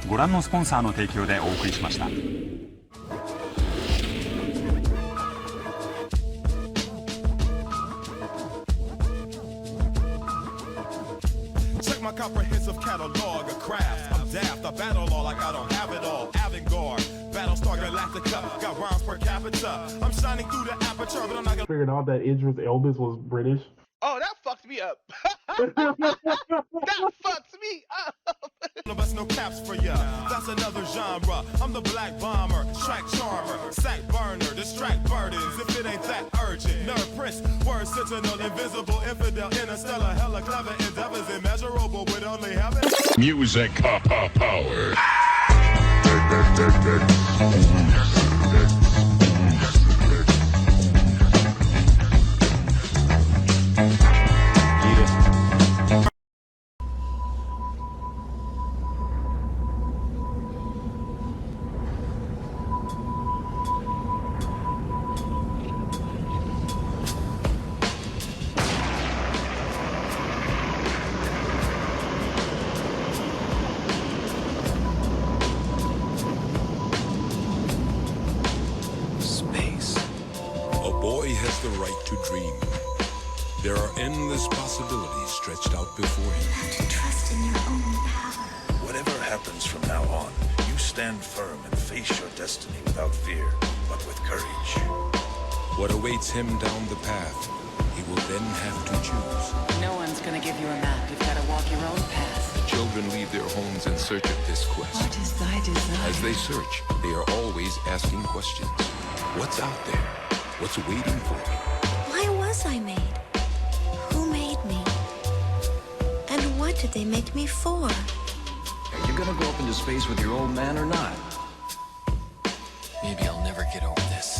ご覧のスポンサーの提供でお送りしました。Check my comprehensive catalog of crafts. I'm daft, I battle all like I don't have it all. Avant-garde, Battlestar Galactica, got rhymes per capita. I'm shining through the aperture, but I'm not gonna. Figured out that Idris Elba was British. Oh, that fucked me up. That fucks me up. No bust no caps for ya. That's another genre. I'm the black bomber, track charmer, sack burner, distract burdens. If it ain't that urgent, nerd prince, word sentinel, invisible infidel, interstellar, hella clever endeavors, immeasurable with only heaven. Music power. Has the right to dream. There are endless possibilities stretched out before him. You have to trust in your own power. Whatever happens from now on, you stand firm and face your destiny without fear, but with courage. What awaits him down the path, he will then have to choose. No one's gonna give you a map. You've got to walk your own path. Children leave their homes in search of this quest. What is thy desire? As they search, they are always asking questions. What's out there? What's waiting for me? Why was I made? Who made me? And what did they make me for? Are you gonna go up into space with your old man or not? Maybe I'll never get over this.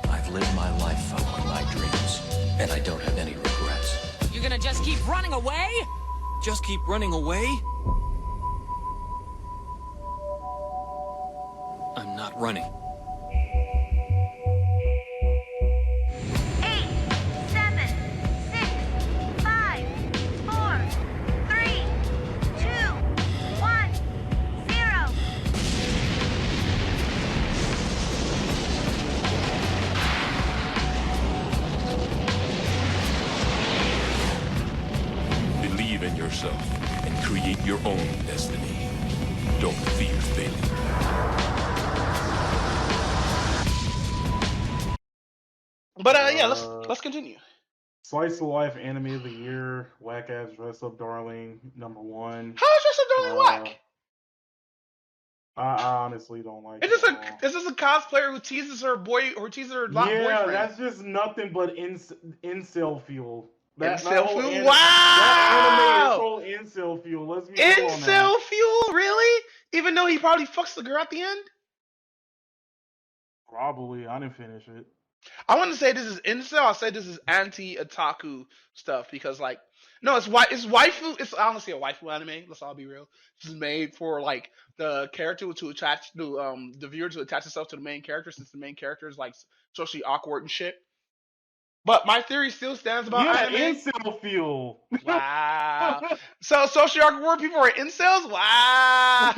I've lived my life following my dreams, and I don't have any regrets. You're gonna just keep running away? Just keep running away? I'm not running. 8, 7, 6, 5, 4, 3, 2, 1, 0. Believe in yourself and create your own destiny. Don't fear failure. But yeah, let's continue. Slice of Life Anime of the Year, Whack Ass Dress Up Darling, #1. How is Dress Up Darling whack? I honestly don't like it. Is this a cosplayer who teases her boy or teases her boyfriend? Yeah, that's just nothing but incel fuel. Incel fuel? Wow! That anime is called incel fuel. Let's be real on that. Incel fuel? Really? Even though he probably fucks the girl at the end? Probably. I didn't finish it. I wouldn't say this is incel. I'll say this is anti-otaku stuff because, like, no, it's waifu. It's honestly a waifu anime. Let's all be real. This is made for like the character to attach to the viewer to attach itself to the main character, since the main character is like socially awkward and shit. But my theory still stands about anime. Incel fuel. Wow. So socially awkward people are incels. Wow.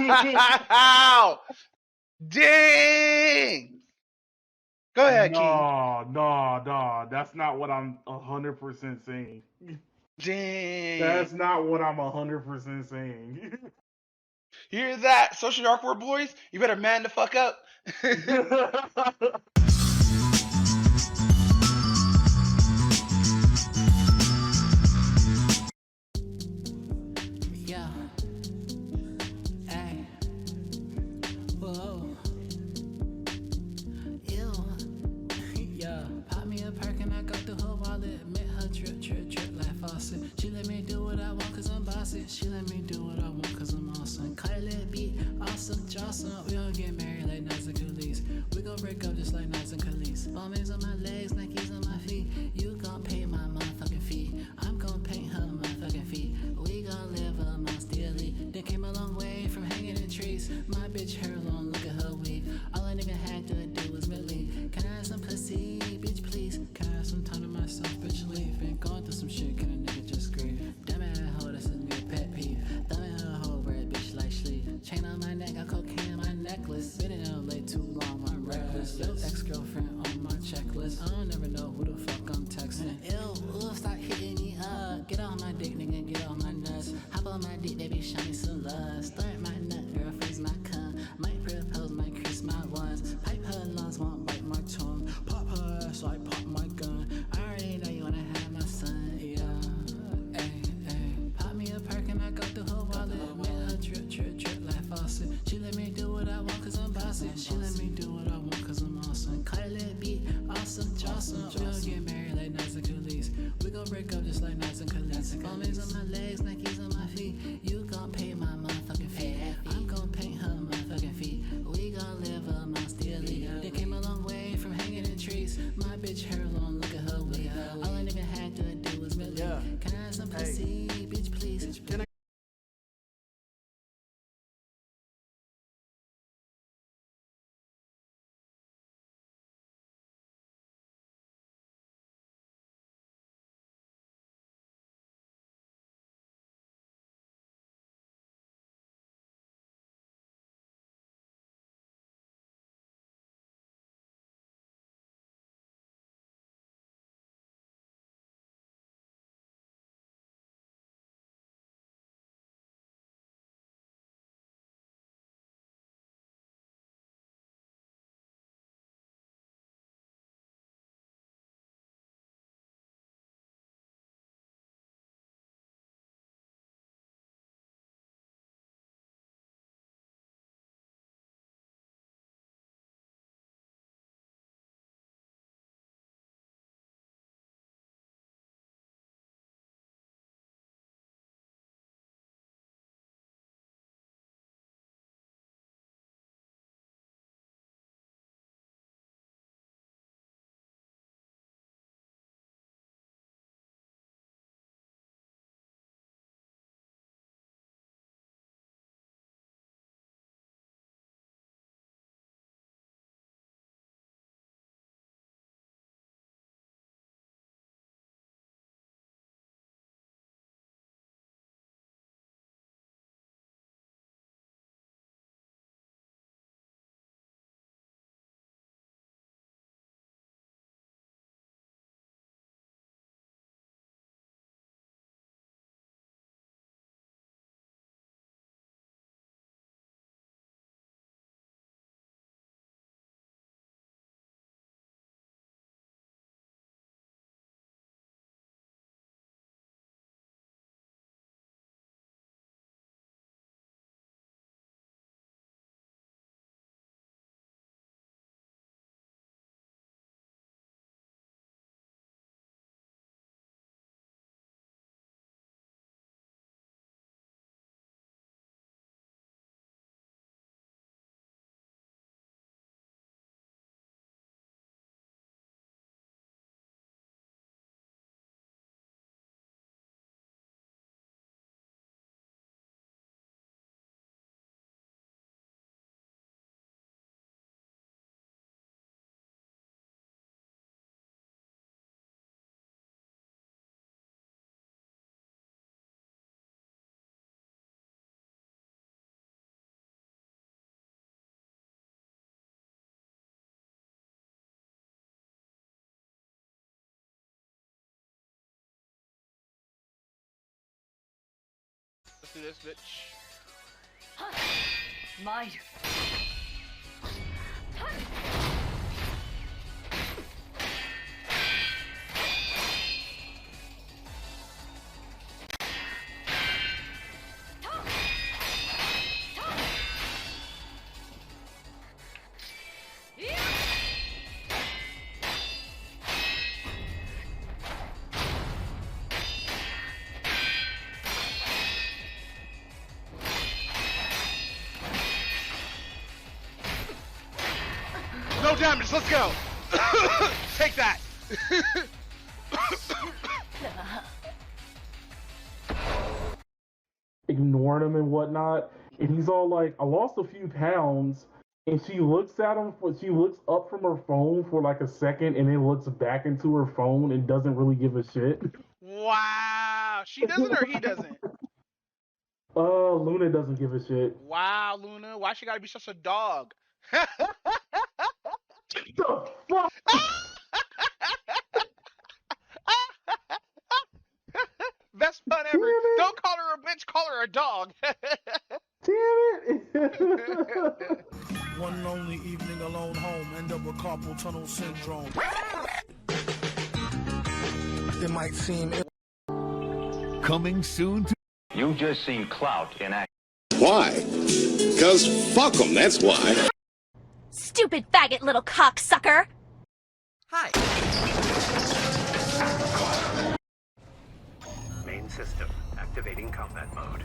Dang. Go ahead, King. No. That's not what I'm 100% saying. Dang. That's not what I'm 100% saying. You hear that, socially awkward boys? You better man the fuck up. Yeah. Hey. Whoa. Ew. Yeah. Pop me a perk and I go through her wallet. Met her trip like faucet. She let me do what I want cause I'm bossy. She let me do what I want cause I'm awesome. Cut a little beat, awesome, jawsome. We gon' get married like Nas and Coolies. We gon' break up just like Nas on my dick, they be showing some love. Start my nut, girl, freeze my cum. Might propose, might kiss my ones. Pipe her lungs, won't bite my tongue. Pop her ass, so I pop my gun. I already know you wanna have my son, yeah. Pop me a perk and I go through her wallet. Make her drip, drip, drip like faucet. She let me do what I want cause I'm bossy. She let me do what I want cause I'm awesome. Cut a little beat, awesome, Johnson. We gon' get married like Nice and Khalees. We gon' break up just like Nice and Khalees. Always on my legs, Nikes on my feet. You gon' pay my motherfucking fee. I'm gon' paint her motherfucking feet. We gon' live amongst the elite. They came a long way from hanging in trees. My bitch hair long, look at her wig. All I nigga had to do was believe. Can I have some pussy, bitch, please? Let's do this, bitch. Mine. No damage, let's go! Take that! Ignoring him and whatnot, and he's all like, "I lost a few pounds," and she looks at him. She looks up from her phone for like a second, and then looks back into her phone and doesn't really give a shit. Wow, she doesn't or he doesn't? Luna doesn't give a shit. Wow, Luna, why she gotta be such a dog? The fuck? Best pun ever. Don't call her a bitch, call her a a dog. Damn it! One lonely evening alone home, end up with carpal tunnel syndrome. It might seem coming soon to... You've just seen clout in action. Why? Because fuck them, that's why. Stupid faggot little cocksucker! Hi. Main system, activating combat mode.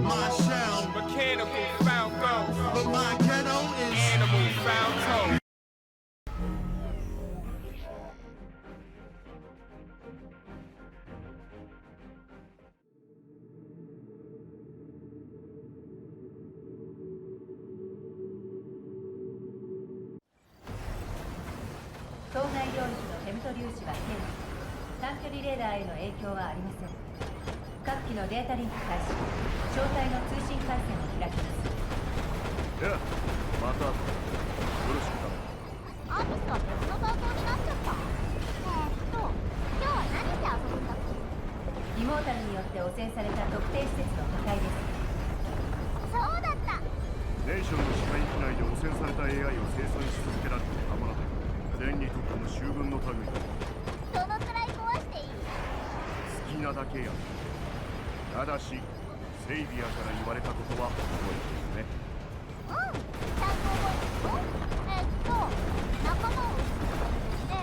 My sound, mechanical found go, but my ghetto is animal found toe. 粒子は軽微。短距離レーダーへの影響はありません。各機のデータリンク開始。招待の通信回線を開きます。いや、またよろしく頼む。アーティスは別の担当になっちゃった。今日は何して遊ぶんだっけ？イモータルによって汚染された特定施設の破壊です。そうだった。ネーションの支配域内で汚染された AI を生産し続けられて間もなく全にとっての秋分の類。どのくらい壊していい？好きなだけやる。ただしセイビアから言われたことは覚えているね。うん、ちゃんと覚えてる。仲間を撃つ。で、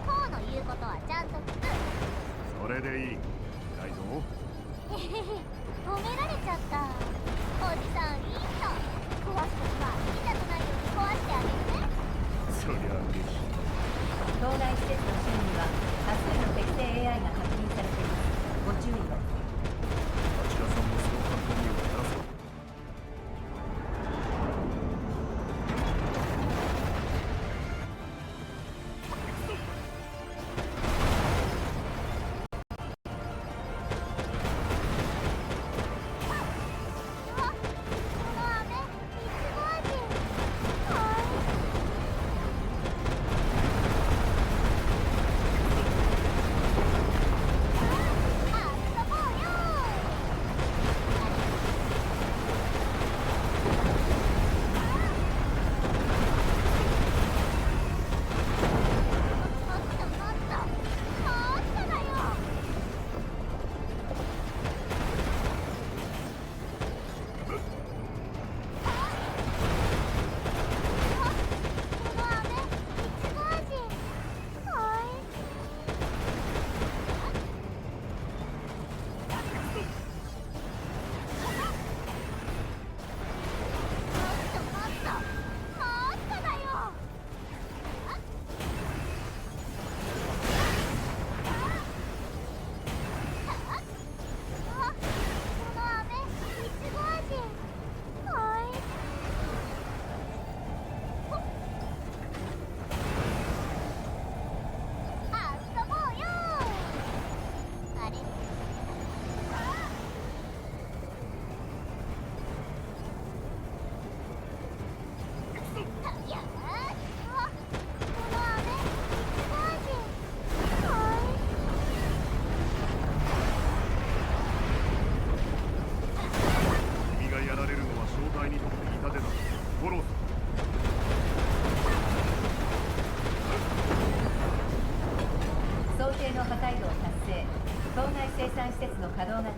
コウの言うことはちゃんと聞く。それでいい。大蔵。へへへ、褒められちゃった。おじさんいい人。壊すときはいざとないように壊してあげるね。そりゃ嬉しい。当該施設の周囲には多数の敵性 AI が確認されています。ご注意を。あちらさんもそう簡単にはならせない。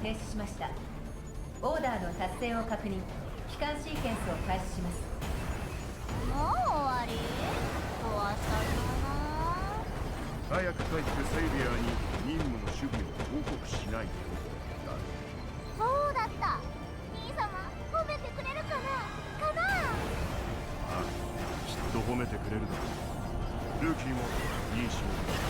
停止しました。オーダーの達成を確認。帰還シーケンスを開始します。もう終わり？壊した早く帰ってセイビアに任務の守備を報告しないと。そうだった。兄様、褒めてくれるかな？ああ、きっと褒めてくれるだろう。ルーキーもいい仕事だ。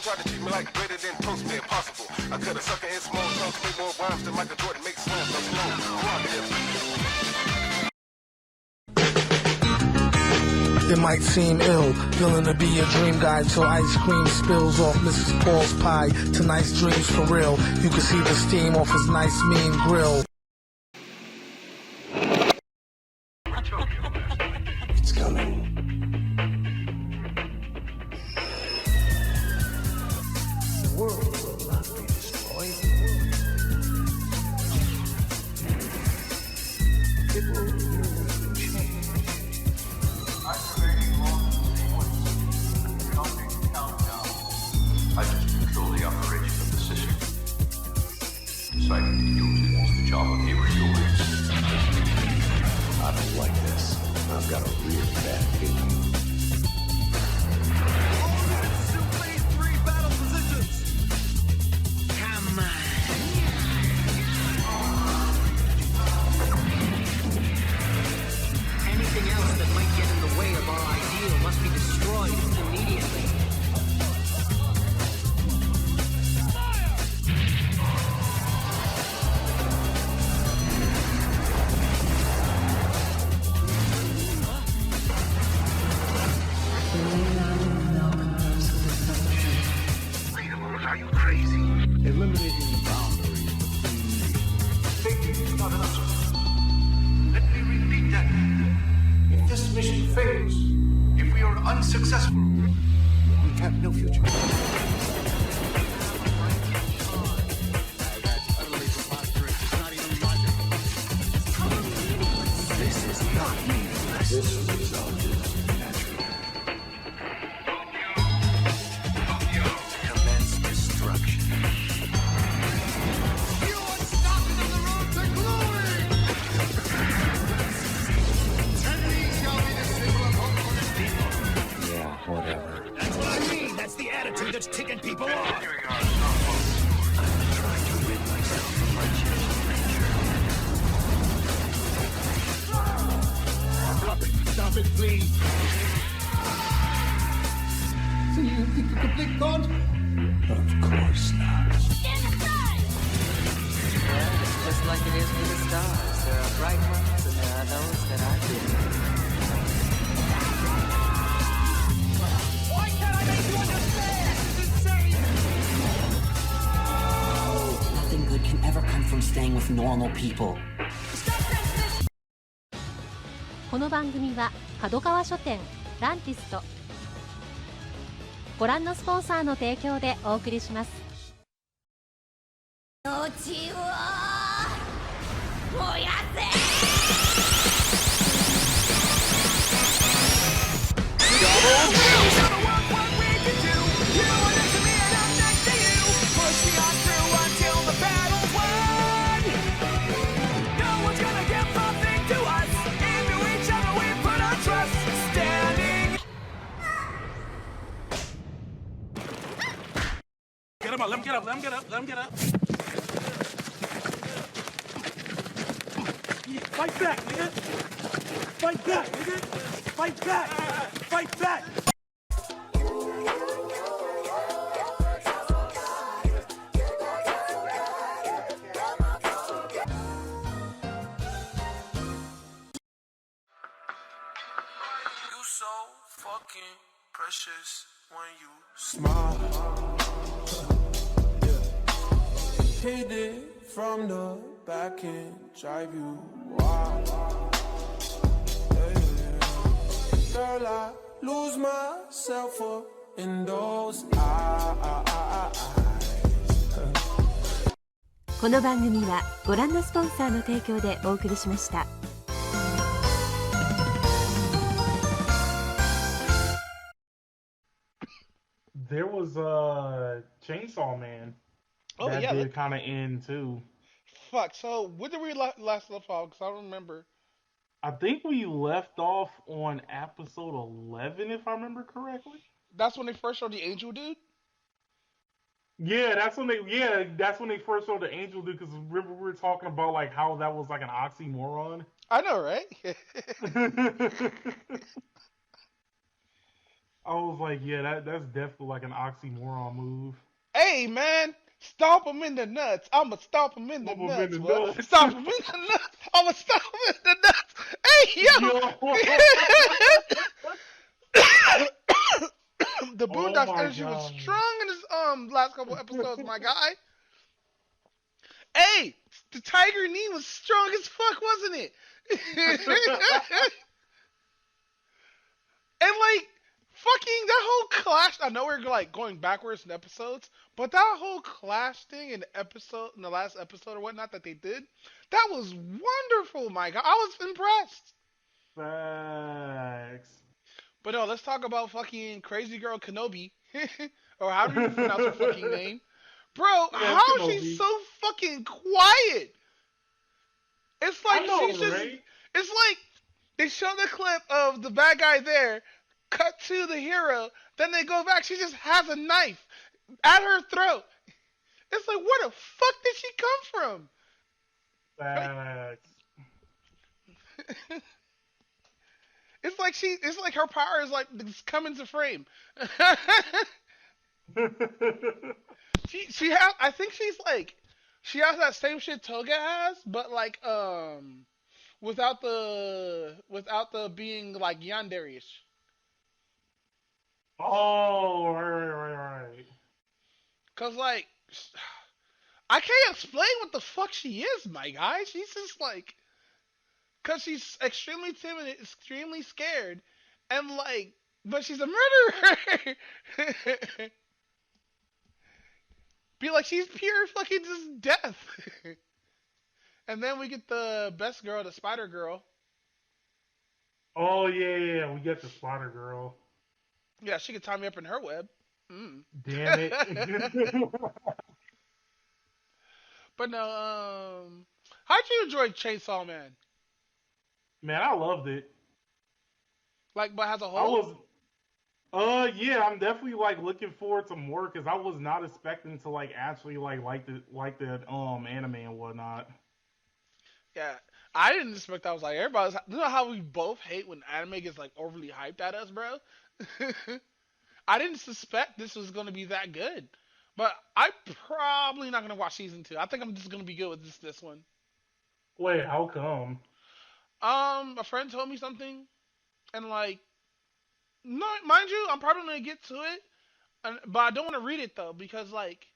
Try to treat me like greater than toast me impossible. I cut a sucker in small chunks, make more rhymes than Michael Jordan makes slams. I'm slow. It might seem ill, feeling to be a dream guy till ice cream spills off Mrs. Paul's pie. Tonight's dreams for real. You can see the steam off his nice mean grill. It's coming. I just control the operation of the system. Deciding to use it as the job of the radiowaves. I don't like this. I've got a real bad feeling. Come on. Anything else that might get in the way of our ideal must be destroyed immediately. Are you crazy? Eliminating the boundaries between thinking is not enough. Let me repeat that. If this mission fails, if we are unsuccessful, we have no future. This is not meaningless. This result is natural. Commence destruction. You are stopping on the road to glory! Eternity shall be the symbol of hope for his people. Yeah, whatever. That's what I mean. That's the attitude that's ticking people off. I'm trying to rid myself of my genetic nature. Stop it, please. So you think you complete God? Of course not. It's just like it is with the stars. There are bright ones and there are those that are dim. Why can't I make you understand? This is insane! Nothing good can ever come from staying with normal people. この番組は角川書店ランティストご覧のスポンサーの提供でお送りします。命を燃やせ。Get him up, let him get up, let him get up, let him get up. Yeah, fight back, nigga. Fight back, nigga. Fight back. Fight back. You so fucking precious when you smile. Hit it from the back and drive you wild. Girl, I lose myself up in those eyes. この番組はご覧のスポンサーの提供でお送りしました。There was Chainsaw Man. Oh, that yeah, did kind of end too. Fuck. So when did we last left off? Because I don't remember. I think we left off on episode 11, if I remember correctly. That's when they first showed the angel dude. Yeah, that's when they first showed the angel dude. Because remember we were talking about like how that was like an oxymoron. I know, right? I was like, yeah, that's definitely like an oxymoron move. Hey, man. Stomp him in the nuts. I'ma stomp him in the nuts. Stomp him in the nuts. I'ma stomp him in the nuts. Hey, yo. The Boondocks energy was strong in this last couple episodes, my guy. Hey, the tiger knee was strong as fuck, wasn't it? And like, fucking that whole clash. I know we're like going backwards in episodes, but that whole clash thing in the last episode or whatnot that they did, that was wonderful, my God. I was impressed. Facts. But no, let's talk about fucking Crazy Girl Kenobi. or how do you pronounce her fucking name? Bro, Yeah, how is she Kenobi. so fucking quiet? It's I like know, she's just. right? It's like they show the clip of the bad guy there, cut to the hero, then they go back. She just has a knife at her throat. It's like, where the fuck did she come from? Facts. It's like her power is like just come into frame. She has, I think she has that same shit Toga has, but like without the being like yandere-ish. Oh, right. Cause like I can't explain what the fuck she is, my guy. She's just like, cause she's extremely timid, extremely scared, and like, but she's a murderer. Be like she's pure fucking just death. And then we get the best girl, the Spider Girl. Oh yeah. We get the Spider Girl. Yeah, she could tie me up in her web. Damn it. But no, how'd you enjoy Chainsaw Man? Man, I loved it. Like, but as a I whole? was, yeah, I'm definitely like looking forward to more because I was not expecting to like actually like the anime and whatnot. Yeah, I didn't expect that. I was like, everybody's. You know how we both hate when anime gets like overly hyped at us, bro? I didn't suspect this was gonna be that good, but I'm probably not gonna watch season 2. I think I'm just gonna be good with this one. Wait, how come? A friend told me something, and like, no, mind you, I'm probably gonna get to it, but I don't want to read it though because like,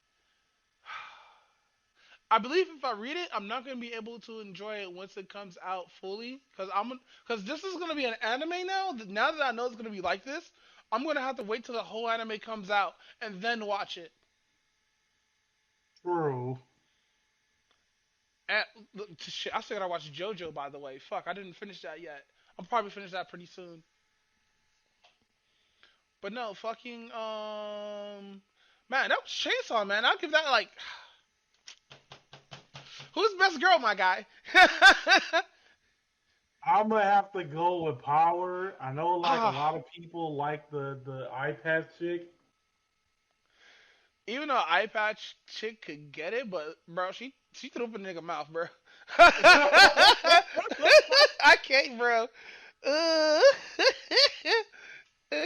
I believe if I read it, I'm not gonna be able to enjoy it once it comes out fully because this is gonna be an anime now. Now that I know it's gonna be like this, I'm gonna have to wait till the whole anime comes out and then watch it. True. And shit, I still gotta watch JoJo, by the way. Fuck, I didn't finish that yet. I'll probably finish that pretty soon. But no, fucking man, that was Chainsaw Man. I'll give that like, who's best girl, my guy? I'm gonna have to go with Power. I know like a lot of people like the eye patch chick. Even though eye patch chick could get it, but bro, she threw up a nigga mouth, bro. I can't, bro.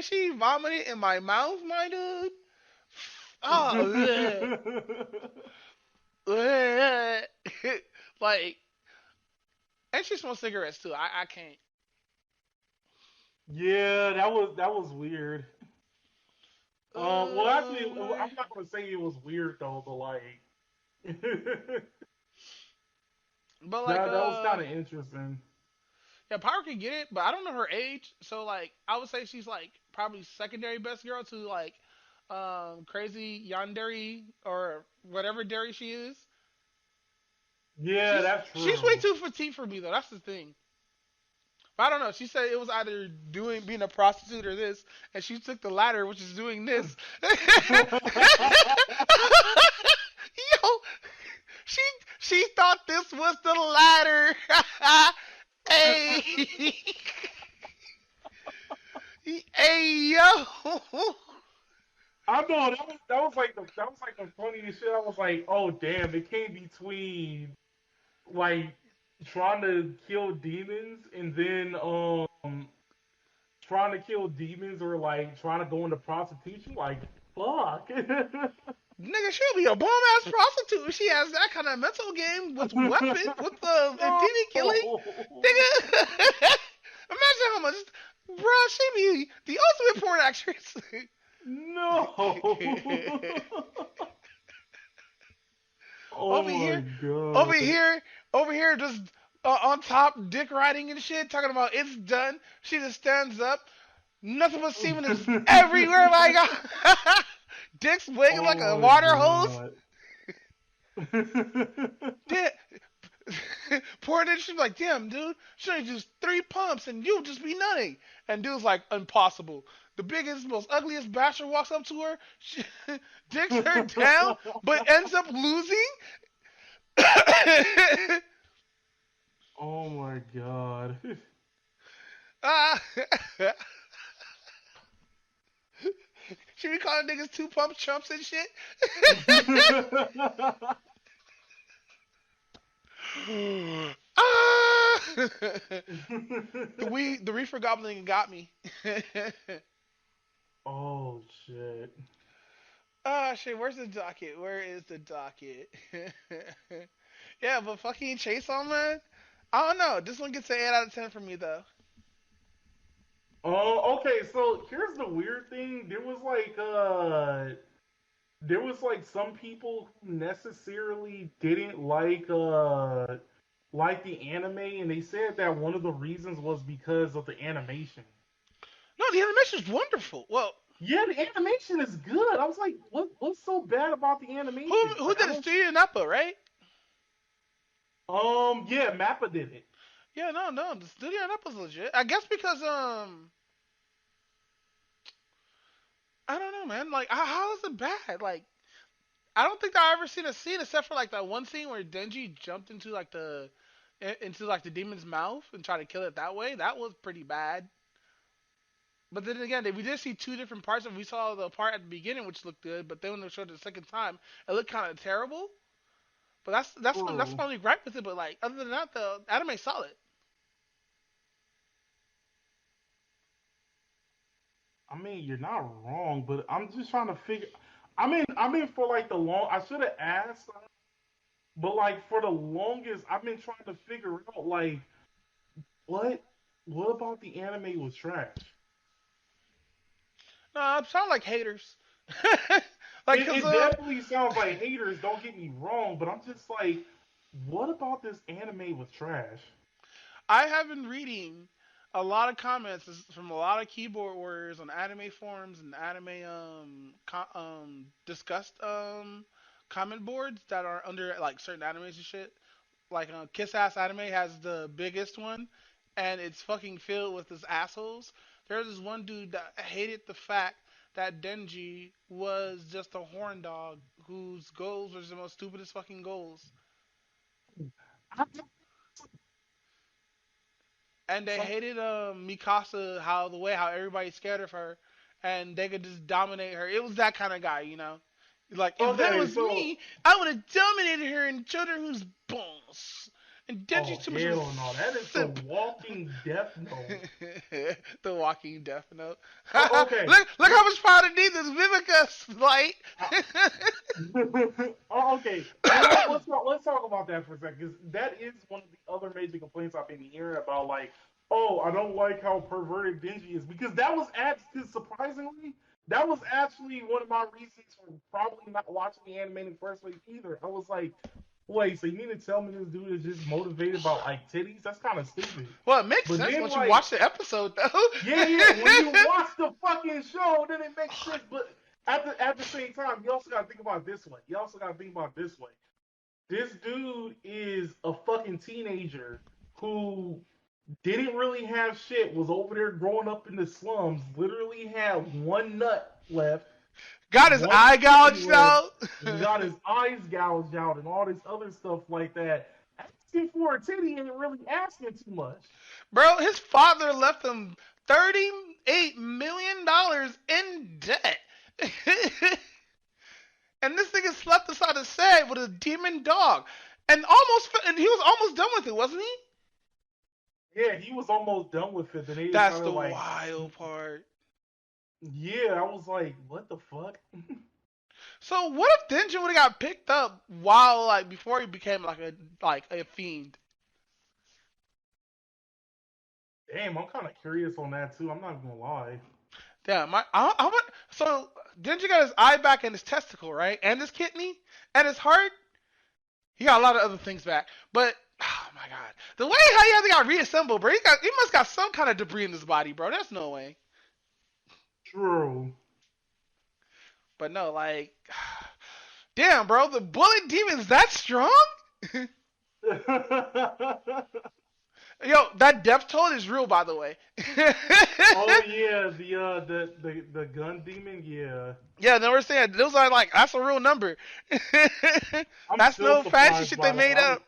She vomited in my mouth, my dude. Oh, like, and she smokes cigarettes too. I can't. Yeah, that was weird. Well, actually, I'm not gonna say it was weird though, but like, but like, that was kind of interesting. Yeah, Power can get it, but I don't know her age. So like, I would say she's like probably secondary best girl to like, crazy yandere or whatever dairy she is. Yeah, that's true. She's way too petite for me though. That's the thing. But I don't know. She said it was either being a prostitute or this, and she took the latter, which is doing this. Yo, she thought this was the latter. Hey, hey, yo. I know that was like the funniest shit. I was like, oh damn, it came between like trying to kill demons and then trying to kill demons or like trying to go into prostitution. Like fuck. Nigga, she'll be a bomb ass prostitute if she has that kind of mental game with weapons, with the demon killing. Nigga, imagine how much, bro. She be the ultimate porn actress. No. Oh over my god. Over here, just on top, dick riding and shit, talking about it's done. She just stands up. Nothing but semen is everywhere, my god. Dick's wiggling like a water hose. Poor dude, she's like, damn, dude, she only do 3 pumps and you'll just be nutting. And dude's like, impossible. the biggest, most ugliest bastard walks up to her, dicks her down, but ends up losing. Oh my god. Ah. Should we call niggas two pump chumps and shit? Ah! the reefer goblin got me. Oh shit. Ah, shit. Where's the docket? Where is the docket? Yeah, but fucking Chase on, man. I don't know. This one gets an 8 out of 10 for me though. Oh, okay. So here's the weird thing. There was like some people who necessarily didn't like the anime, and they said that one of the reasons was because of the animation. No, the animation is wonderful. Well, yeah, the animation is good. I was like, what's so bad about the animation? Who Like, did it? Studio Nappa, right? Yeah, Mappa did it. Yeah, no, the Studio Nappa's legit. I guess because I don't know, man. Like, how is it bad? Like, I don't think I've ever seen a scene except for like that one scene where Denji jumped into like the demon's mouth and tried to kill it that way. That was pretty bad. But then again, we did see two different parts, and we saw the part at the beginning which looked good, but then when they showed it the second time, it looked kind of terrible. But that's my only gripe with it. But like other than that, the anime's solid. I mean, you're not wrong, but I'm just trying to figure. I mean, for like the long, I should have asked, but like for the longest, I've been trying to figure out like what about the anime was trash. No, it sound like haters. It definitely sounds like haters. Don't get me wrong, but I'm just like, what about this anime was trash? I have been reading a lot of comments from a lot of keyboard warriors on anime forums and anime discussed comment boards that are under like certain animes and shit. Like Kiss Ass Anime has the biggest one, and it's fucking filled with these assholes. There's this one dude that hated the fact that Denji was just a horn dog whose goals was the most stupidest fucking goals. And they hated Mikasa the way how everybody's scared of her, and they could just dominate her. It was that kind of guy, you know. Like if that was me, I would have dominated her and showed her who's boss. And Denji's too much of a no, that is the Walking Death Note. The Walking Death Note. Okay. look how much power to need this Vivica light. Okay. Let's talk about that for a second, because that is one of the other major complaints I've been hearing about. Like, oh, I don't like how perverted Denji is, because that was surprisingly, that was actually one of my reasons for probably not watching the anime in the first place either. I was like, wait, so you mean to tell me this dude is just motivated by like titties? That's kind of stupid. Well, it makes sense once you watch the episode, though. Yeah. When you watch the fucking show, then it makes sense. But at the same time, you also gotta think about it this way. This dude is a fucking teenager who didn't really have shit. Was over there growing up in the slums. Literally had one nut left. Got his eye gouged out. Got his eyes gouged out and all this other stuff like that. Asking for a titty ain't really asking too much. Bro, his father left him $38 million in debt. And this nigga slept beside a set with a demon dog. And he was almost done with it, wasn't he? Yeah, he was almost done with it. And that's the wild part. Yeah, I was like, what the fuck? So what if Denji would have got picked up before he became like a fiend? Damn, I'm kind of curious on that too. I'm not gonna lie. Damn, so Denji got his eye back and his testicle, right, and his kidney and his heart. He got a lot of other things back, but oh my god, the way how he got reassembled, bro. He must got some kind of debris in his body, bro. There's no way. True. But no, like, damn, bro, the bullet demon's that strong? Yo, that depth toll is real, by the way. Oh yeah, the gun demon, yeah. Yeah, no, we're saying those are like that's a real number. That's no fancy shit they made up.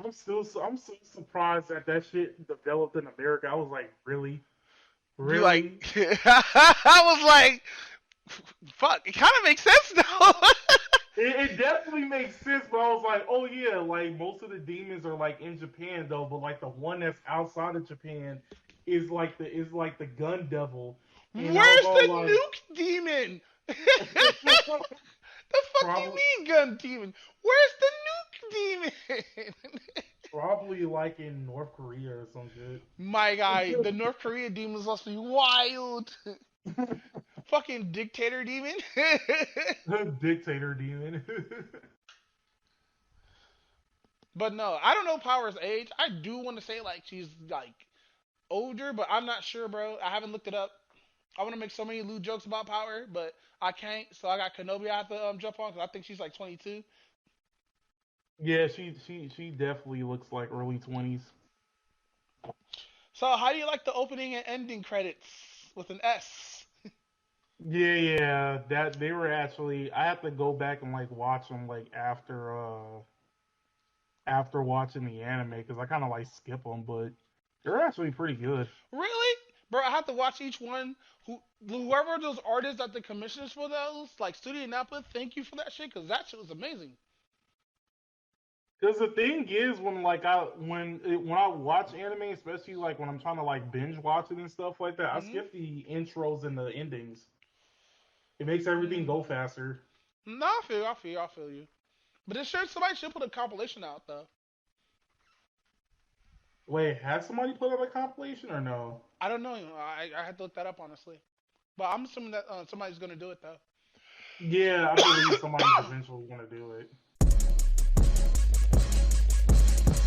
I'm so surprised that shit developed in America. I was like, really? You like, I was like, fuck. It kind of makes sense though. It definitely makes sense, but I was like, oh yeah, like most of the demons are like in Japan though, but like the one that's outside of Japan is like the gun devil. And Where's the like, nuke demon? The fuck you mean gun demon? Where's the nuke demon? Probably like in North Korea or some shit. My guy, the North Korea demons must be wild. Fucking dictator demon. Dictator demon. But no, I don't know Power's age. I do want to say like she's like older, but I'm not sure, bro. I haven't looked it up. I want to make so many lewd jokes about Power, but I can't. So I got Kenobi I have to jump on because I think she's like 22. Yeah, she definitely looks like early 20s. So how do you like the opening and ending credits with an S? Yeah, that they were actually. I have to go back and like watch them like after watching the anime because I kind of like skip them, but they're actually pretty good. Really? Bro, I have to watch each one. Whoever those artists that the commissioners for those, like Studio Napa, thank you for that shit, because that shit was amazing. Because the thing is, when I watch anime, especially like when I'm trying to like binge watch it and stuff like that, I skip the intros and the endings. It makes everything go faster. No, I feel you. But somebody should put a compilation out though. Wait, has somebody put out a compilation or no? I don't know. I had to look that up honestly, but I'm assuming that somebody's gonna do it though. Yeah, I believe somebody's eventually gonna do it.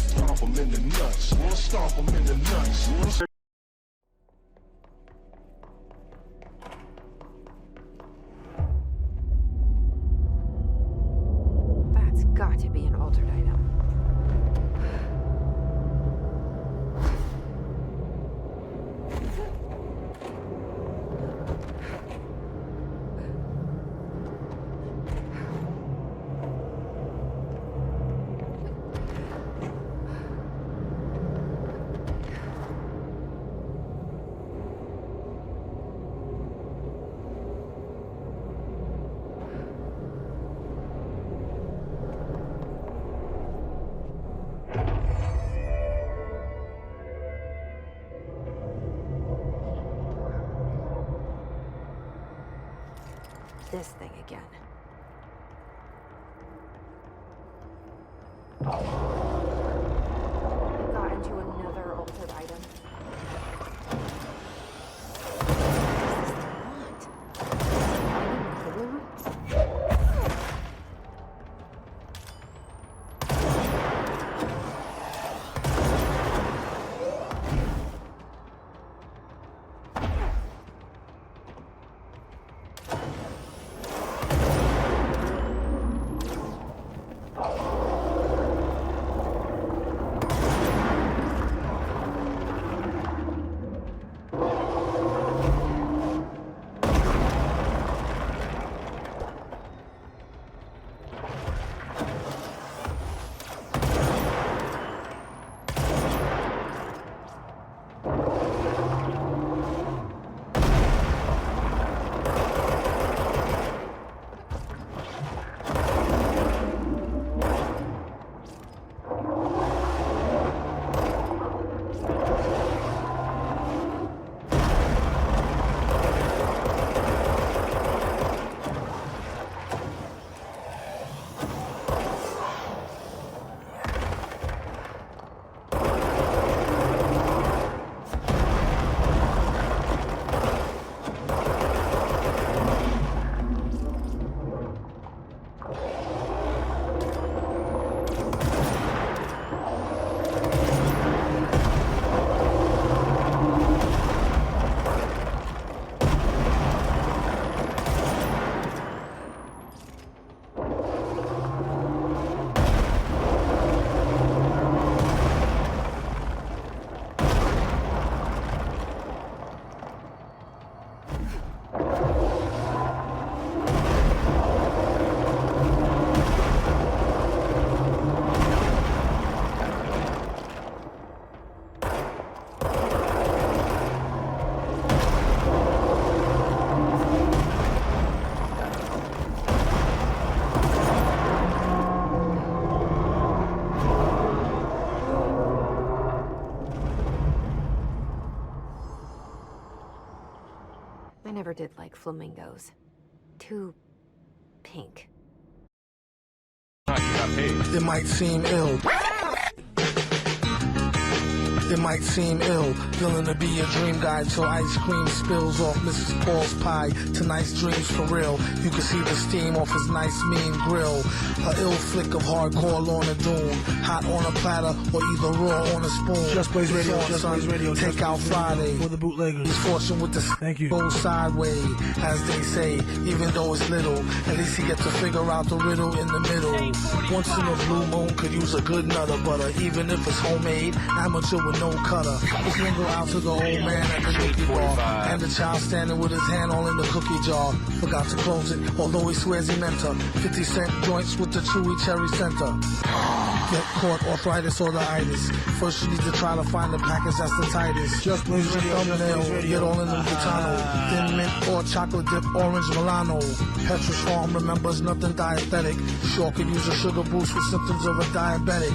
Stomp 'em in the nuts. We'll stomp 'em in the nuts. That's got to be an altered item. This thing again. We got into another altered item. did like flamingos. Too pink. It might seem ill. It might seem ill, feeling to be a dream guy till ice cream spills off Mrs. Paul's pie. Tonight's dreams for real. You can see the steam off his nice mean grill. A ill flick of hardcore Lorna Doone, hot on a platter or either raw on a spoon. Just Blaze Radio, Son, Just Blaze Radio. Take out Friday For the bootleggers. He's fortune with the Thank you. go sideways, as they say. Even though it's little, at least he gets to figure out the riddle in the middle. Once in a blue moon could use a good nutter butter, even if it's homemade, amateur with no cutter. Let's linger out to the old man at the cookie bar, and the child standing with his hand all in the cookie jar. Forgot to close it, although he swears he meant her. 50-cent joints with the chewy cherry center. Get caught arthritis or the itis. First you need to try to find the package that's the tightest. Just Blaze Radio, Just Blaze Radio. Get all in the Butano. Thin mint or chocolate dip, orange Milano. Petrus Farm remembers nothing dietetic. Sure could use a sugar boost with symptoms of a diabetic.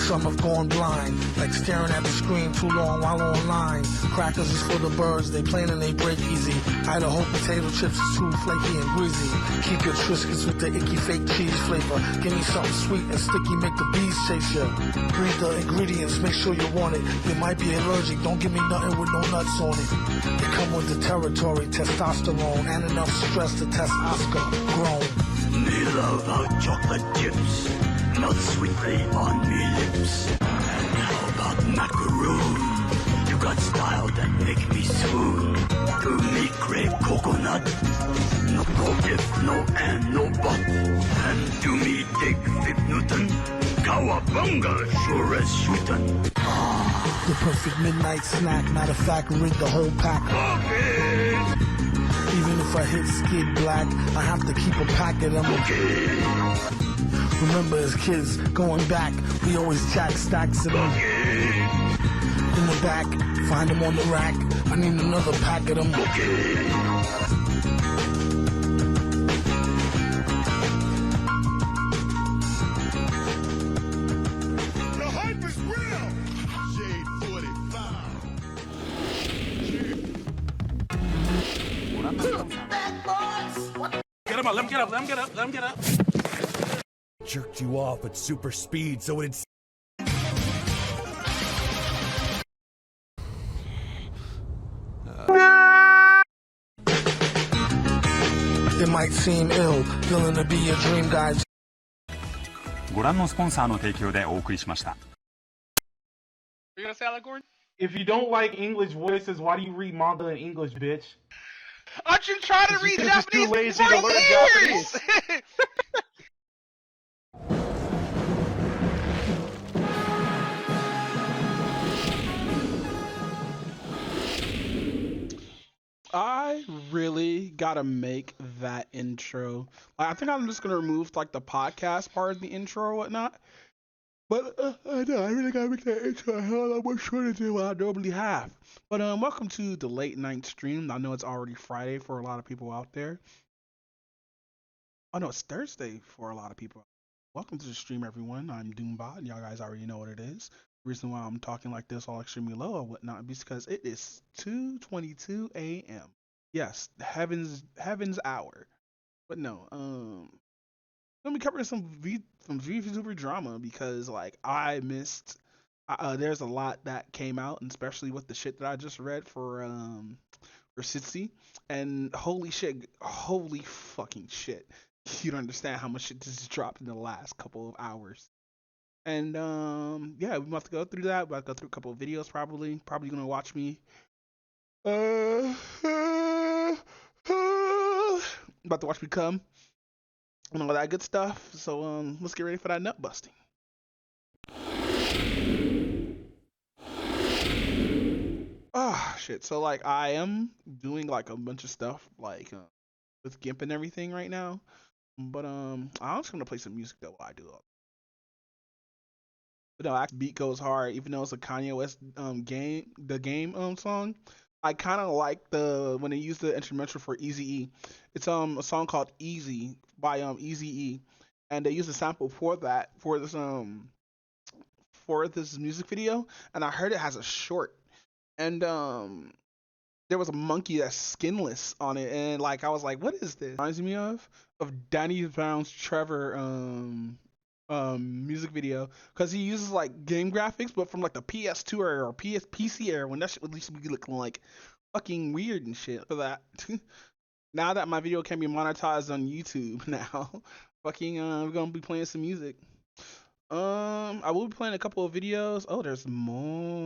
Some have gone blind, like staring at the screen too long while online. Crackers is for the birds, they plain and they break easy. Idaho potato chips is too flaky and greasy. Keep your Triscuits with the icky fake cheese flavor. Give me something sweet and sticky, make the bees chase you. Read the ingredients, make sure you want it. You might be allergic, don't give me nothing with no nuts on it. They come with the territory, testosterone, and enough stress to test Oscar grown. Me love hot chocolate chips, melt sweetly on me lips. And how about macaroon? You got style that make me swoon. To me crave coconut, no go if, no and, no but. And to me dig Fig Newton, cowabunga sure as shootin'. The perfect midnight snack, matter of fact, rig the whole pack. Okay. Even if I hit skid black, I have to keep a pack of them. Okay. Remember as kids, going back, we always jack stacks of them. Okay. In the back, find them on the rack. I need another pack of them. Okay. The hype is real! Shade 45. Get him up, let him get up, let him get up, let him get up. Jerked you off at super speed so it'd. It might seem ill, feeling to be a dream guy. ご覧のスポンサーの提供でお送りしました。 You gonna say that, Gordon? If you don't like English voices, why do you read manga in English, bitch? Aren't you trying to read You're just Japanese too lazy for to learn years? Japanese. I really gotta make that intro. I think I'm just gonna remove like the podcast part of the intro or whatnot. But I know I really gotta make that intro a hell of a lot more shorter than what I normally have. But welcome to the late night stream. I know it's already Friday for a lot of people out there. Oh no, it's Thursday for a lot of people. Welcome to the stream, everyone. I'm Doombot, and y'all guys already know what it is. The reason why I'm talking like this all extremely low or whatnot is because it is 2:22 a.m. Yes, heaven's hour. But no, let me cover some Vtuber Drama because like I missed. There's a lot that came out, and especially with the shit that I just read for Sitsi, and holy fucking shit. You don't understand how much shit just dropped in the last couple of hours. And yeah, we have to go through that. We'll have to go through a couple of videos probably. Probably gonna watch me. About to watch me come and all that good stuff. So let's get ready for that nut busting. Ah, shit. So like I am doing like a bunch of stuff like with GIMP and everything right now. But I'm just gonna play some music though while I do it. But no, that beat goes hard, even though it's a Kanye West game song. I kind of like when they use the instrumental for Eazy-E. It's a song called Easy by Eazy-E, and they use a sample for this music video, and I heard it has a short, and there was a monkey that's skinless on it, and like I was like, what is this? Reminds me of Danny Brown's Trevor music video, because he uses like game graphics, but from like the PS2 era or PC era, when that shit at least be looking like fucking weird and shit for that. Now that my video can be monetized on YouTube now, fucking we're gonna be playing some music. I will be playing a couple of videos. Oh, there's more.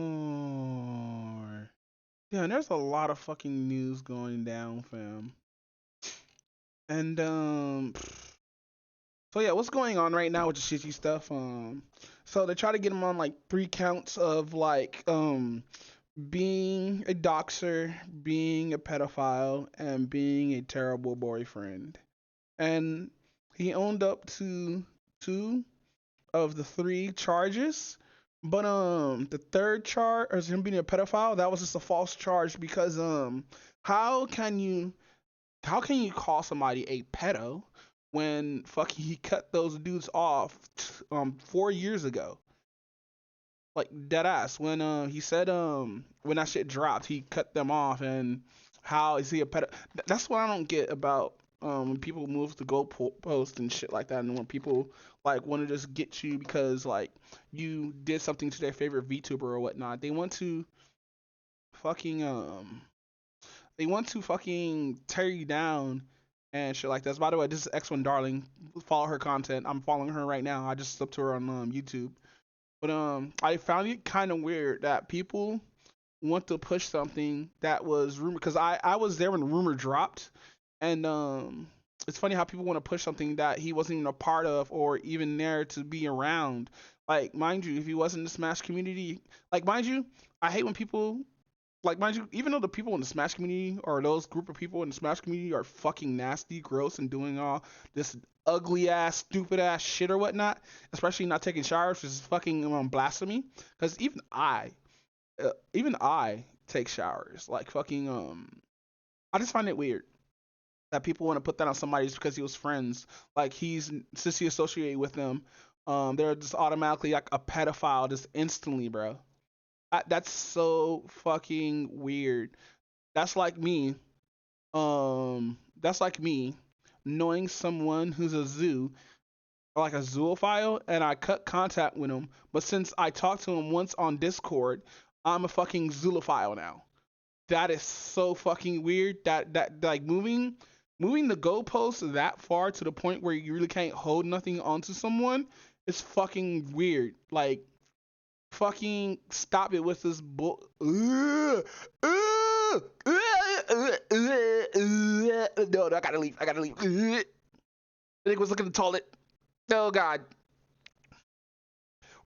Yeah, there's a lot of fucking news going down, fam. And so yeah, what's going on right now with the shitty stuff? So they try to get him on like 3 counts of like being a doxer, being a pedophile, and being a terrible boyfriend. And he owned up to 2 of the 3 charges. But the third charge, or him being a pedophile, that was just a false charge, because how can you call somebody a pedo when fucking he cut those dudes off 4 years ago? Like dead ass. When he said when that shit dropped, he cut them off, and how is he a pedo? That's what I don't get about when people move to goalpost and shit like that, and when people like want to just get you because like you did something to their favorite VTuber or whatnot. They want to fucking tear you down and shit like that. By the way, this is X1 Darling. Follow her content. I'm following her right now. I just subbed to her on YouTube. But I found it kind of weird that people want to push something that was rumor, because I was there when the rumor dropped, and it's funny how people want to push something that he wasn't even a part of or even there to be around. Like, mind you, if he wasn't in the Smash community, like, mind you, I hate when people, like, mind you, even though the people in the Smash community or those group of people in the Smash community are fucking nasty, gross, and doing all this ugly ass, stupid ass shit or whatnot, especially not taking showers, which is fucking blasphemy. Because even I take showers. Like fucking I just find it weird that people want to put that on somebody just because he was friends. Like since he associated with them, they're just automatically like a pedophile just instantly, bro. That's so fucking weird. That's like me. That's like me knowing someone who's a zoo, like a zoophile, and I cut contact with him. But since I talked to him once on Discord, I'm a fucking zoophile now. That is so fucking weird. That like moving the goalposts that far to the point where you really can't hold nothing onto someone is fucking weird. Like, fucking stop it with this bull. No, I gotta leave. I think was looking at the toilet. Oh God.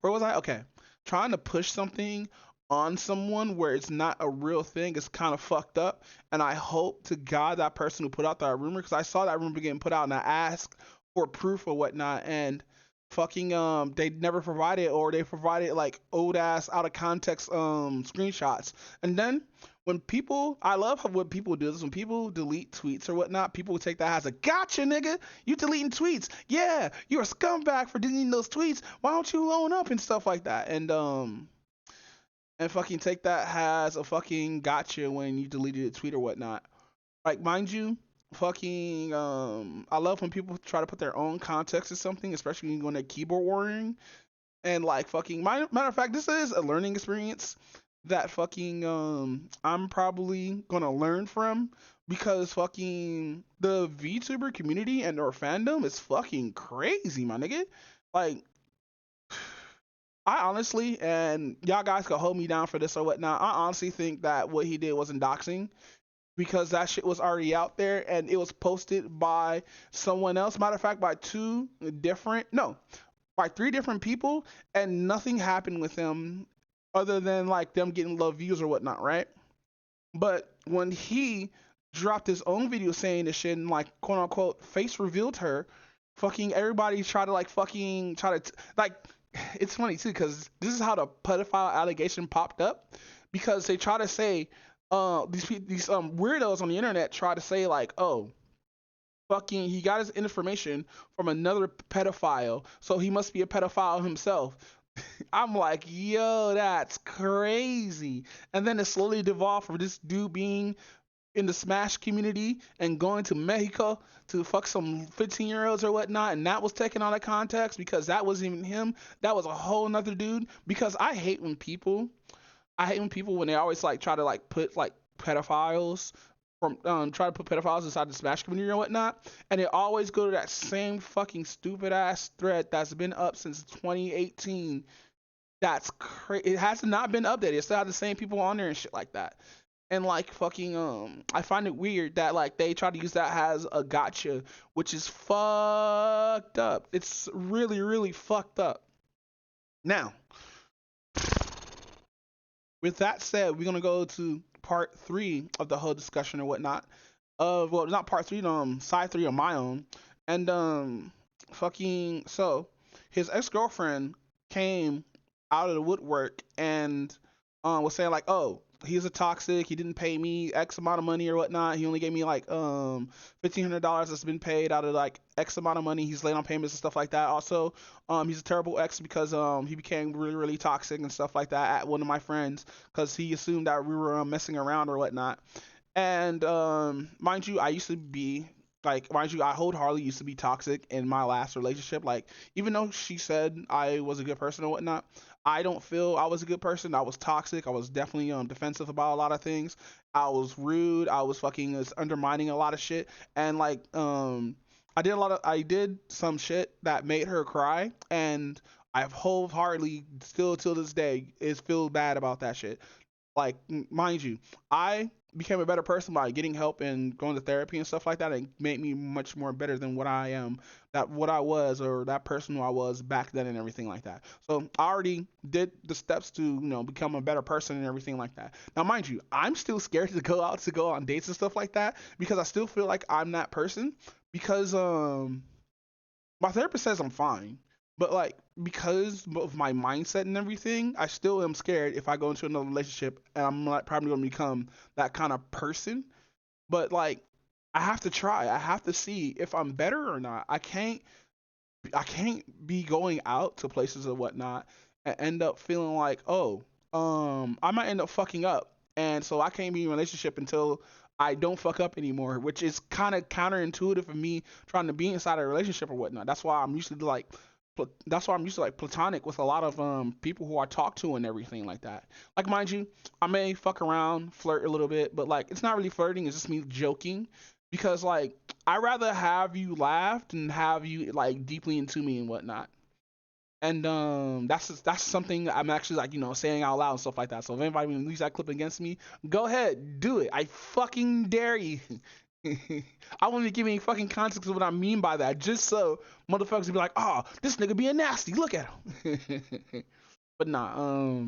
Where was I? Okay. Trying to push something on someone where it's not a real thing is kind of fucked up. And I hope to God that person who put out that rumor, because I saw that rumor getting put out and I asked for proof or whatnot, and fucking they never provided, or they provided like old ass out of context screenshots. And then when people, I love how what people do is when people delete tweets or whatnot, people will take that as a gotcha, nigga. You deleting tweets? Yeah, you're a scumbag for deleting those tweets. Why don't you loan up and stuff like that? And fucking take that as a fucking gotcha when you deleted a tweet or whatnot. Like, mind you, fucking I love when people try to put their own context to something, especially when you're going to keyboard warring. And like fucking matter of fact, this is a learning experience that fucking I'm probably gonna learn from, because fucking the VTuber community and their fandom is fucking crazy, my nigga. Like, I honestly, and y'all guys can hold me down for this or whatnot, I honestly think that what he did wasn't doxing, because that shit was already out there and it was posted by someone else. Matter of fact, by 3 different people, and nothing happened with them other than like them getting love views or whatnot, right? But when he dropped his own video saying this shit and like quote unquote face revealed her, fucking everybody tried to like it's funny too, because this is how the pedophile allegation popped up, because they try to say these weirdos on the internet try to say like, oh, fucking he got his information from another pedophile, so he must be a pedophile himself. I'm like, yo, that's crazy. And then it slowly devolved from this dude being in the Smash community and going to Mexico to fuck some 15-year-olds or whatnot, and that was taken out of context because that wasn't even him. That was a whole nother dude. Because I hate when people when they always like try to like put like pedophiles from try to put pedophiles inside the Smash community or whatnot, and they always go to that same fucking stupid ass thread that's been up since 2018. That's crazy. It has not been updated. It still has the same people on there and shit like that. And like fucking I find it weird that like they try to use that as a gotcha, which is fucked up. It's really really fucked up. Now, with that said, we're gonna go to part three of the whole discussion or whatnot. Of well, not part three, side three of my own. And fucking so his ex girlfriend came out of the woodwork and was saying like, oh, he's a toxic. He didn't pay me X amount of money or whatnot. He only gave me like $1,500 that's been paid out of like X amount of money. He's late on payments and stuff like that. Also, he's a terrible ex because he became really really toxic and stuff like that at one of my friends because he assumed that we were messing around or whatnot. And mind you, I used to be like, mind you, I wholeheartedly used to be toxic in my last relationship. Like, even though she said I was a good person or whatnot, I don't feel I was a good person. I was toxic. I was definitely defensive about a lot of things. I was rude. I was fucking undermining a lot of shit. And like I did some shit that made her cry, and I've wholeheartedly still till this day is feel bad about that shit. Like, mind you, I became a better person by getting help and going to therapy and stuff like that, and made me much more better than what I am, that what I was or that person who I was back then and everything like that. So I already did the steps to become a better person and everything like that. Now, mind you, I'm still scared to go out to go on dates and stuff like that because I still feel like I'm that person because my therapist says I'm fine, but like because of my mindset and everything, I still am scared if I go into another relationship and I'm like probably gonna become that kind of person. But like I have to try. I have to see if I'm better or not. I can't be going out to places or whatnot and end up feeling like, oh, I might end up fucking up. And so I can't be in a relationship until I don't fuck up anymore, which is kind of counterintuitive for me trying to be inside a relationship or whatnot. That's why I'm used to like platonic with a lot of people who I talk to and everything like that. Like mind you, I may fuck around, flirt a little bit, but like it's not really flirting, it's just me joking because like I rather have you laugh than have you like deeply into me and whatnot. And that's something I'm actually like saying out loud and stuff like that. So if anybody leaves that clip against me, go ahead, do it. I fucking dare you. I won't even give any fucking context of what I mean by that, just so motherfuckers will be like, oh, this nigga being nasty. Look at him. But nah,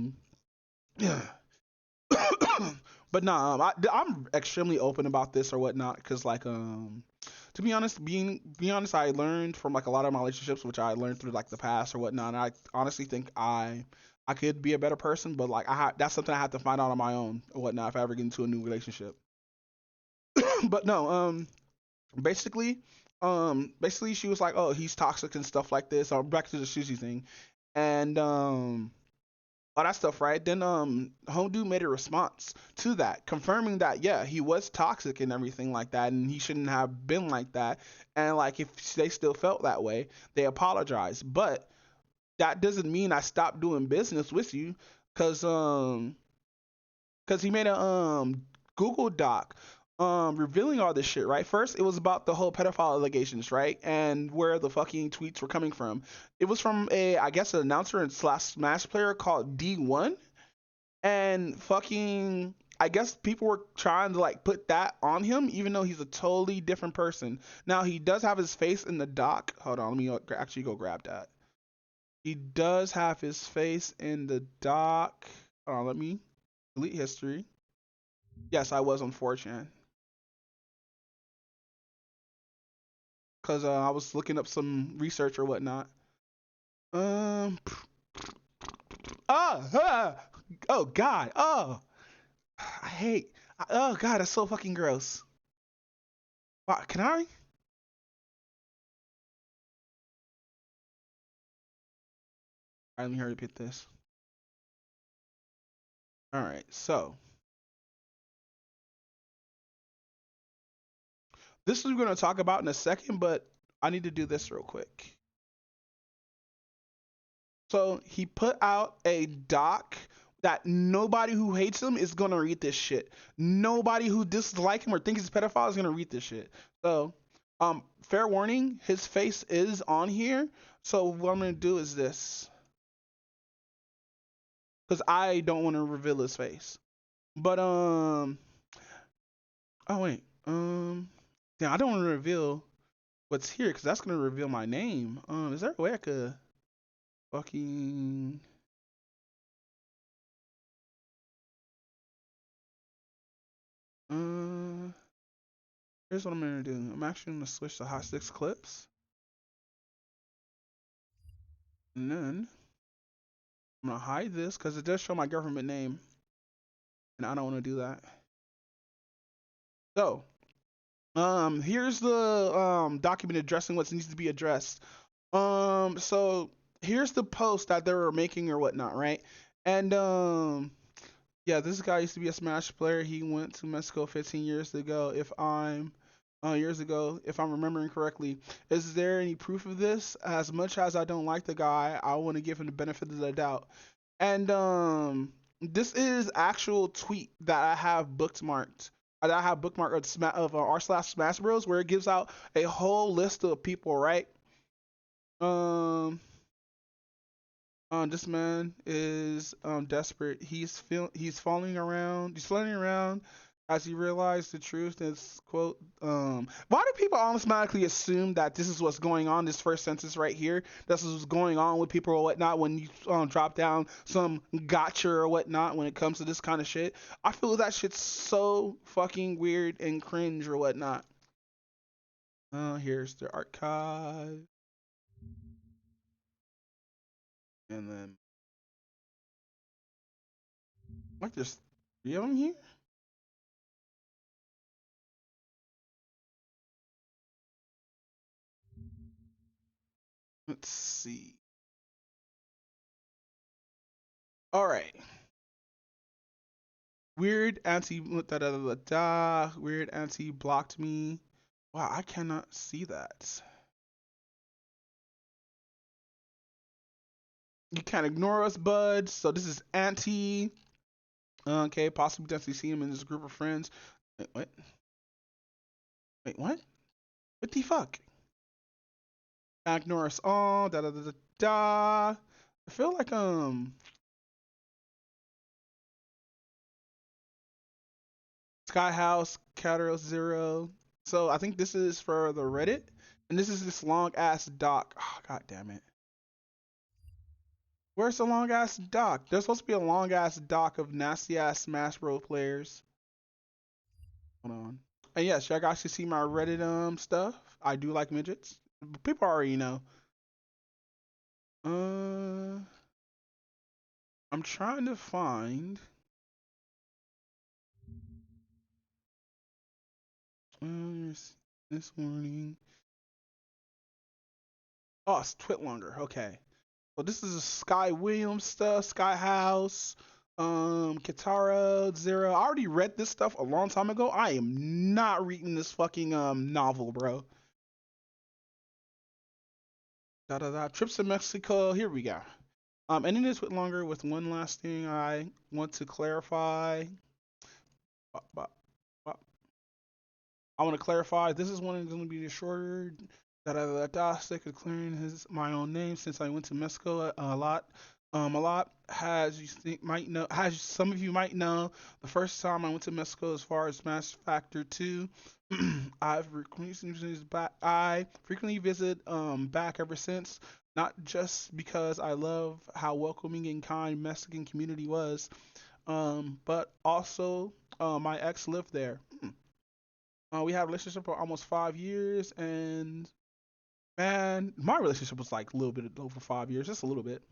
but nah, I'm extremely open about this or whatnot, because like to be honest, being honest, I learned from like a lot of my relationships, which I learned through like the past or whatnot. And I honestly think I could be a better person, but like that's something I have to find out on my own or whatnot if I ever get into a new relationship. But no, basically she was like, oh, he's toxic and stuff like this. Or back to the sushi thing, and all that stuff, right? Then home dude made a response to that, confirming that yeah, he was toxic and everything like that, and he shouldn't have been like that. And like if they still felt that way, they apologized. But that doesn't mean I stopped doing business with you, cause he made a Google Doc revealing all this shit, right? First, it was about the whole pedophile allegations, right? And where the fucking tweets were coming from. It was from I guess, an announcer and slash Smash player called D1. And fucking, I guess people were trying to like put that on him, even though he's a totally different person. Now, he does have his face in the doc. Hold on, let me actually go grab that. He does have his face in the doc. Let me delete history. Yes, I was on 4chan. Because I was looking up some research or whatnot. Um. Oh God. Oh, I hate. Oh God, that's so fucking gross. Wow, can I? All right, let me hurry up hit this. All right, so this is what we're going to talk about in a second, but I need to do this real quick. So he put out a doc that nobody who hates him is going to read this shit. Nobody who dislikes him or thinks he's a pedophile is going to read this shit. So, fair warning, his face is on here. So what I'm going to do is this. Because I don't want to reveal his face. But, oh wait, yeah, I don't want to reveal what's here because that's going to reveal my name. Is there a way I could fucking... Here's what I'm gonna do. I'm actually gonna switch to Hot 6 clips. And then I'm gonna hide this because it does show my government name. And I don't wanna do that. So, here's the document addressing what needs to be addressed. So here's the post that they were making or whatnot, right? And yeah, this guy used to be a Smash player. He went to Mexico 15 years ago. If I'm remembering correctly. Is there any proof of this? As much as I don't like the guy, I want to give him the benefit of the doubt. And this is actual tweet that I have bookmarked. That I have bookmarked of r/Smash Bros, where it gives out a whole list of people, right? This man is desperate. He's falling around. He's floating around as he realized the truth. This quote. Why do people automatically assume that this is what's going on? This first sentence right here. This is what's going on with people or whatnot when you drop down some gotcha or whatnot when it comes to this kind of shit. I feel that shit's so fucking weird and cringe or whatnot. Here's the archive. And then, like, there's 3 of them here? Let's see. All right. Weird auntie, da da da da. Weird auntie blocked me. Wow, I cannot see that. You can't ignore us, bud. So this is auntie. Okay, possibly definitely see him in this group of friends. Wait, what? Wait, what? What the fuck? Can't ignore us all. Da da da da da. I feel like Sky House, Caterpillar Zero. So I think this is for the Reddit, and this is this long ass doc. Oh, God damn it. Where's the long ass doc? There's supposed to be a long ass doc of nasty ass Smash Bros players. Hold on. And yes, y'all guys should see my Reddit stuff. I do like midgets. People already know. I'm trying to find. This morning. Oh, it's Twitlonger. Okay. So this is a Sky Williams stuff, Sky House, Katara Zero. I already read this stuff a long time ago. I am not reading this fucking novel, bro. Da da da. Trips to Mexico. Here we go. Ending this with longer with one last thing I want to clarify. I want to clarify. This is one that's going to be shorter. Da da da da. Sick of clearing my own name since I went to Mexico a lot. A lot, as some of you might know, the first time I went to Mexico as far as Mass Factor 2, I frequently visit back ever since, not just because I love how welcoming and kind Mexican community was, but also my ex lived there. We had a relationship for almost 5 years, and man, my relationship was like a little bit over 5 years, just a little bit.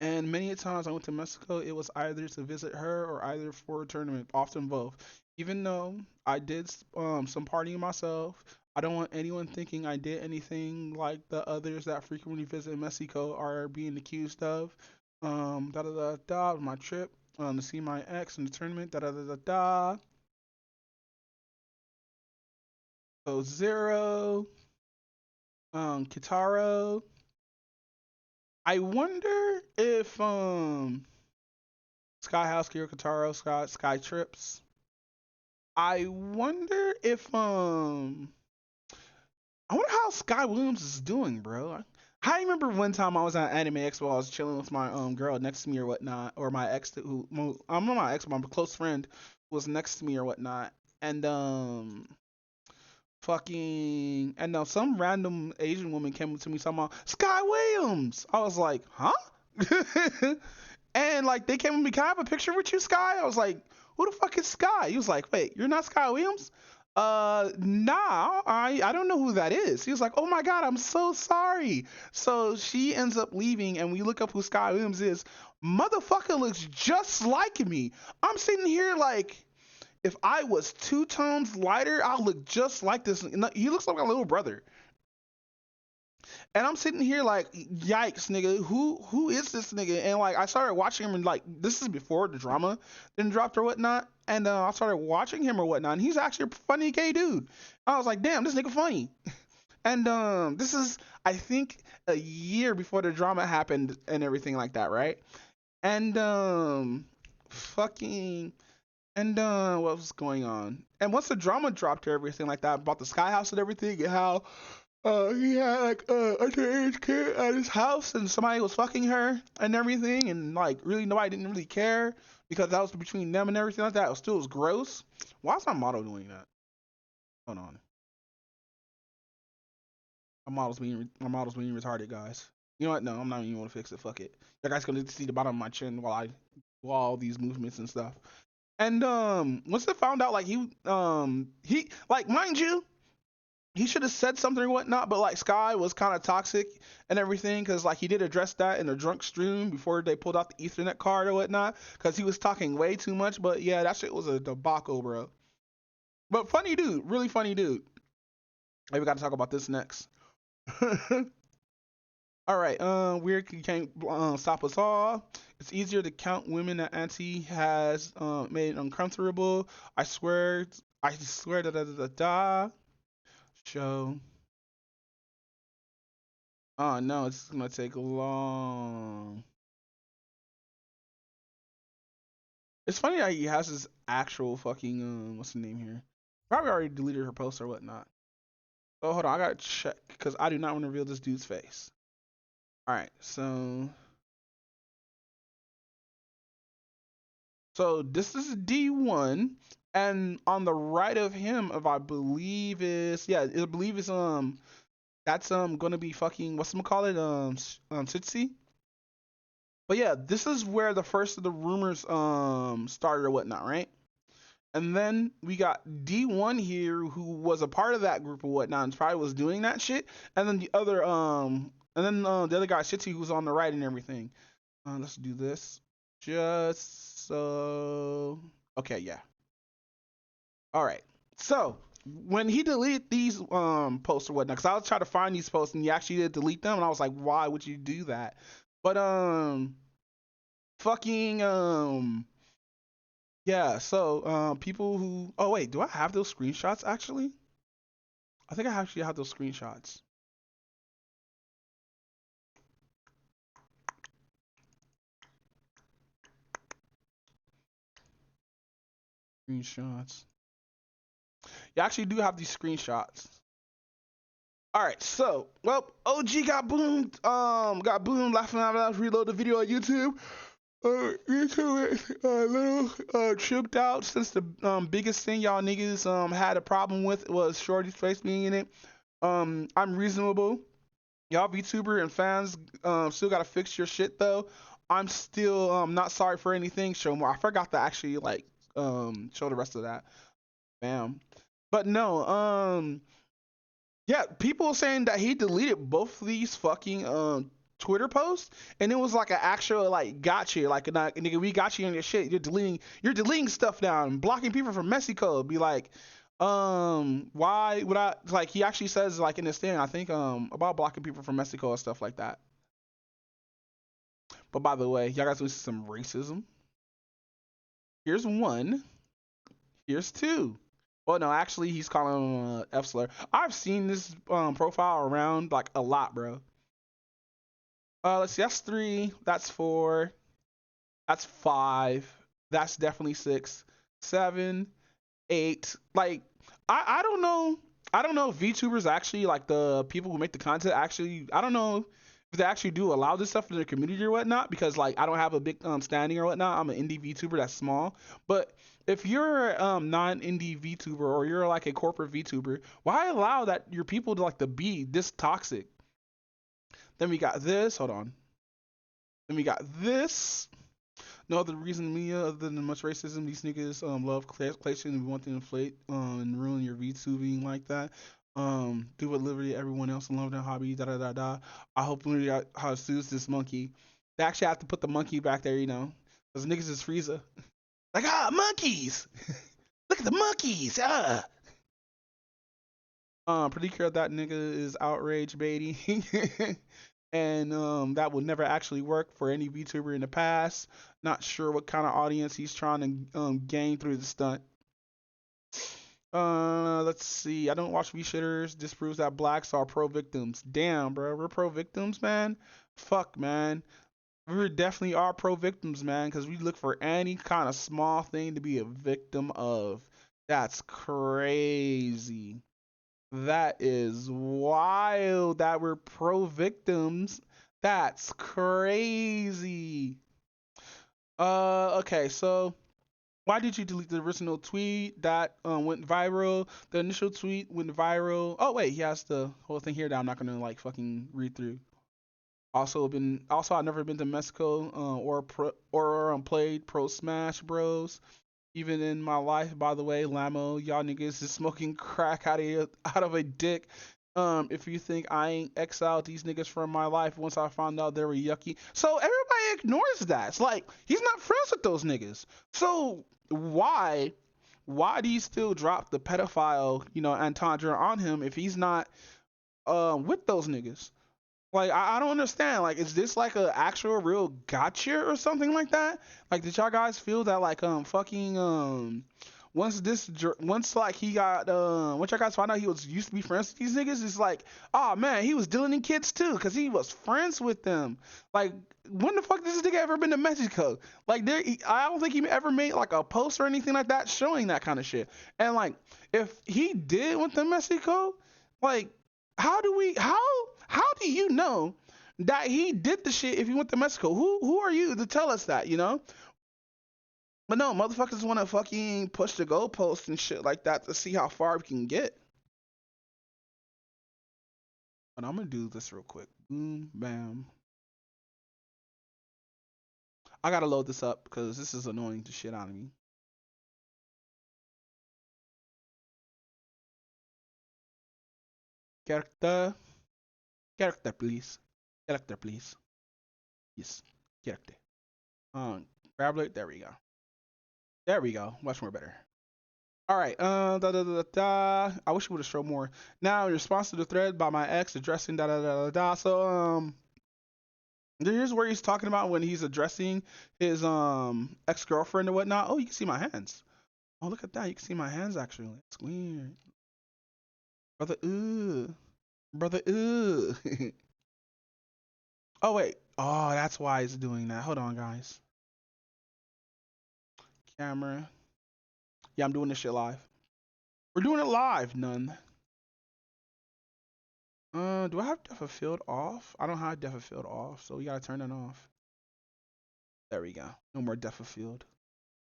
And many times I went to Mexico, it was either to visit her or either for a tournament, often both. Even though I did some partying myself, I don't want anyone thinking I did anything like the others that frequently visit Mexico are being accused of. Da da da da. My trip to see my ex in the tournament. Da da da da da. So Zero, Kitaro. I wonder if Sky House, Kiro Kitaro, Sky Trips. I wonder if I wonder how Sky Williams is doing, bro. I remember one time I was at Anime Expo. I was chilling with my girl next to me or whatnot, or my ex I'm not my ex, but my close friend was next to me or whatnot, and fucking and now some random Asian woman came up to me talking about Sky Williams. I was like, huh? And like they came with me, can I have a picture with you, Sky? I was like, who the fuck is Sky? He was like, wait, you're not Sky Williams? Nah, I don't know who that is. He was like, oh my god, I'm so sorry. So she ends up leaving and we look up who Sky Williams is. Motherfucker looks just like me. I'm sitting here like, if I was 2 tones lighter, I'll look just like this. He looks like my little brother. And I'm sitting here like, yikes, nigga, who is this nigga? And like, I started watching him, and like, this is before the drama then dropped or whatnot. And I started watching him or whatnot, and he's actually a funny gay dude. I was like, damn, this nigga funny. And this is, I think, a year before the drama happened and everything like that, right? And fucking, and what was going on? And once the drama dropped or everything like that about the Sky House and everything, and how he had like underage kid at his house and somebody was fucking her and everything, and like really nobody didn't really care because that was between them and everything like that. It still was gross. Why is my model doing that? Hold on. My model's being retarded, guys. You know what? No, I'm not even gonna fix it. Fuck it. You guys gonna see the bottom of my chin while I do all these movements and stuff. And once they found out, like he like, mind you, he should have said something or whatnot, but like Sky was kind of toxic and everything, because like he did address that in a drunk stream before they pulled out the Ethernet card or whatnot, because he was talking way too much. But yeah, that shit was a debacle, bro. But funny dude, really funny dude. Hey, we got to talk about this next. All right, weird can't stop us all. It's easier to count women that Auntie has made uncomfortable. I swear, da da da da da. Show. Oh no, it's gonna take long. It's funny that he has his actual fucking what's the name here? Probably already deleted her post or whatnot. Oh, hold on, I gotta check because I do not want to reveal this dude's face. All right, so this is D1, and on the right of him, if I believe is I believe it's that's gonna be fucking whatchamacallit, Sitsi. But yeah, this is where the first of the rumors started or whatnot, right? And then we got D1 here, who was a part of that group or whatnot, and probably was doing that shit. And then the other the other guy, Shitty, who's on the right and everything. Let's do this. Just so okay, yeah. All right. So when he deleted these posts or whatnot, because I was trying to find these posts and he actually did delete them, and I was like, why would you do that? But fucking yeah, so people who, oh wait, do I have those screenshots actually? I think I actually have those screenshots. Screenshots. You actually do have these screenshots. All right, so OG got boomed. Got boomed. Laughing out loud. Reload the video on YouTube. YouTube is a little tripped out since the biggest thing y'all niggas had a problem with was Shorty's face being in it. I'm reasonable. Y'all VTuber and fans still gotta fix your shit though. I'm still not sorry for anything. Show more. I forgot to actually like show the rest of that. Bam. But no, yeah, people saying that he deleted both of these fucking Twitter posts, and it was like an actual like gotcha, like nigga, we got you in your shit. You're deleting stuff now and blocking people from Mexico. Be like, Why would I like? He actually says like in this thing, I think about blocking people from Mexico and stuff like that. But by the way, y'all guys want to see some racism? Here's one. Here's two. Well, no, actually, he's calling him F slur. I've seen this profile around like a lot, bro. Let's see. That's 3. That's 4. That's 5. That's definitely 6, 7, 8. Like, I don't know. I don't know if VTubers actually like the people who make the content actually. I don't know if they actually do allow this stuff in their community or whatnot, because like I don't have a big standing or whatnot. I'm an indie VTuber that's small. But if you're non-indie VTuber or you're like a corporate VTuber, why allow that your people to like to be this toxic? Then we got this. Hold on. Then we got this. No other reason, Mia, other than much racism. These niggas love clashing and want to inflate and ruin your VTubing like that. Do what literally everyone else and love their hobby. Da da da da. I hope we got how to soothe this monkey. They actually have to put the monkey back there, you know, because niggas is Frieza. Like monkeys. Look at the monkeys. Pretty sure that nigga is outrage baiting. And that would never actually work for any VTuber in the past. Not sure what kind of audience he's trying to gain through the stunt. Let's see. I don't watch V-shitters. This proves that blacks are pro victims. Damn, bro, we're pro victims, man. Fuck, man. We definitely are pro victims, man, because we look for any kind of small thing to be a victim of. That's crazy. That is wild that we're pro victims. That's crazy. Okay, so why did you delete the original tweet that went viral? The initial tweet went viral. Oh wait, he has the whole thing here that I'm not gonna like fucking read through. Also I've never been to Mexico or played Pro Smash Bros. Even in my life, by the way, Lamo, y'all niggas is smoking crack out of a dick. If you think I ain't exiled these niggas from my life once I found out they were yucky. So everybody ignores that. It's like he's not friends with those niggas. So why do you still drop the pedophile, you know, entendre on him if he's not with those niggas? Like I don't understand. Like, is this like a actual real gotcha or something like that? Like, did y'all guys feel that like once like he got once y'all guys found out he was used to be friends with these niggas, it's like, oh man, he was dealing in kids too, cause he was friends with them. Like, when the fuck does this nigga ever been to Mexico? Like, I don't think he ever made like a post or anything like that showing that kind of shit. And like, if he did went to Mexico, like, how do you know that he did the shit if he went to Mexico? Who are you to tell us that, you know? But no, motherfuckers want to fucking push the goalposts and shit like that to see how far we can get. But I'm gonna do this real quick. Boom, bam. I gotta load this up because this is annoying the shit out of me. Character, please. Character, please. Yes, character. Grab it. There we go. There we go. Much more better. All right. I wish we would have showed more. Now, in response to the thread by my ex addressing da da da da da. So here's where he's talking about when he's addressing his ex-girlfriend and whatnot. Oh, you can see my hands. Oh, look at that. You can see my hands actually. It's weird. Brother, Oh wait. Oh, that's why it's doing that. Hold on, guys. Camera. Yeah, I'm doing this shit live. We're doing it live, none. Do I have depth of field off? I don't have depth of field off, so we gotta turn it off. There we go. No more depth of field.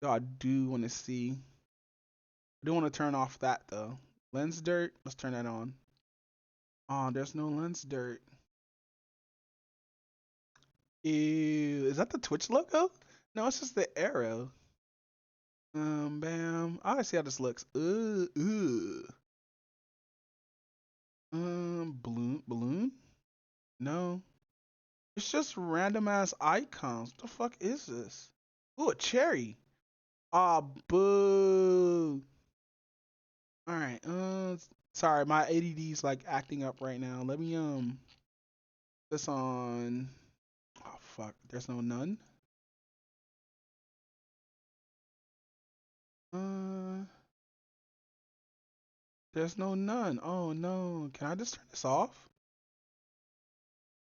So I do want to see. I do want to turn off that though. Lens dirt. Let's turn that on. Oh, there's no lens dirt. Ew. Is that the Twitch logo? No, it's just the arrow. Bam. I see how this looks. Balloon? No. It's just random ass icons. What the fuck is this? Ooh, a cherry. Ah, boo. All right. Sorry, my ADD's like acting up right now. Let me this on. Oh fuck. There's no none. Uh, there's no none. Oh no. Can I just turn this off?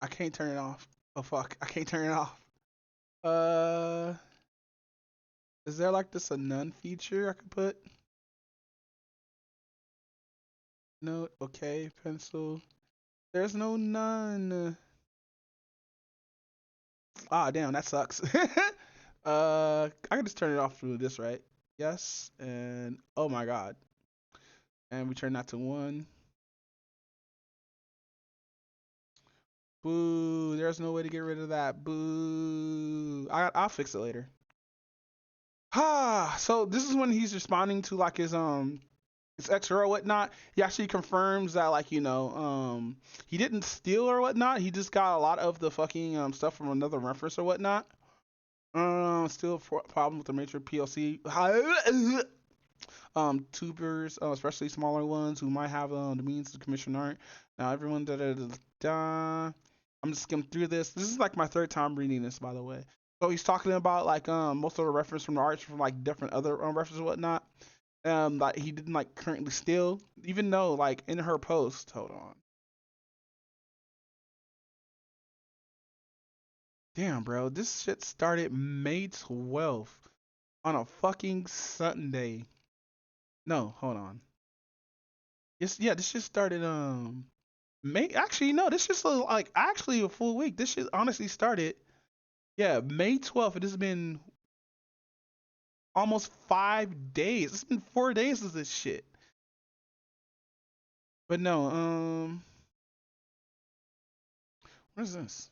I can't turn it off. Oh fuck. I can't turn it off. Uh, is there like this a none feature I could put? Note. Okay. Pencil. There's no none. Ah, damn. That sucks. I can just turn it off through this, right? Yes. And oh my god. And we turn that to 1. Boo. There's no way to get rid of that. Boo. I'll fix it later. Ah, so this is when he's responding to like his ex or whatnot. He actually confirms that like he didn't steal or whatnot. He just got a lot of the fucking stuff from another reference or whatnot. Still problem with the major PLC tubers, especially smaller ones who might have the means to commission art. Now everyone I'm just skimming through this. This is like my third time reading this, by the way. So he's talking about like most of the reference from the arts from like different other references and whatnot. That he didn't like currently steal, even though like in her post. Hold on. Damn, bro, this shit started May 12th on a fucking Sunday. No, hold on. This shit started May. Actually, no, this just like actually a full week. This shit honestly started, yeah, May 12th. It has been almost 5 days. It's been 4 days of this shit. But no, what is this?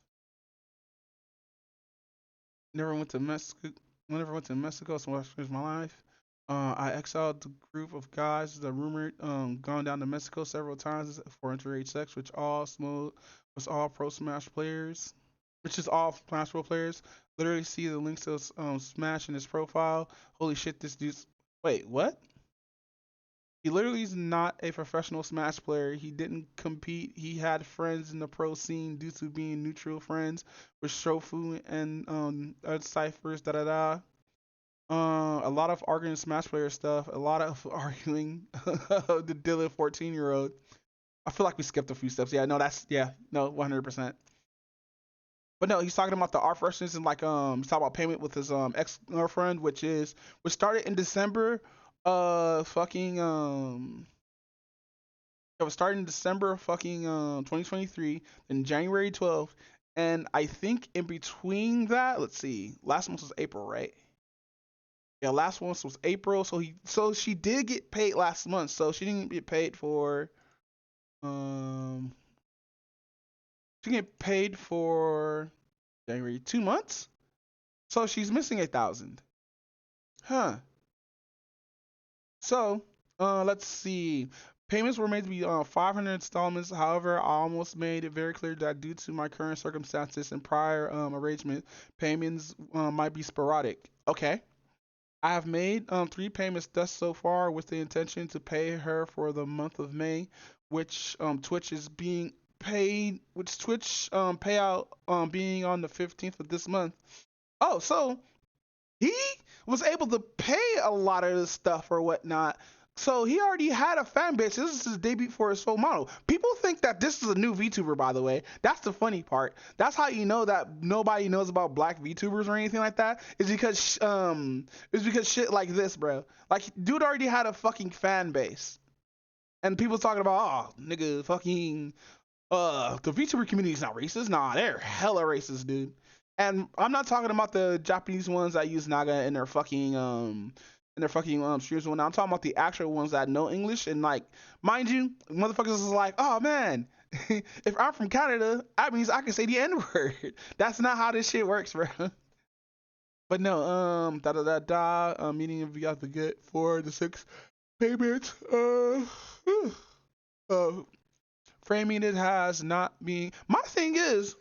Never went to Mexico. Never went to Mexico, so I changed my life. I exiled the group of guys that rumored gone down to Mexico several times for interracial sex, was all pro Smash players, which is all Smash Pro players. Literally see the links to Smash in his profile. Holy shit, this dude's. Wait, what? He literally is not a professional Smash player. He didn't compete. He had friends in the pro scene due to being neutral friends with Shofu and ciphers. Da da da. A lot of arguing Smash player stuff. A lot of arguing the Dylan 14-year-old. I feel like we skipped a few steps. Yeah, no, that's yeah, no, 100%. But no, he's talking about the art freshness and like he's talking about payment with his ex girlfriend, which started in December. Fucking it was starting in December fucking 2023, then January 12th, and I think in between that, let's see, last month was April, right? Yeah, last one was April, so she did get paid last month, so she didn't get paid for um she didn't get paid for January 2 months, so she's missing 8,000. Huh. So let's see. Payments were made to be 500 installments. However, I almost made it very clear that due to my current circumstances and prior arrangement, payments might be sporadic. Okay. I have made 3 payments thus so far with the intention to pay her for the month of May, which Twitch is being paid, which Twitch payout being on the 15th of this month. Oh, so he was able to pay a lot of this stuff or whatnot. So he already had a fan base. This is his debut for his sole model. People think that this is a new VTuber, by the way. That's the funny part. That's how you know that nobody knows about black VTubers or anything like that. Is because shit like this, bro. Like dude already had a fucking fan base, and people talking about nigga fucking the VTuber community is not racist. Nah, they're hella racist, dude. And I'm not talking about the Japanese ones that use Naga in their fucking streams. When I'm talking about the actual ones that know English and like, mind you, motherfuckers is like, oh man, if I'm from Canada, that means I can say the N word. That's not how this shit works, bro. But no, meaning if you got to get 4 to 6 payments, framing it has not been. My thing is,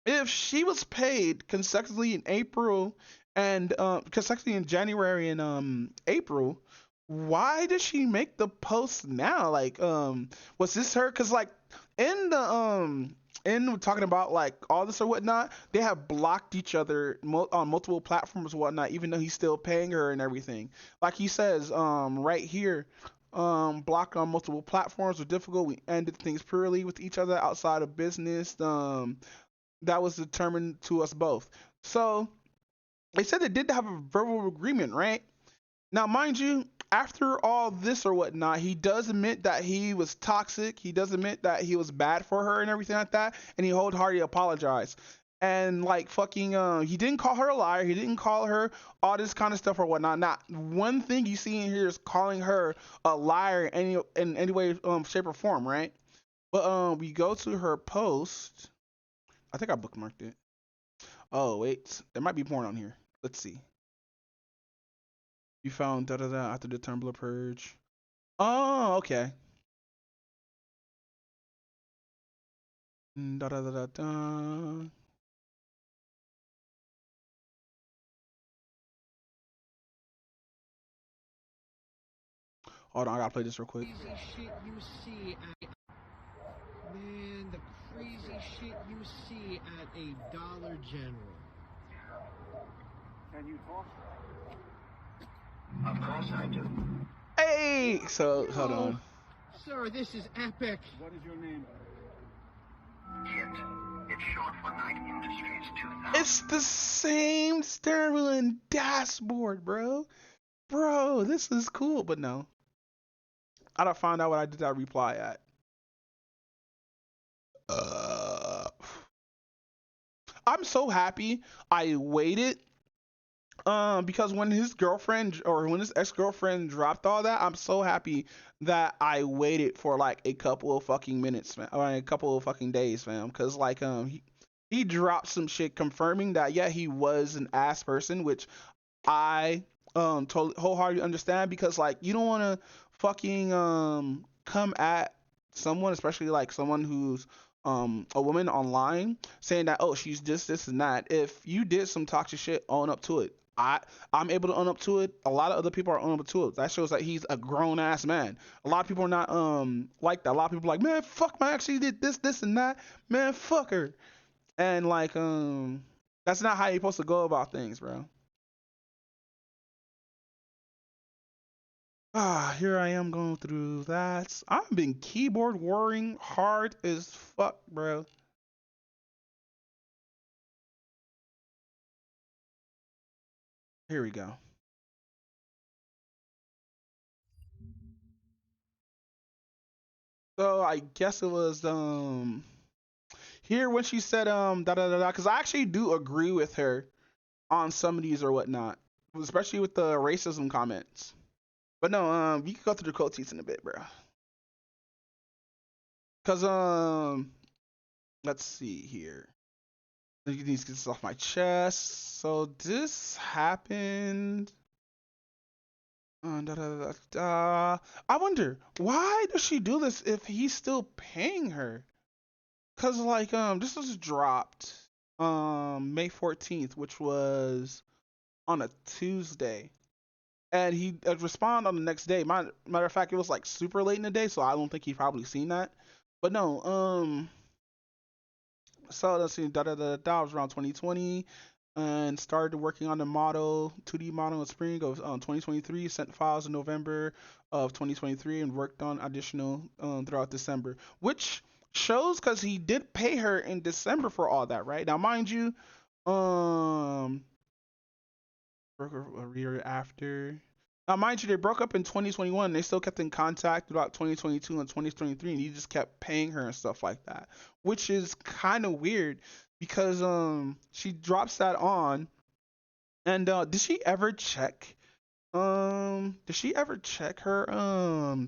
if she was paid consecutively in April and consecutively in January and April, why did she make the post now? Like, was this her? Cause like in the in talking about like all this or whatnot, they have blocked each other on multiple platforms or whatnot, even though he's still paying her and everything. Like he says, right here, blocked on multiple platforms were difficult. We ended things purely with each other outside of business. That was determined to us both. So they said they did have a verbal agreement, right? Now, mind you, after all this or whatnot, he does admit that he was toxic. He does admit that he was bad for her and everything like that, and he wholeheartedly apologized. And like fucking, he didn't call her a liar. He didn't call her all this kind of stuff or whatnot. Not one thing you see in here is calling her a liar in any way, shape, or form, right? But we go to her post. I think I bookmarked it. Oh wait, there might be porn on here. Let's see. You found da da da after the Tumblr purge. Oh, okay. Da da da da da. Hold on, I gotta play this real quick. Crazy shit you see at man, the crazy shit you see at a Dollar General. Can you talk? Of course I do. Hey, so hold on. Sir, this is epic. What is your name? KIT. It's short for Night Industries 2000. It's the same Sterling dashboard, bro. Bro, this is cool, but no. I don't find out what I did that reply at. I'm so happy I waited. Because when his girlfriend or when his ex-girlfriend dropped all that, I'm so happy that I waited for like a couple of fucking minutes, man, or a couple of fucking days, fam. Cause like he dropped some shit confirming that yeah he was an ass person, which I totally wholeheartedly understand because like you don't want to fucking come at someone, especially like someone who's a woman online saying that oh she's just this and that. If you did some toxic shit, own up to it. I'm able to own up to it. A lot of other people are own up to it. That shows that he's a grown ass man. A lot of people are not like that. A lot of people are like, man, fuck my ex, she did this and that. Man, fuck her. And like that's not how you're supposed to go about things, bro. Here I am going through that. I've been keyboard warring hard as fuck, bro. Here we go. So I guess it was here when she said da da da da because I actually do agree with her on some of these or whatnot, especially with the racism comments. But no, you can go through the quote tweets in a bit, bro. Cause let's see here. I need to get this off my chest. So this happened. Da, da, da, da. I wonder why does she do this if he's still paying her? Cause like this was dropped May 14th, which was on a Tuesday, and he responded on the next day. Matter of fact, it was like super late in the day, so I don't think he probably seen that. But no, so let's see, da da da da was around 2020 and started working on the model 2D model in spring of 2023, sent files in November of 2023 and worked on additional throughout December, which shows because he did pay her in December for all that, right? Now mind you, a year after. Now, mind you, they broke up in 2021. They still kept in contact throughout 2022 and 2023, and he just kept paying her and stuff like that, which is kind of weird because she drops that on, and did she ever check? Did she ever check her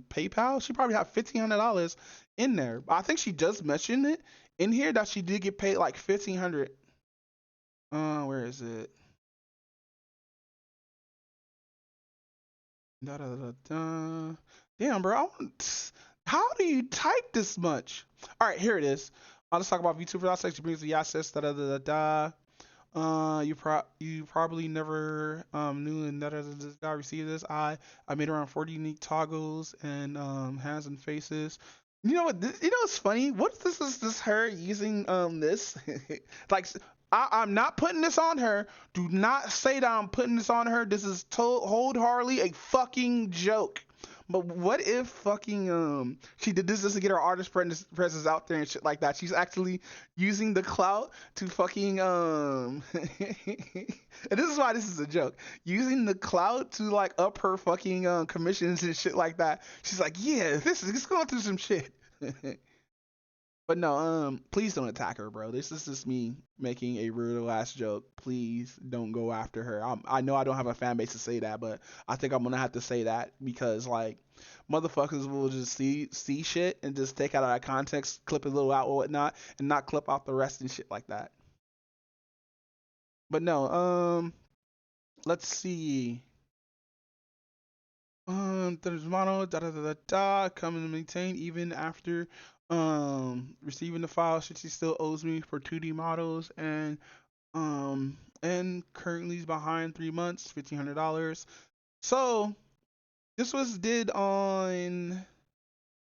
PayPal? She probably had $1,500 in there. I think she just mentioned it in here that she did get paid like $1,500. Where is it? Da, da, da, da. Damn, bro. How do you type this much? All right, here it is. Let's talk about VTuber Drama. She brings the assets. Da, da, da, da, You probably never knew that as this guy received this. I made around 40 unique toggles and hands and faces. You know what? You know what's funny? What this is this her using this like I'm not putting this on her. Do not say that I'm putting this on her. This is wholeheartedly a fucking joke. But what if fucking she did this just to get her artist presence out there and shit like that? She's actually using the clout to fucking and this is why this is a joke. Using the clout to like up her fucking commissions and shit like that. She's like, yeah, this is going through some shit. But no, please don't attack her, bro. This is just me making a rude last joke. Please don't go after her. I know I don't have a fan base to say that, but I think I'm gonna have to say that because like motherfuckers will just see shit and just take it out of context, clip a little out or whatnot, and not clip out the rest and shit like that. But no, let's see. There's model coming to maintain even after receiving the file. She still owes me for 2D models and currently is behind 3 months, $1,500. So this was did on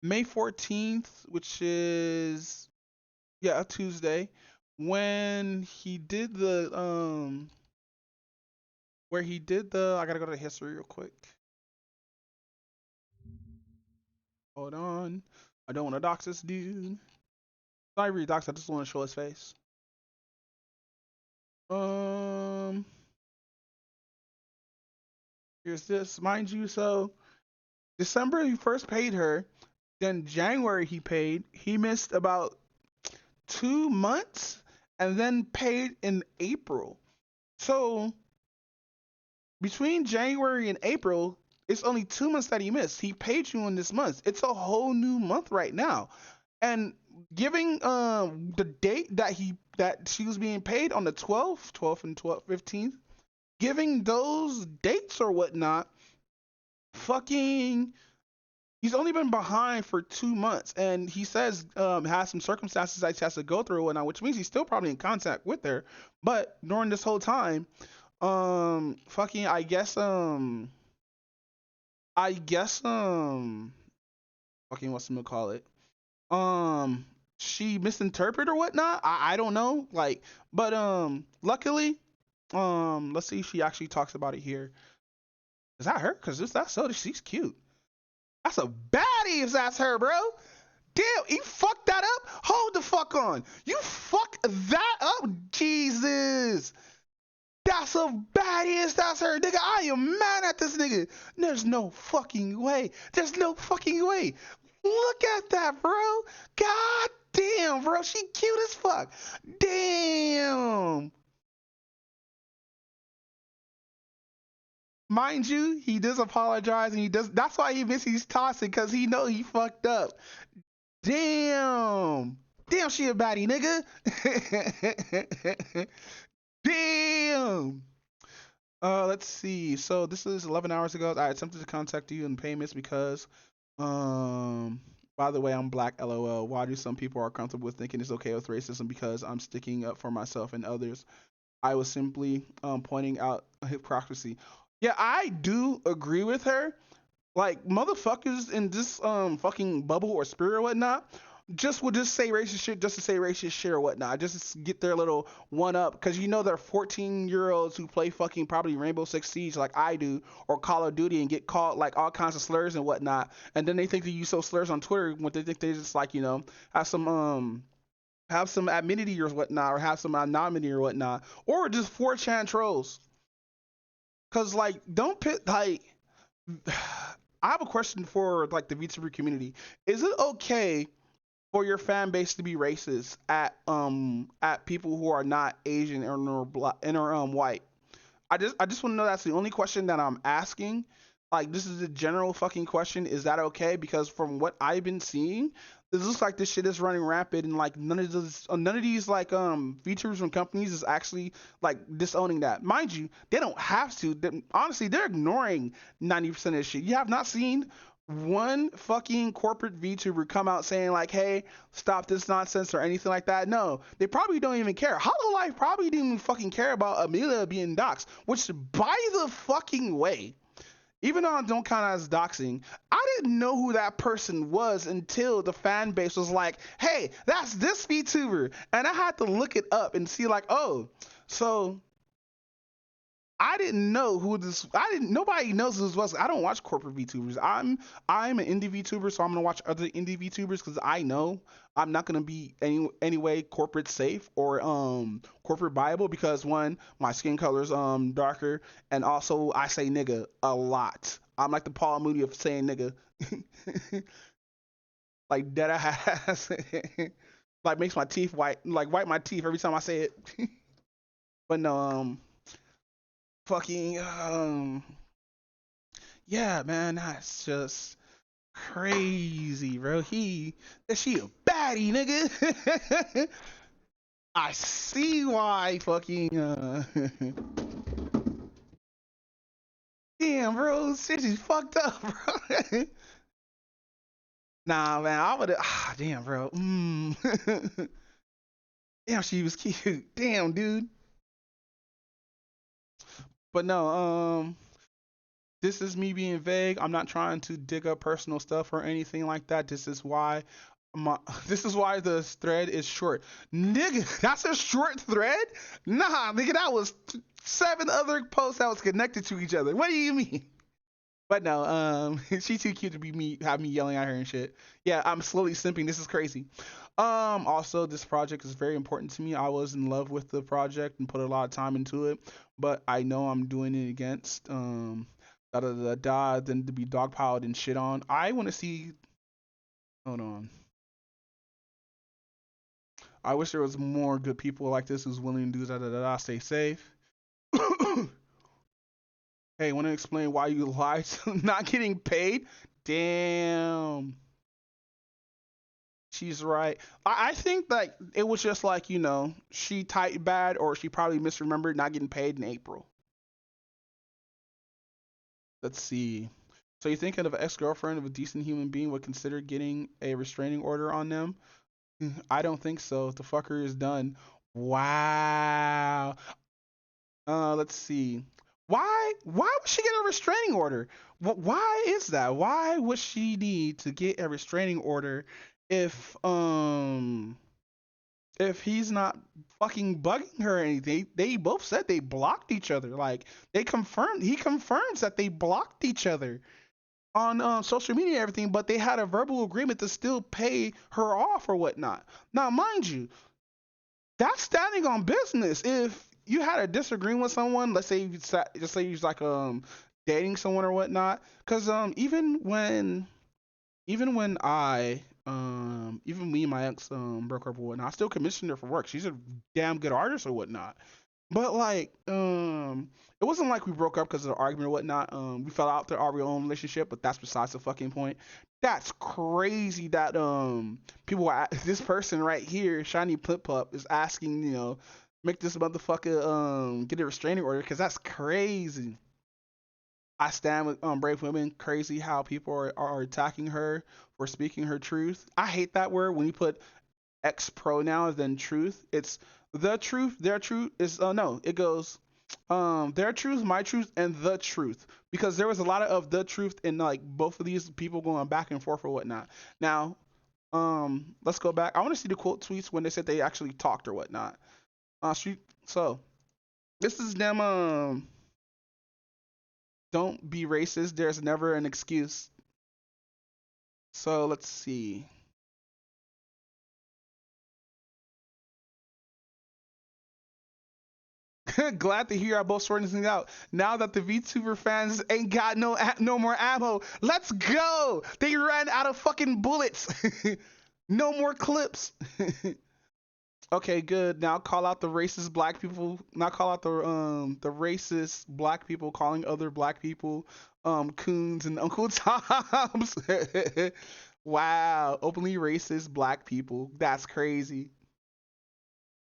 May 14th, which is a Tuesday, when he did the where he did the I gotta go to the history real quick. Hold on. I don't want to dox this dude. Sorry, read dox. I just want to show his face. Here's this, mind you. So December he first paid her. Then January he paid. He missed about 2 months and then paid in April. So between January and April, it's only 2 months that he missed. He paid you in this month. It's a whole new month right now. And giving the date that she was being paid on the 12th and 15th, giving those dates or whatnot, fucking he's only been behind for 2 months, and he says has some circumstances that he has to go through and whatnot, which means he's still probably in contact with her. But during this whole time, fucking I guess fucking what's gonna call it? She misinterpreted or whatnot. I don't know. Like, but luckily, let's see if she actually talks about it here. Is that her? Cause that's so she's cute. That's a baddie if that's her, bro. Damn, you fucked that up? Hold the fuck on. You fucked that up? Jesus. That's a baddie if that's her, nigga. I am mad at this nigga. There's no fucking way. There's no fucking way. Look at that, bro. God damn, bro. She cute as fuck. Damn. Mind you, he does apologize and he does. That's why he misses tossing, because he know he fucked up. Damn. Damn, she a baddie, nigga. Damn. Let's see. So this is 11 hours ago. I attempted to contact you in payments because, by the way, I'm black, LOL. Why do some people are comfortable with thinking it's okay with racism? Because I'm sticking up for myself and others. I was simply pointing out hypocrisy. Yeah, I do agree with her. Like, motherfuckers in this fucking bubble or spirit or whatnot will just say racist shit just to say racist shit or whatnot. Just to get their little one up. Because you know they're 14-year-olds who play fucking probably Rainbow Six Siege like I do, or Call of Duty, and get called like all kinds of slurs and whatnot. And then they think they use those slurs on Twitter when they think they just like, you know, have some amenity or whatnot, or have some anonymity or whatnot, or just 4chan trolls. Cause like, don't pit like. I have a question for like the VTuber community. Is it okay for your fan base to be racist at people who are not Asian or black or white? I just want to know. That's the only question that I'm asking. Like, this is a general fucking question. Is that okay? Because from what I've been seeing, it looks like this shit is running rampant, and like none of these like features from companies is actually like disowning that. Mind you, they don't have to. Honestly, they're ignoring 90% of this shit. You have not seen one fucking corporate VTuber come out saying like, hey, stop this nonsense or anything like that. No, they probably don't even care. Hololive probably didn't even fucking care about Amelia being doxxed, which, by the fucking way, even though I don't count it as doxing, I didn't know who that person was until the fan base was like, hey, that's this VTuber. And I had to look it up and see like, oh, so I didn't know who this. Nobody knows who this was. I don't watch corporate VTubers. I'm an indie VTuber, so I'm gonna watch other indie VTubers because I know I'm not gonna be anyway corporate safe or corporate viable because one, my skin color is darker, and also I say nigga a lot. I'm like the Paul Mooney of saying nigga, like dead ass, like makes my teeth white, like white my teeth every time I say it. But no, fucking yeah, man, that's just crazy, bro. She a baddie, nigga. I see why fucking damn, bro, shit is fucked up, bro. Nah, man, I would damn, bro. Damn, she was cute. Damn, dude. But no, this is me being vague. I'm not trying to dig up personal stuff or anything like that. This is why the thread is short. Nigga, that's a short thread? Nah, nigga, that was 7 other posts that was connected to each other. What do you mean? But no, she's too cute to be have me yelling at her and shit. Yeah, I'm slowly simping. This is crazy. Also, this project is very important to me. I was in love with the project and put a lot of time into it, but I know I'm doing it against then to be dogpiled and shit on. I want to see. Hold on. I wish there was more good people like this who's willing to do Stay safe. Hey, want to explain why you lied to not getting paid? Damn. She's right. I think that it was just like, she typed bad or she probably misremembered not getting paid in April. Let's see. So you thinking of an ex-girlfriend of a decent human being would consider getting a restraining order on them? I don't think so. The fucker is done. Wow. Let's see. Why would she get a restraining order? Why is that? Why would she need to get a restraining order if he's not fucking bugging her or anything? They both said they blocked each other. Like he confirms that they blocked each other on social media and everything, but they had a verbal agreement to still pay her off or whatnot. Now, mind you, that's standing on business. If you had a disagreement with someone, let's say just say you're like dating someone or whatnot, because even when even me and my ex broke up or whatnot, I still commissioned her for work. She's a damn good artist or whatnot. But like, it wasn't like we broke up because of the argument or whatnot. We fell out through our own relationship, but that's besides the fucking point. That's crazy that people are, this person right here, Shiny Plip Pup, is asking, make this motherfucker get a restraining order because that's crazy. I stand with brave women. Crazy how people are attacking her for speaking her truth. I hate that word when you put X pronouns then truth. It's the truth, their truth is no, it goes their truth, my truth, and the truth. Because there was a lot of the truth in like both of these people going back and forth or whatnot. Now, let's go back. I want to see the quote tweets when they said they actually talked or whatnot. So this is them don't be racist, there's never an excuse. So let's see. Glad to hear I both sorting this thing out. Now that the VTuber fans ain't got no more ammo, let's go. They ran out of fucking bullets. No more clips. Okay, good. Now call out the racist black people. Now call out the racist black people calling other black people coons and Uncle Toms. Wow, openly racist black people. That's crazy.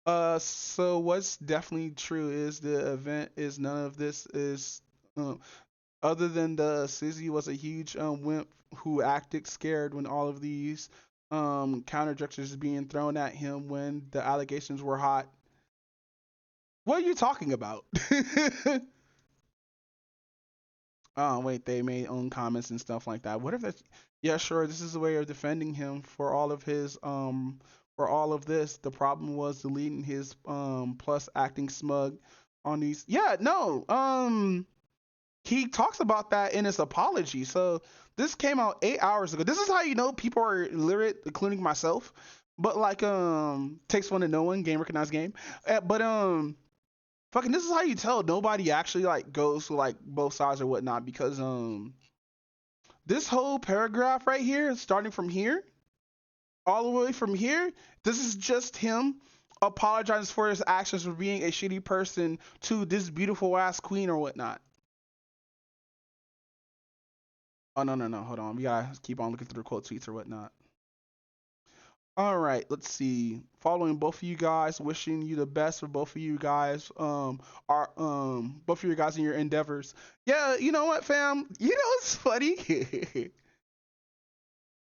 So what's definitely true is the event is none of this is other than the Sizzy was a huge wimp who acted scared when all of these counter gestures being thrown at him when the allegations were hot. What are you talking about? Oh wait, they made own comments and stuff like that. What if that's yeah, sure, this is a way of defending him for all of his for all of this. The problem was deleting his plus acting smug on these. Yeah, no. He talks about that in his apology. So this came out 8 hours ago. This is how you know people are literate, including myself. But like takes one to know one, game recognized game. But fucking this is how you tell nobody actually like goes to like both sides or whatnot, because this whole paragraph right here, starting from here all the way from here, this is just him apologizing for his actions for being a shitty person to this beautiful ass queen or whatnot. Oh no, hold on, we gotta keep on looking through the quote tweets or whatnot. All right, let's see. Following both of you guys, wishing you the best for both of you guys. Are both of you guys in your endeavors. Yeah, you know what, fam? You know what's funny?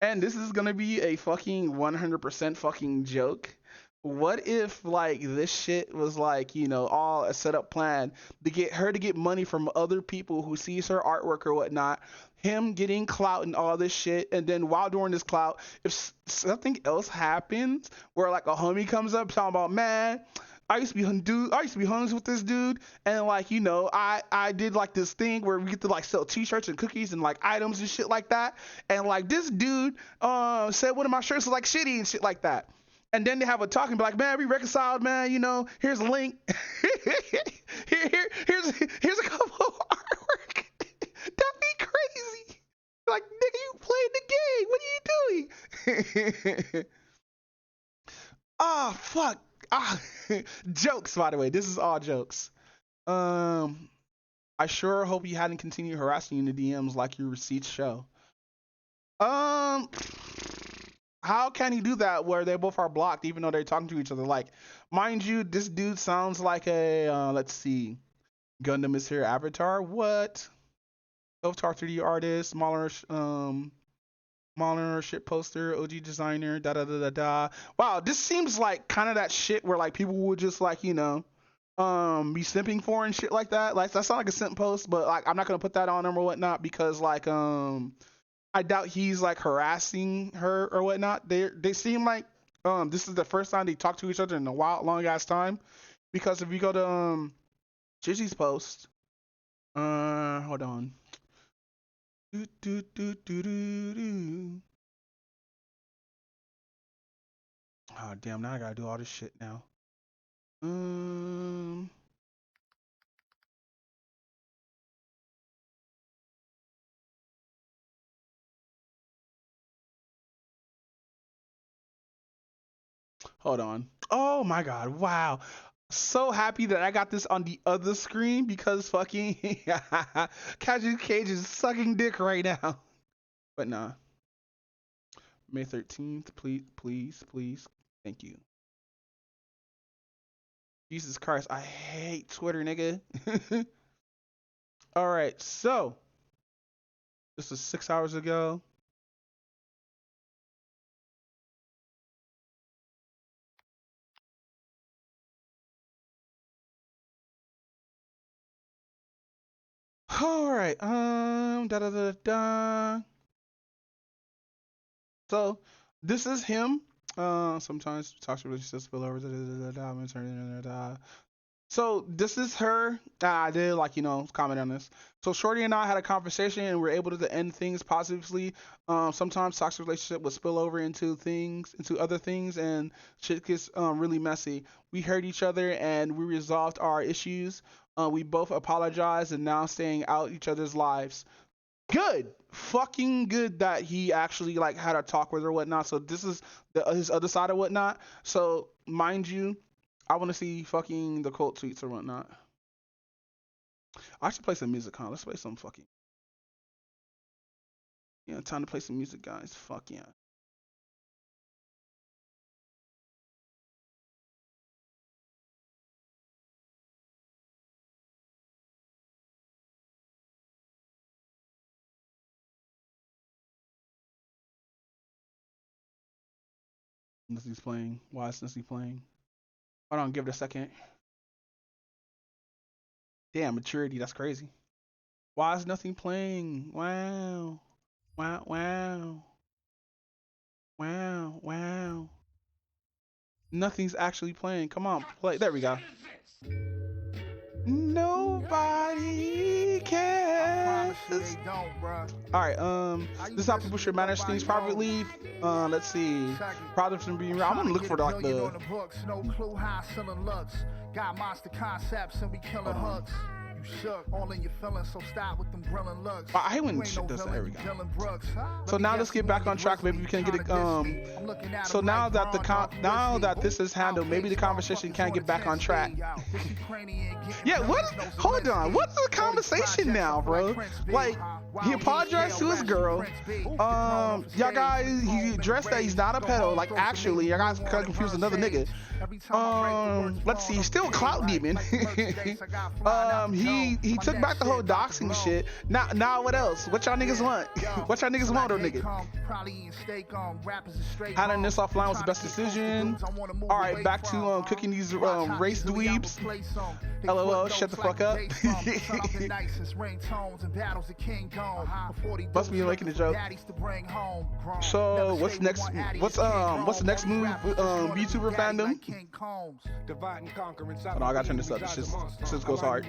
And this is gonna be a fucking 100% fucking joke. What if like this shit was like, you know, all a setup plan to get her to get money from other people who sees her artwork or whatnot, him getting clout and all this shit, and then while doing this clout, if something else happens where like a homie comes up talking about, man, I used to be homies with this dude, and like, you know, I did like this thing where we get to like sell t-shirts and cookies and like items and shit like that, and like this dude said one of my shirts was like shitty and shit like that. And then they have a talk and be like, man, we reconciled, man, you know, here's a link. Here's a couple of artwork. That'd be crazy. Like, nigga, you playing the game. What are you doing? Oh, fuck. Ah, jokes, by the way. This is all jokes. I sure hope you hadn't continued harassing you in the DMs like your receipts show. How can he do that where they both are blocked even though they're talking to each other? Like, mind you, this dude sounds like a let's see, Gundam is here, Avatar. What? Avatar 3D artist, Mauler shit poster, OG designer, da da da da da. Wow, this seems like kind of that shit where like people would just like, you know, be simping for and shit like that. Like that sounds like a simp post, but like I'm not gonna put that on him or whatnot because like I doubt he's like harassing her or whatnot. They seem like this is the first time they talk to each other in a while, long ass time. Because if you go to Gigi's post, hold on. Do, do, do, do, do, do. Oh damn! Now I gotta do all this shit now. Hold on. Oh my god! Wow. So happy that I got this on the other screen because fucking Casual Cage is sucking dick right now. But nah. May 13th, please. Thank you. Jesus Christ, I hate Twitter, nigga. All right, so this was 6 hours ago. All right, da da da da. So this is him. Sometimes talks relationships spill over. So this is her. I did like, you know, comment on this. So Shorty and I had a conversation and we are able to end things positively. Sometimes toxic relationship would spill over into other things, and shit gets really messy. We heard each other and we resolved our issues. We both apologized and now staying out each other's lives. Good, fucking good that he actually like had a talk with her or whatnot. So this is his other side or whatnot. So mind you, I want to see fucking the cult tweets or whatnot. I should play some music, huh? Let's play some fucking. Yeah, time to play some music, guys. Fuck yeah. Nothing's playing. Why is nothing playing? Hold on, give it a second. Damn, maturity, that's crazy. Why is nothing playing? Wow. Wow, wow. Wow, wow. Nothing's actually playing. Come on, play. There we go. Nobody cares. Alright, this is how people should manage things privately. Let's see. Products and being real. I'm gonna look for like the. No clue how selling looks. Got monster concepts and we killing hooks. You shook, all in your feelings, so stop with them grilling looks. I hate when shit does that. There we go. So now let's get back on track. Maybe we can get it. So now that this is handled, maybe the conversation can get back on track. Yeah. What? Hold on. What's the conversation now, bro? Like, he apologized to his girl. Y'all guys, he addressed that he's not a pedo. Like, actually, y'all guys kind of confused another nigga. Let's see. He's still a clout demon. He took back the whole doxing shit. Now what else? What y'all niggas want? What y'all niggas want, or nigga? Handling this offline was the best decision. All right, back to cooking these race dweebs. LOL, shut the fuck up. Must be making a joke. So what's next? What's the next move? VTuber fandom. Hold on, I gotta turn this up. This just goes hard.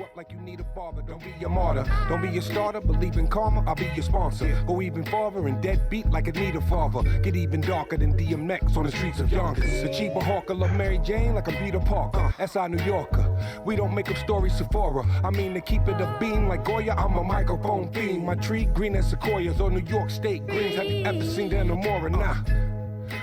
Don't be your martyr, don't be your starter. Believe in karma, I'll be your sponsor. Go even farther and deadbeat like a need a father. Get even darker than DMX on the streets of Yonkers. Achieve a hawker, love Mary Jane like I'm Peter Parker. SI New Yorker. We don't make up stories Sephora. I mean to keep it a beam like Goya. I'm a microphone fiend. My tree green as sequoias on New York State greens. Have you ever seen the Enamora? Nah.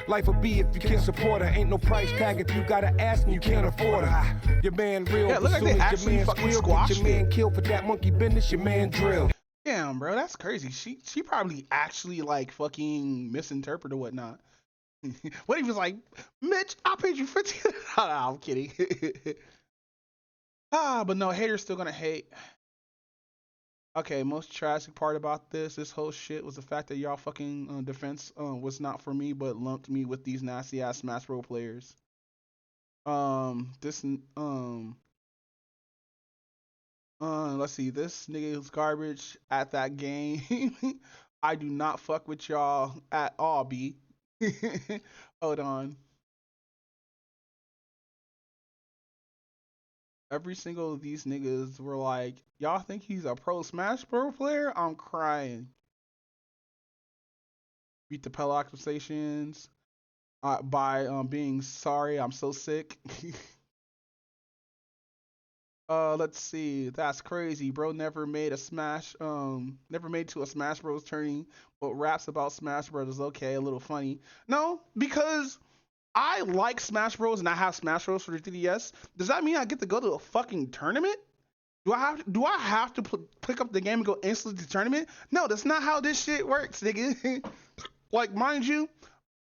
Life will be if you can't support her. Ain't no price tag if you gotta ask and you can't afford her. Your man real, yeah, look like they actually fucking squashed your man killed for that monkey business. Your man drill. Damn, bro, that's crazy. She probably actually like fucking misinterpreted or whatnot. What if he was like, Mitch, I paid you $15. I'm kidding. But no, haters still gonna hate. Okay, most tragic part about this whole shit was the fact that y'all fucking defense was not for me, but lumped me with these nasty ass Smash Bros players. Let's see, this nigga is garbage at that game. I do not fuck with y'all at all, B. Hold on. Every single of these niggas were like, y'all think he's a pro Smash Bros player? I'm crying. Beat the Pell accusations by being sorry. I'm so sick. Let's see. That's crazy, bro. Never made to a Smash Bros tourney, but raps about Smash Bros is okay, a little funny. No, because I like Smash Bros and I have Smash Bros for the 3DS. Does that mean I get to go to a fucking tournament? Do I have to pick up the game and go instantly to the tournament? No, that's not how this shit works, nigga. Like, mind you,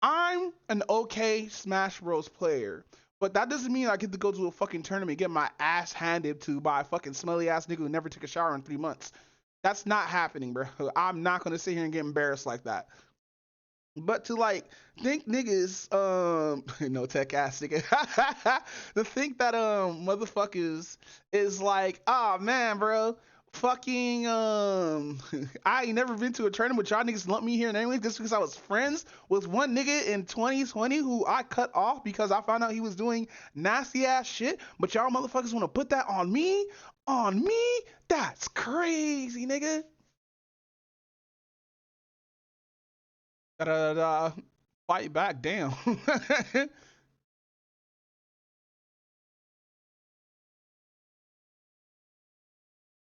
I'm an okay Smash Bros player, but that doesn't mean I get to go to a fucking tournament, get my ass handed to by a fucking smelly ass nigga who never took a shower in 3 months. That's not happening, bro. I'm not gonna sit here and get embarrassed like that. But to like think niggas, no tech ass nigga, to think that motherfuckers is like, oh man, bro, fucking I ain't never been to a tournament, but y'all niggas lumped me here and anyway just because I was friends with one nigga in 2020 who I cut off because I found out he was doing nasty ass shit. But y'all motherfuckers want to put that on me? On me? That's crazy, nigga. Fight back, damn.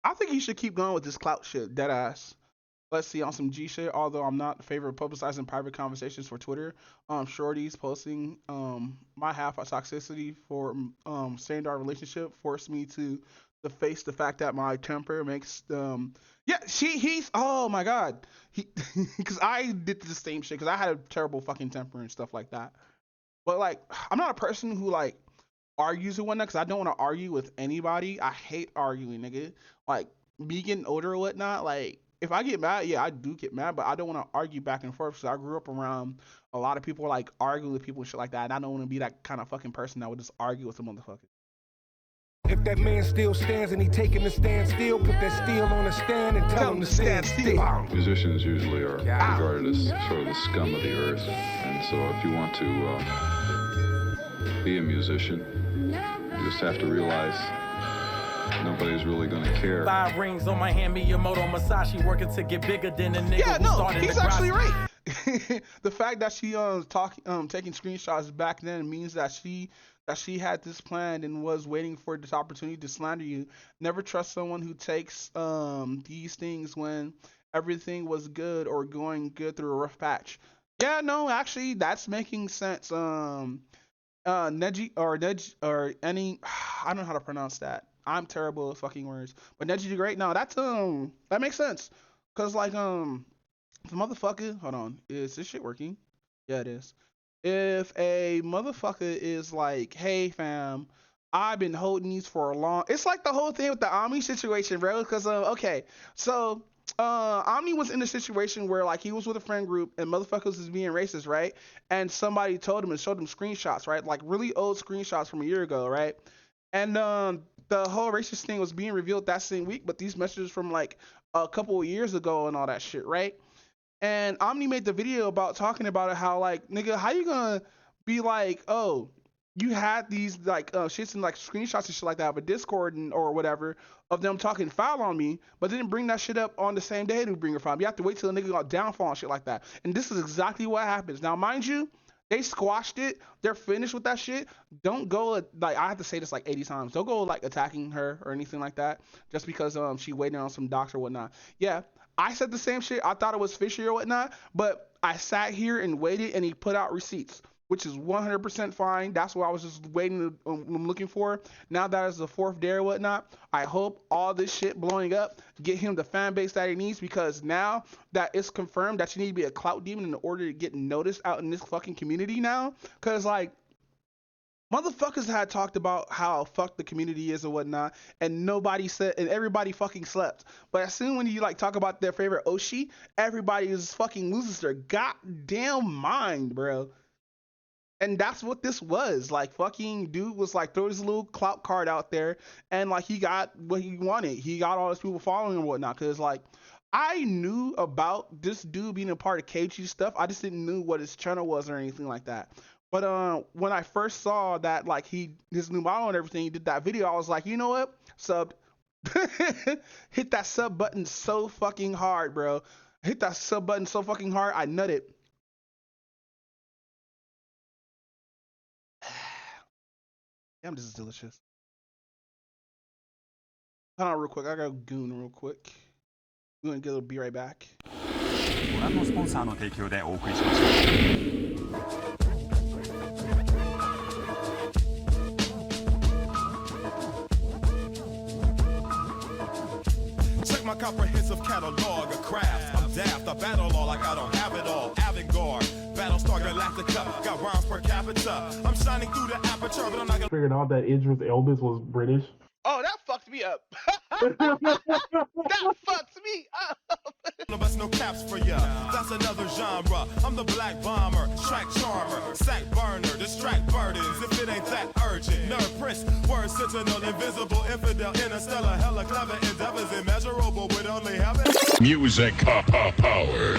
I think he should keep going with this clout shit, dead ass. Let's see, on some G shit, although I'm not in favor of publicizing private conversations for Twitter, shorties posting my half of toxicity for saying our relationship forced me to face the fact that my temper makes he's oh my god, he because I did the same shit because I had a terrible fucking temper and stuff like that. But like, I'm not a person who like argues with one because I don't want to argue with anybody. I hate arguing, nigga. Like, me getting older or whatnot, like if I get mad, yeah, I do get mad, but I don't want to argue back and forth. So I grew up around a lot of people like arguing with people and shit like that, and I don't want to be that kind of fucking person that would just argue with some motherfucker. If that man still stands and he taking the stand still, put that steel on the stand and tell him to stand still. Musicians usually are regarded as sort of the scum of the earth, and so if you want to be a musician, you just have to realize nobody's really gonna care. 5 rings on my hand, Miyamoto Masashi working to get bigger than the nigga who started he's the actually garage. right. The fact that she taking screenshots back then means that she had this planned and was waiting for this opportunity to slander you. Never trust someone who takes these things when everything was good or going good through a rough patch. Yeah, no, actually that's making sense. Neji or any I don't know how to pronounce that. I'm terrible at fucking words. But Neji the Great, no, that's that makes sense. Cause like the motherfucker, hold on, is this shit working? Yeah, it is. If a motherfucker is like, hey fam, I've been holding these for a long, it's like the whole thing with the Omni situation, bro. Cause okay, so Omni was in a situation where like he was with a friend group and motherfuckers was being racist, right? And somebody told him and showed him screenshots, right? Like really old screenshots from a year ago, right? And the whole racist thing was being revealed that same week, but these messages from like a couple of years ago and all that shit, right? And Omni made the video about talking about it, how like, nigga, how you gonna be like, oh, you had these like shits and like screenshots and shit like that of a Discord or whatever of them talking foul on me, but didn't bring that shit up on the same day to bring it foul. You have to wait till the nigga got downfall and shit like that. And this is exactly what happens. Now, mind you, they squashed it. They're finished with that shit. Don't go like, I have to say this like 80 times. Don't go like attacking her or anything like that just because she waiting on some docs or whatnot. Yeah, I said the same shit. I thought it was fishy or whatnot, but I sat here and waited and he put out receipts, which is 100% fine. That's what I was just waiting, looking for. Now that it's the 4th day or whatnot, I hope all this shit blowing up get him the fan base that he needs, because now that it's confirmed that you need to be a clout demon in order to get noticed out in this fucking community now. Because like, motherfuckers had talked about how fucked the community is and whatnot, and nobody said, and everybody fucking slept. But as soon when you like talk about their favorite Oshi, everybody is fucking loses their goddamn mind, bro. And that's what this was. Like, fucking dude was like, throw his little clout card out there, and like he got what he wanted. He got all his people following and whatnot. Cause like, I knew about this dude being a part of KG stuff. I just didn't know what his channel was or anything like that. But when I first saw that like his new model and everything, he did that video, I was like, you know what? Subbed. Hit that sub button so fucking hard, bro. Hit that sub button so fucking hard, I nutted. Damn, this is delicious. Hold on real quick. I gotta goon real quick. We're gonna get a little be right back. ご覧のスポンサーの提供でお送りしました。Check my comprehensive catalog of crafts. I'm daft, I battle all like I don't have it all. Avant-garde, Battlestar Galactica, got rhymes per capita. I'm shining through the aperture, but I'm not gonna Figured out that Idris Elba was British. Oh, that fucked me up. That fucked me up. No bust no caps for ya. That's another genre. I'm the black bomber, track charmer, sack burner, distract burdens. If it ain't that urgent, nerd prince, word sentinel, invisible, infidel, interstellar, hella clever endeavors, immeasurable with only heaven. Music power.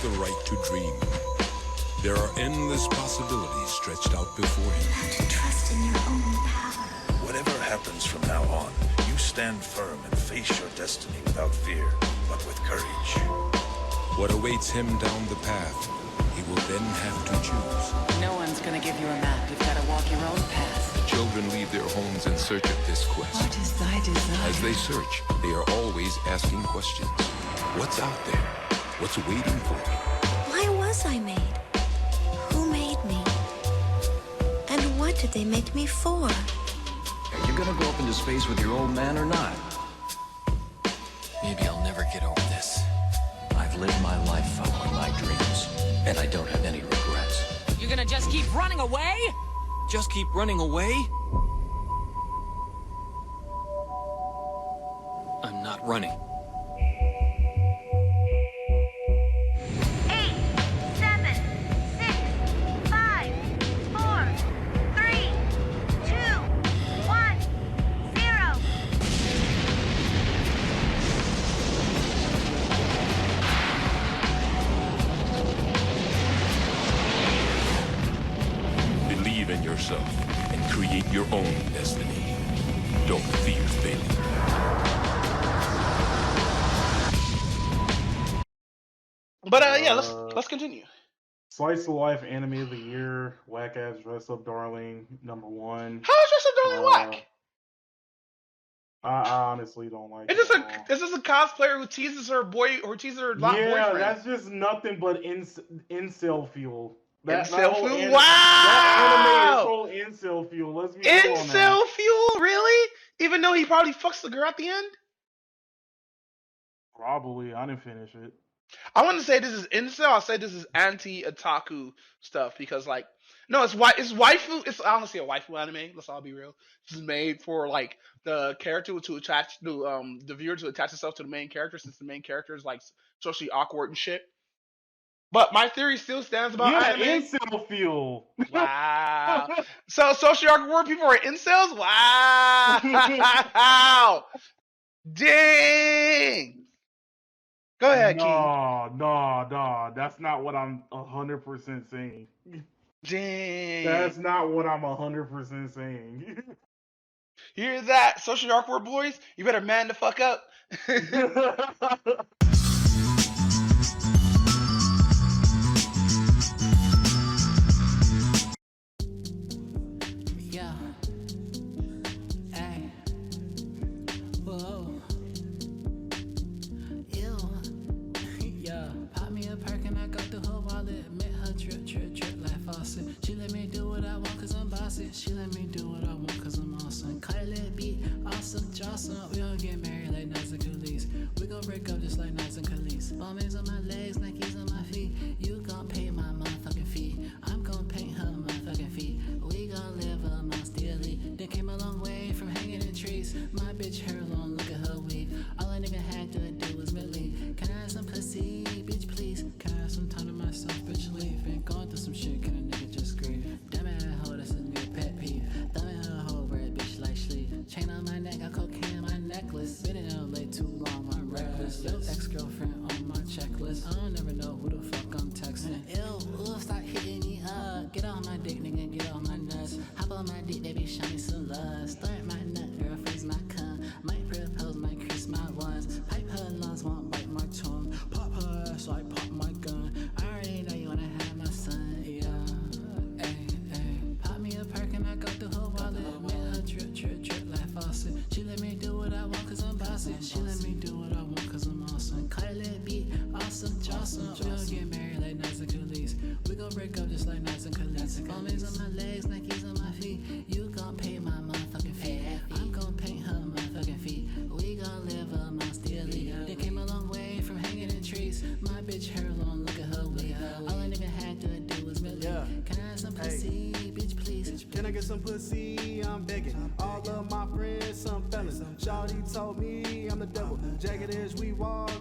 The right to dream. There are endless possibilities stretched out before him. You have to trust in your own power. Whatever happens from now on, you stand firm and face your destiny without fear, but with courage. What awaits him down the path, He will then have to choose. No one's gonna give you a map. You've gotta walk your own path. The children leave their homes in search of this quest. What is thy desire? As they search, they are always asking questions. What's out there? What's waiting for me? Why was I made? Who made me? And what did they make me for? Are you gonna go up into space with your old man or not? Maybe I'll never get over this. I've lived my life following my dreams, and I don't have any regrets. You're gonna just keep running away? Just keep running away? I'm not running. 8, 7, 6, 5, 4, 3, 2, 1, 0. Believe in yourself and create your own destiny. Don't fear failure. But yeah, let's continue. Slice of life anime of the year, whack ass dress up darling, #1. How is Dress Up Darling whack? I honestly don't like it. It's just a cosplayer who teases her boyfriend. Yeah, that's just nothing but incel fuel. Incel fuel? That Wow! anime is whole incel fuel. Let's be real on that. Incel fuel? Really? Even though he probably fucks the girl at the end? Probably. I didn't finish it. I wouldn't say this is incel. I'll say this is anti-otaku stuff because, like, no, it's waifu. It's honestly a waifu anime. Let's all be real. This is made for like the character to attach to the viewer to attach itself to the main character, since the main character is like socially awkward and shit. But my theory still stands about anime. Incel fuel. Wow. So socially awkward people are incels? Wow. Dang. Go ahead, King. No. That's not what I'm 100% saying. Dang. That's not what I'm 100% saying. You hear that, socially awkward boys? You better man the fuck up. Yeah. Hey. Whoa. Ew. Yeah. Pop me a perk and I go through her wallet. Met her drip like faucet. She let me do what I want cause I'm bossy. She let me do what I want cause I'm awesome. Kylie beat, awesome, Jocelyn. We gon' get married like Nas and Khalees. We gon' break up just like Nas and Khalees. Bombings on my legs, Nikes on my feet. You gon' pay my motherfucking fee. I'm gon' paint her motherfucking feet. We gon' live amongst daily. They came a long way from hanging in trees. My bitch hair long, look at her weave. All a nigga had to do was believe. Can I have some pussy, bitch, please? Can I have some time to myself, bitch, leave? Been going through some shit, can a nigga just grieve? Damn it, hoe, that's a new pet peeve. Thumb in her whole red bitch like sleeve. Chain on my neck, got cocaine on my necklace. Been in LA too long, I'm reckless. Yo, ex-girlfriend on my checklist. I don't never know who the fuck I'm texting. Ew, ooh, stop hitting me up. Get off my dick, nigga, get off my nuts. Hop on my dick, baby, show me some love. Start my nut, girl, freeze my cum. Might propose, might crease my ones. Pipe her lungs, won't bite my tongue. Pop her ass, so I pop my gun. I already know you wanna have my son, yeah. Pop me a perk and I go through her wallet. Met her drip like faucet. She let me do what I want cause I'm bossy. She let me do what I want cause I'm awesome. Kylie beat, awesome, Jocelyn. We gon' get married like Nas and Khalees. We gon' break up just like Nas and Khalees. Bombings on my legs, Nikes on my feet. You gon' pay my motherfucking fee. I'm gon' paint her motherfucking feet. We gon' live amongst daily. They came a long way from hanging in trees. My bitch hair long, look at her weave. All a nigga had to do was believe. Can I have some pussy, bitch, please? Can I get some pussy? I'm begging. All of my friends, some fellas. Shawty told me I'm the devil. Jagged edge, we walk.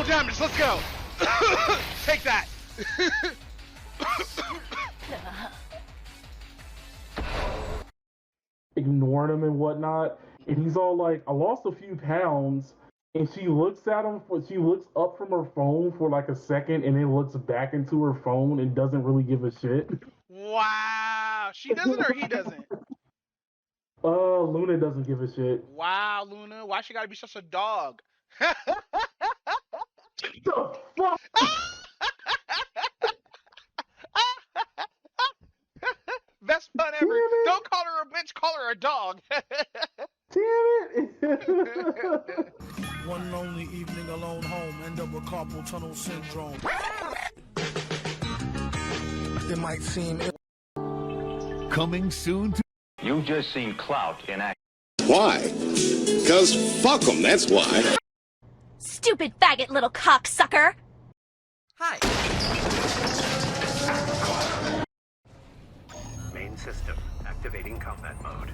No damage. Let's go. Take that. Ignoring him and whatnot, and he's all like, "I lost a few pounds." And she looks at him she looks up from her phone for like a second, and then looks back into her phone and doesn't really give a shit. Wow. She doesn't or he doesn't? Luna doesn't give a shit. Wow, Luna. Why she gotta be such a dog? The fuck? Best pun ever. Don't call her a bitch, call her a dog. Damn it. One lonely evening alone home, end up with carpal tunnel syndrome. It might seem coming soon to. You just seen clout in action. Why? Because fuck them, that's why. Stupid faggot little cocksucker! Hi. Main system, activating combat mode.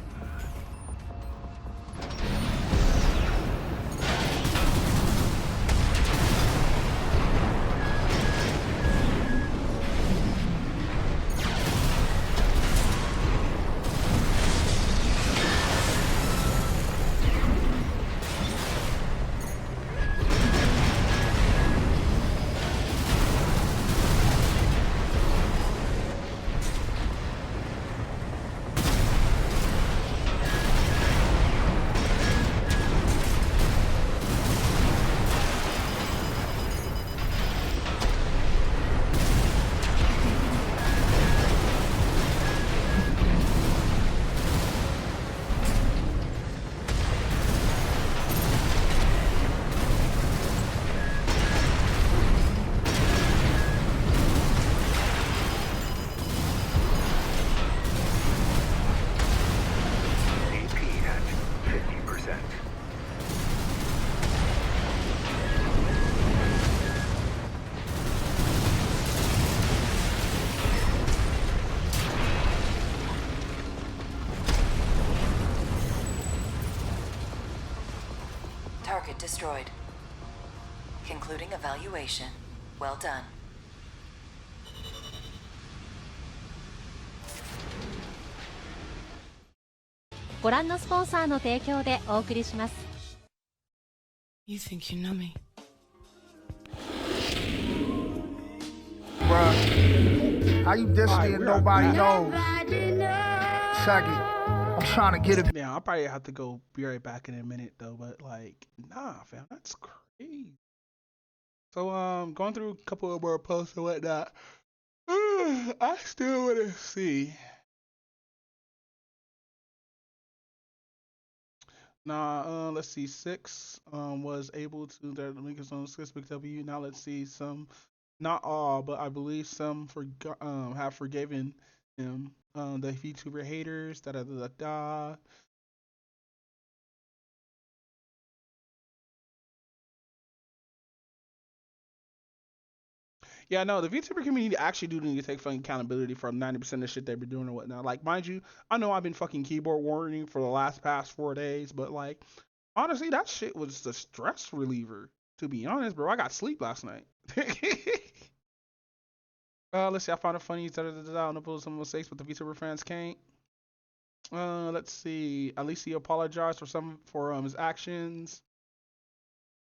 Target destroyed. Concluding evaluation. Well done. ご覧のスポンサーの提供でお送りします。You think you know me? Bruh, how you dissing and nobody knows? Check it. I'm trying to get it. Yeah, I'll probably have to go be right back in a minute though, but like, nah, fam, that's crazy. So, going through a couple of more posts and whatnot, I still want to see. Nah, let's see. 6 was able to their linkers on specific W. Now let's see some, not all, but I believe some have forgiven him. The VTuber haters. Da da da da. Yeah, no, the VTuber community actually do need to take fucking accountability for 90% of the shit they've been doing or whatnot. Like, mind you, I know I've been fucking keyboard warning for the past 4 days, but like, honestly, that shit was the stress reliever. To be honest, bro, I got sleep last night. Let's see, I found it funny. I don't know some mistakes, but the VTuber fans can't. Let's see. At least he apologized for his actions.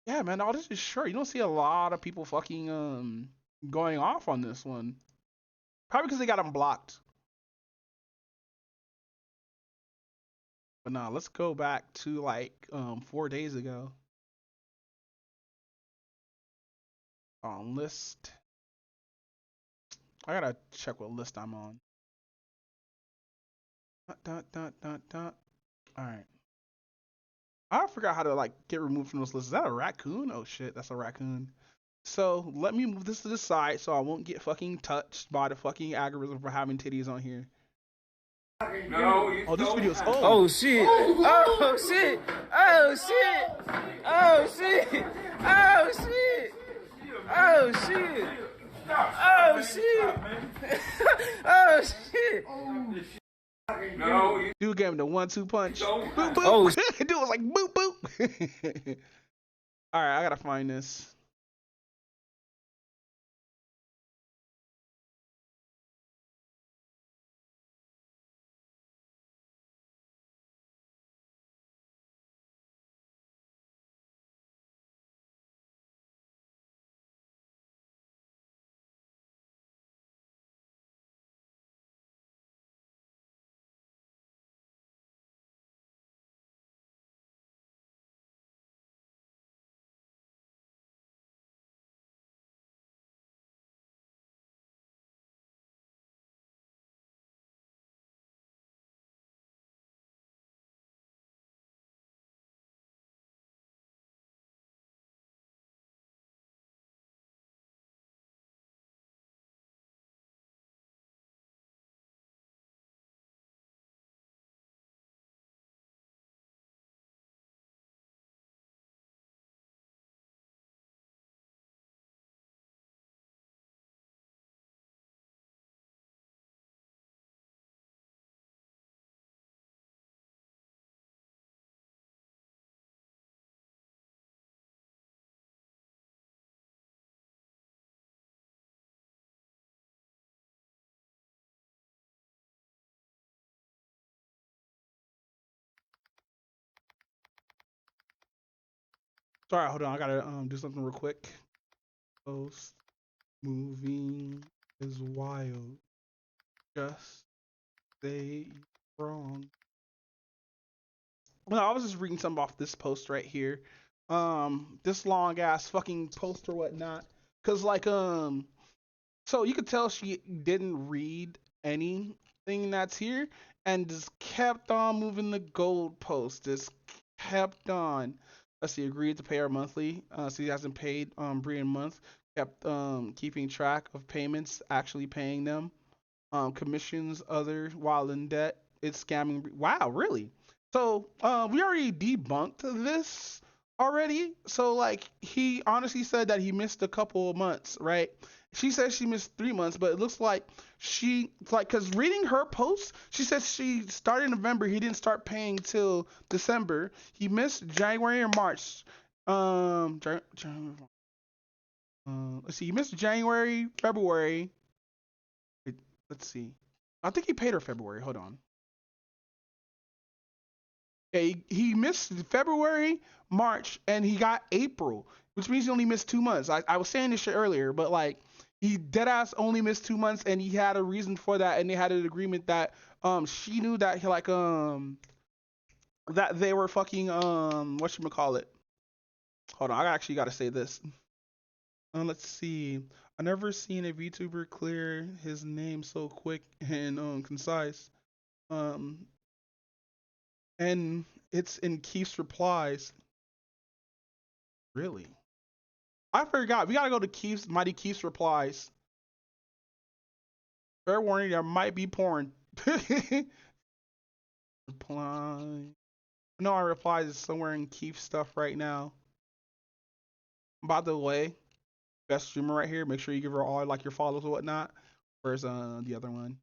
Yeah, man, all this is sure. You don't see a lot of people fucking going off on this one. Probably because they got him blocked. But nah, let's go back to like 4 days ago. On list. I gotta check what list I'm on. Alright. I forgot how to like get removed from those lists. Is that a raccoon? Oh shit, that's a raccoon. So let me move this to the side so I won't get fucking touched by the fucking algorithm for having titties on here. No, oh, this video is old. Oh shit! Oh shit! Oh shit! Oh shit! Oh shit! Oh shit! Oh shit! Oh shit! No, dude gave him the 1-2 punch. Boop, boop. Oh, dude was like boop boop. All right, I gotta find this. Sorry, hold on. I gotta do something real quick. Post moving is wild. Just say wrong. Well, I was just reading something off this post right here. This long ass fucking post or whatnot. Cause like so you could tell she didn't read anything that's here and just kept on moving the goalpost. Just kept on. Let's see, agreed to pay her monthly. So he hasn't paid Bree in month. Kept keeping track of payments, actually paying them. Commissions other while in debt. It's scamming. Wow, really? So we already debunked this already. So like he honestly said that he missed a couple of months, right? She says she missed 3 months, but it looks like she like because reading her post, she says she started in November. He didn't start paying till December. He missed January and March. Let's see. He missed January, February. Let's see. I think he paid her February. Hold on. Yeah, he missed February, March, and he got April, which means he only missed 2 months. I was saying this shit earlier, but like he dead ass only missed 2 months, and he had a reason for that, and they had an agreement that she knew that he like that they were fucking whatchamacallit. Hold on, I actually gotta say this. Let's see. I never seen a VTuber clear his name so quick and concise. Um, and it's in Keith's replies. Really? I forgot. We gotta go to Keith's Mighty Keith's replies. Fair warning, there might be porn. Reply. No, our replies is somewhere in Keith's stuff right now. By the way, best streamer right here. Make sure you give her all like your follows and whatnot. Where's the other one?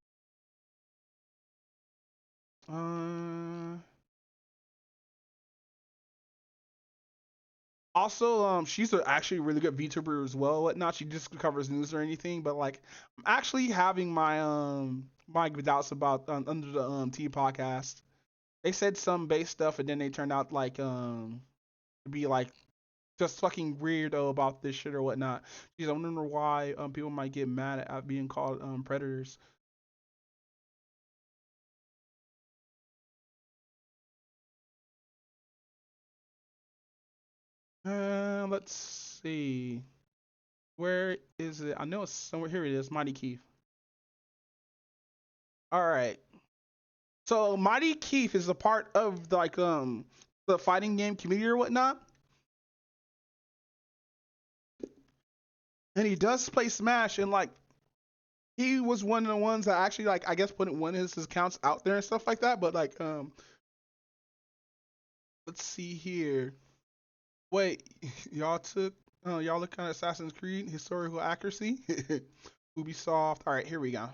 Also, she's actually a really good VTuber as well, whatnot. She just covers news or anything, but like, I'm actually having my doubts about under the T podcast. They said some base stuff, and then they turned out like to be like just fucking weirdo about this shit or whatnot. She's I wonder why people might get mad at being called predators. Let's see. Where is it? I know it's somewhere. Here it is. Mighty Keith. All right. So Mighty Keith is a part of like the fighting game community or whatnot, and he does play Smash. And like he was one of the ones that actually like I guess put one of his accounts out there and stuff like that. But like let's see here. Wait, y'all look at Assassin's Creed historical accuracy. Ubisoft. All right, here we go.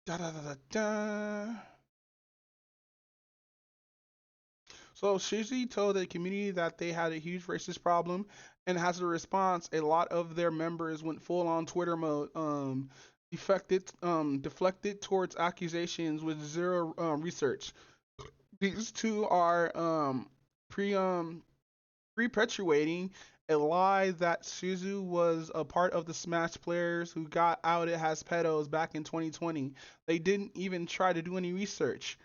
Da da da da da. So Shizi told the community that they had a huge racist problem, and as a response, a lot of their members went full on Twitter mode, deflected towards accusations with zero research. These two are pre perpetuating a lie that Shizu was a part of the Smash players who got outed as pedos back in 2020. They didn't even try to do any research.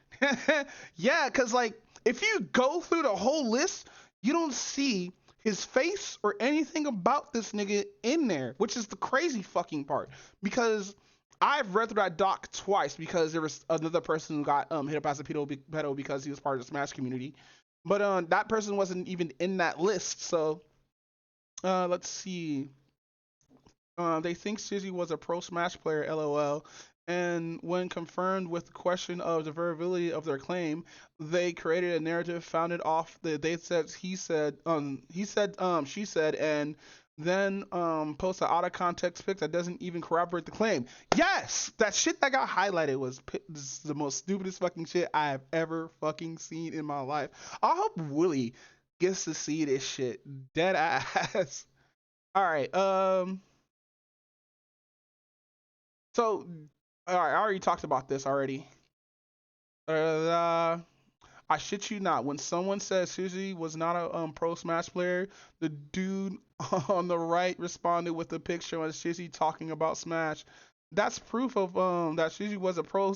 Yeah, because like if you go through the whole list, you don't see his face or anything about this nigga in there, which is the crazy fucking part. Because I've read through that doc twice because there was another person who got hit up as a pedo because he was part of the Smash community. But that person wasn't even in that list. So let's see. They think Suzy was a pro Smash player, lol. And when confirmed with the question of the verifiability of their claim, they created a narrative founded off the they said she said, and then post an out of context pic that doesn't even corroborate the claim. Yes, that shit that got highlighted was this is the most stupidest fucking shit I have ever fucking seen in my life. I hope Willie gets to see this shit dead ass. All right. So, all right. I already talked about this already. Uh, I shit you not. When someone said Suzy was not a pro Smash player, the dude on the right responded with a picture of Suzy talking about Smash. That's proof of that Suzy was a pro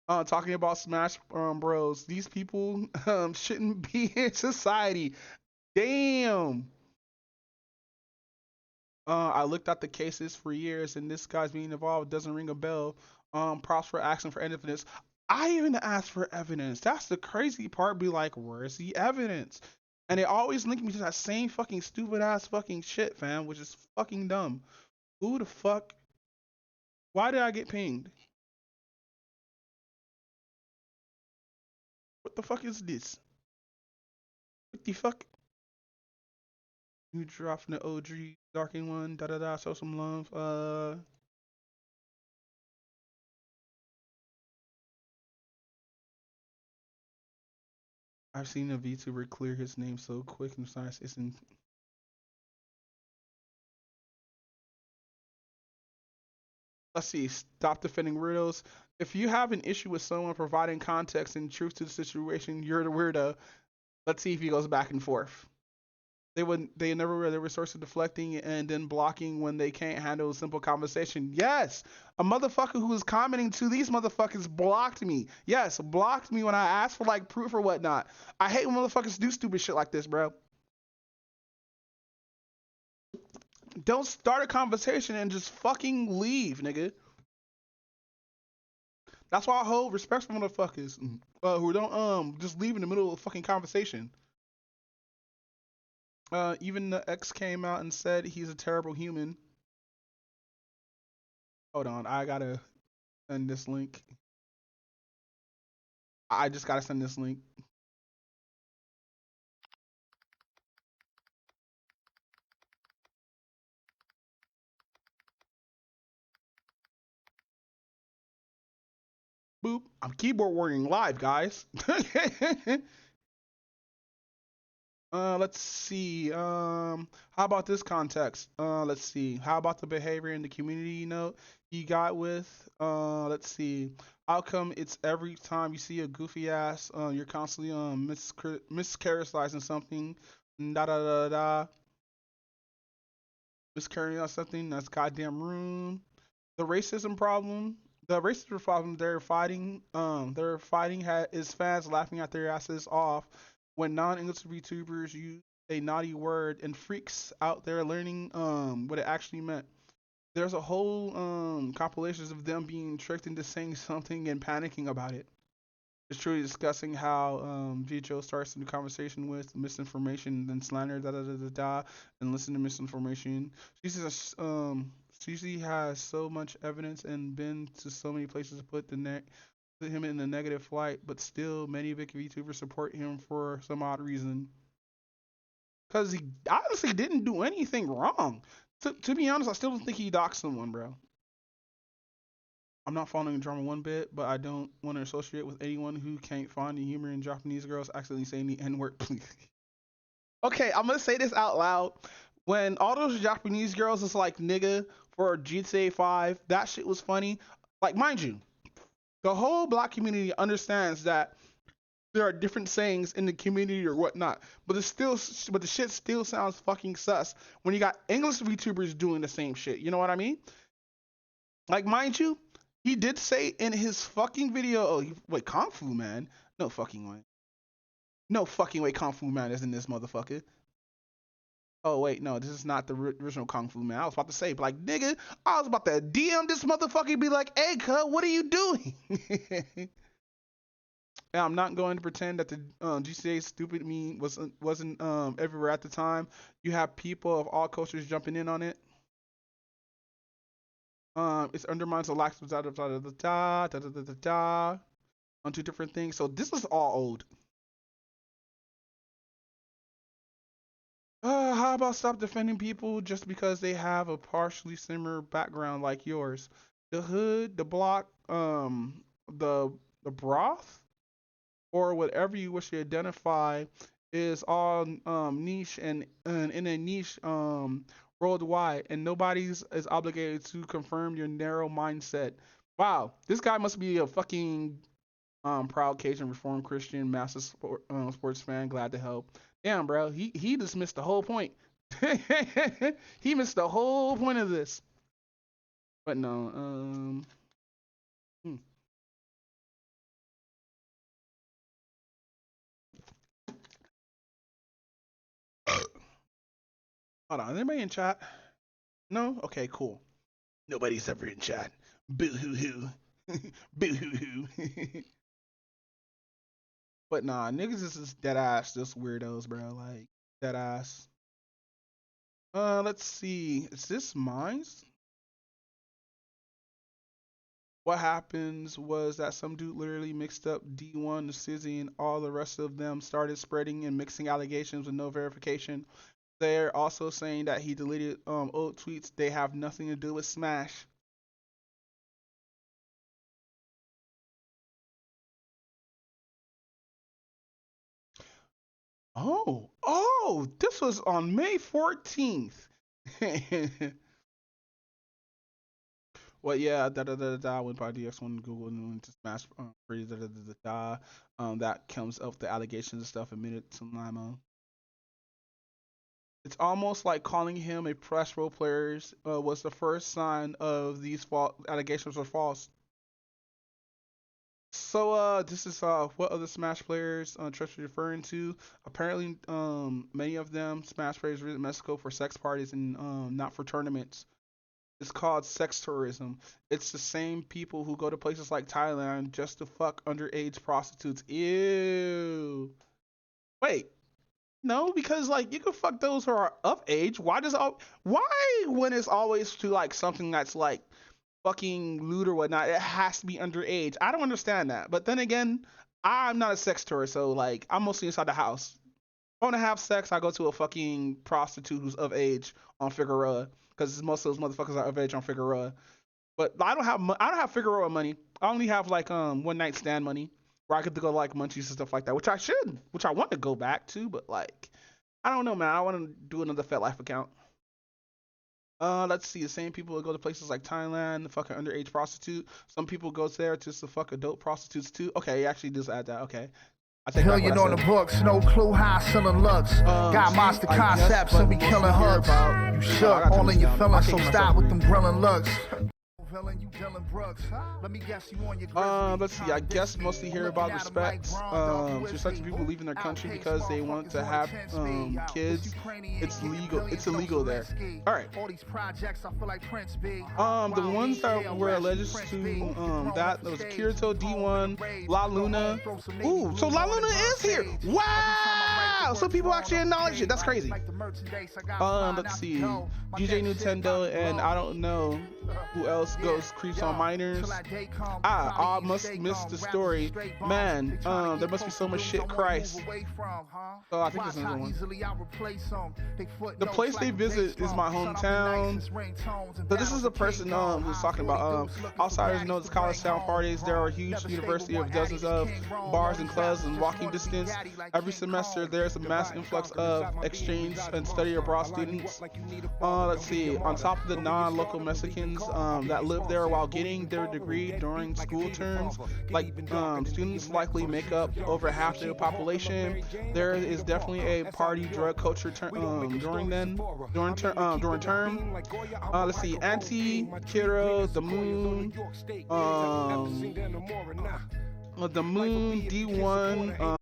talking about Smash Bros. These people shouldn't be in society. Damn. I looked at the cases for years, and this guy's being involved doesn't ring a bell. Props for asking for evidence. I even asked for evidence. That's the crazy part. Be like, where's the evidence? And they always link me to that same fucking stupid ass fucking shit, fam, which is fucking dumb. Who the fuck? Why did I get pinged? What the fuck is this? What the fuck? You dropping the OG darking one? Da da da. Show some love. I've seen a VTuber clear his name so quick and nice. It's in. Let's see. Stop defending weirdos. If you have an issue with someone providing context and truth to the situation, you're the weirdo. Let's see if he goes back and forth. They never were. They were source of deflecting and then blocking when they can't handle a simple conversation. Yes, a motherfucker who was commenting to these motherfuckers blocked me. Yes, blocked me when I asked for like proof or whatnot. I hate when motherfuckers do stupid shit like this, bro. Don't start a conversation and just fucking leave, nigga. That's why I hold respect for motherfuckers who don't just leave in the middle of a fucking conversation. Even the ex came out and said he's a terrible human. Hold on, I gotta send this link. I just gotta send this link. Boop. I'm keyboard warrior live, guys. Let's see. How about this context? Let's see. How about the behavior in the community you got with? Let's see. How come it's every time you see a goofy ass, you're constantly mischaracterizing something, da da da da, mischaracterizing something that's goddamn rude. The racism problem. The racism problem they're fighting is fans laughing at their asses off when non-English VTubers use a naughty word and freaks out there learning what it actually meant. There's a whole compilations of them being tricked into saying something and panicking about it. It's truly discussing how Vijo starts the conversation with misinformation and slander, da da da da da, and listen to misinformation. She says, Suzy has so much evidence and been to so many places to put him in a negative light, but still, many big VTubers support him for some odd reason. Because he honestly didn't do anything wrong. To be honest, I still don't think he doxed someone, bro. I'm not following drama one bit, but I don't want to associate with anyone who can't find the humor in Japanese girls accidentally saying the N word, please. Okay, I'm gonna say this out loud. When all those Japanese girls is like nigga for GTA 5, that shit was funny. Like, mind you, the whole black community understands that there are different sayings in the community or whatnot, but the shit still sounds fucking sus when you got English VTubers doing the same shit. You know what I mean? Like, mind you, he did say in his fucking video, wait, Kung Fu Man? No fucking way. No fucking way Kung Fu Man is in this motherfucker. Oh, wait, no, this is not the original Kung Fu Man. I was about to say, but like, nigga, I was about to DM this motherfucker and be like, hey, cuz, what are you doing? And I'm not going to pretend that the GTA stupid meme wasn't everywhere at the time. You have people of all cultures jumping in on it. It undermines the lack of da da da da da da da da da da on two different things. So this is all old. How about stop defending people just because they have a partially similar background like yours? The hood, the block, the broth, or whatever you wish to identify is all niche and in a niche worldwide, and nobody's is obligated to confirm your narrow mindset. Wow, this guy must be a fucking proud Cajun Reformed Christian, massive sports fan, glad to help. Damn, bro, he just missed the whole point. He missed the whole point of this. But no, hmm. Hold on, is anybody in chat? No? Okay, cool. Nobody's ever in chat. Boo hoo hoo. Boo hoo hoo. But nah, niggas is dead ass, just weirdos, bro. Like, dead ass. Let's see. Is this mine? What happens was that some dude literally mixed up D1 to Sizzy, and all the rest of them started spreading and mixing allegations with no verification. They're also saying that he deleted old tweets. They have nothing to do with Smash. Oh, this was on May 14th. Well, yeah, went by DX1 Google and went to Smash Freeze, that comes up the allegations and stuff admitted to Limo. It's almost like calling him a press role player was the first sign of these allegations were false. So this is what other Smash players Trish is referring to. Apparently, many of them Smash players visit Mexico for sex parties and not for tournaments. It's called sex tourism. It's the same people who go to places like Thailand just to fuck underage prostitutes. Ew. Wait, no, because like you can fuck those who are of age. Why when it's always to like something that's like fucking lewd or whatnot, it has to be underage? I don't understand that. But then again, I'm not a sex tourist, so like I'm mostly inside the house. If I want to have sex, I go to a fucking prostitute who's of age on Figueroa, because most of those motherfuckers are of age on Figueroa. But I don't have Figueroa money. I only have like one night stand money where I get to go like munchies and stuff like that, which I want to go back to, but like I don't know, man. I want to do another FetLife account. Let's see. The same people that go to places like Thailand, the fucking underage prostitute. Some people go there just to fuck adult prostitutes too. Okay, actually just add that. Okay. I think Hillion on the books, no clue how selling looks. Got monster concepts and we killing hooks. You shook, all in your feelings, so stop with them grilling looks. Let's see. I guess mostly hear about respect. Respecting people leaving their country because they want to have kids. It's legal. It's illegal there. All right. The ones that were alleged to that was Kirito, D1, La Luna. Ooh, so La Luna is here. Wow. So people actually acknowledge it. That's crazy. Let's see. DJ Nintendo and I don't know who else goes creeps on minors. I must miss the story. Man, there must be so much shit Christ. So I think this is another one. The place they visit is my hometown. So this is a person who's talking about outsiders know this college town parties. There are a huge university of dozens of bars and clubs in walking distance. Every semester there's a mass influx of exchange and study abroad students. Let's see, on top of the non-local Mexicans that live there while getting their degree during school terms, like students likely make up over half the population. There is definitely a party drug culture during term. Let's see, Auntie, Kiro, the Moon, D1.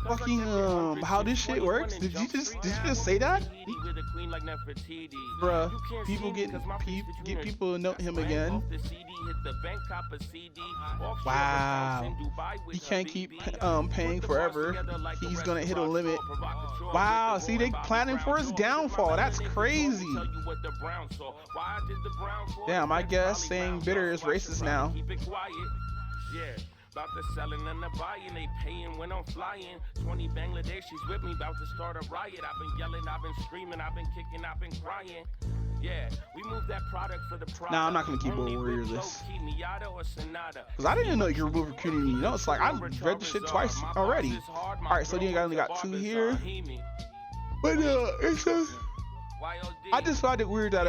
fucking how this shit works? Did you just say that? Bruh, people get people to note him again. Wow. He can't keep paying forever. He's gonna hit a limit. Wow, see, they planning for his downfall. That's crazy. Damn, I guess saying bitter is racist now. About the selling and the buying, they paying when I'm flying. 20 Bangladeshis with me, about to start a riot. I've been yelling, I've been screaming, I've been kicking, I've been crying. Yeah, we moved that product for the product. Nah, I'm not gonna keep Road Warrior this. Cause I didn't know you were moving community. You know, it's like I read the shit twice already. Alright, so you only got 2 here. But it's just, I just find it weird that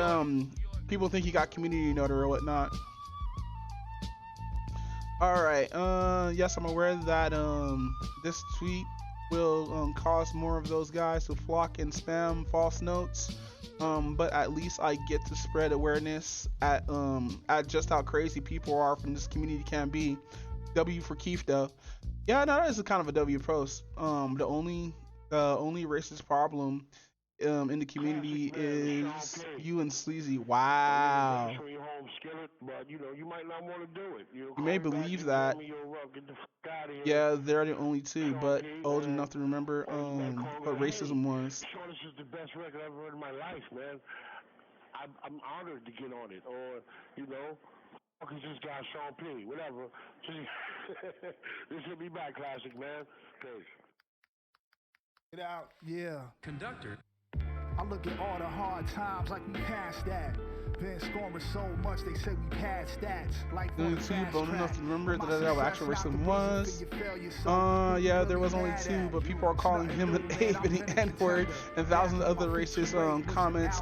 people think he got community note or whatnot. Alright, yes, I'm aware that this tweet will cause more of those guys to flock and spam false notes. But at least I get to spread awareness at just how crazy people are from this community can be. W for Keith though. Yeah, no, that is kind of a W post. The only racist problem in the community is you and Sleazy. Wow. You may believe that. Yeah, they're the only two, but old enough to remember what racism was. This is the best record I've ever heard in my life, man. I'm honored to get on it, or fuck is this guy Sean P? Whatever. This should be my classic, man. Peace. Get out, yeah. Conductor. I look at all the hard times like we passed that. Been scoring so much they say we passed stats. Like only 2, but enough to remember that what actual racism was. Yeah, there was only 2, but people are calling him an ape and the N-word and thousands of other racist comments.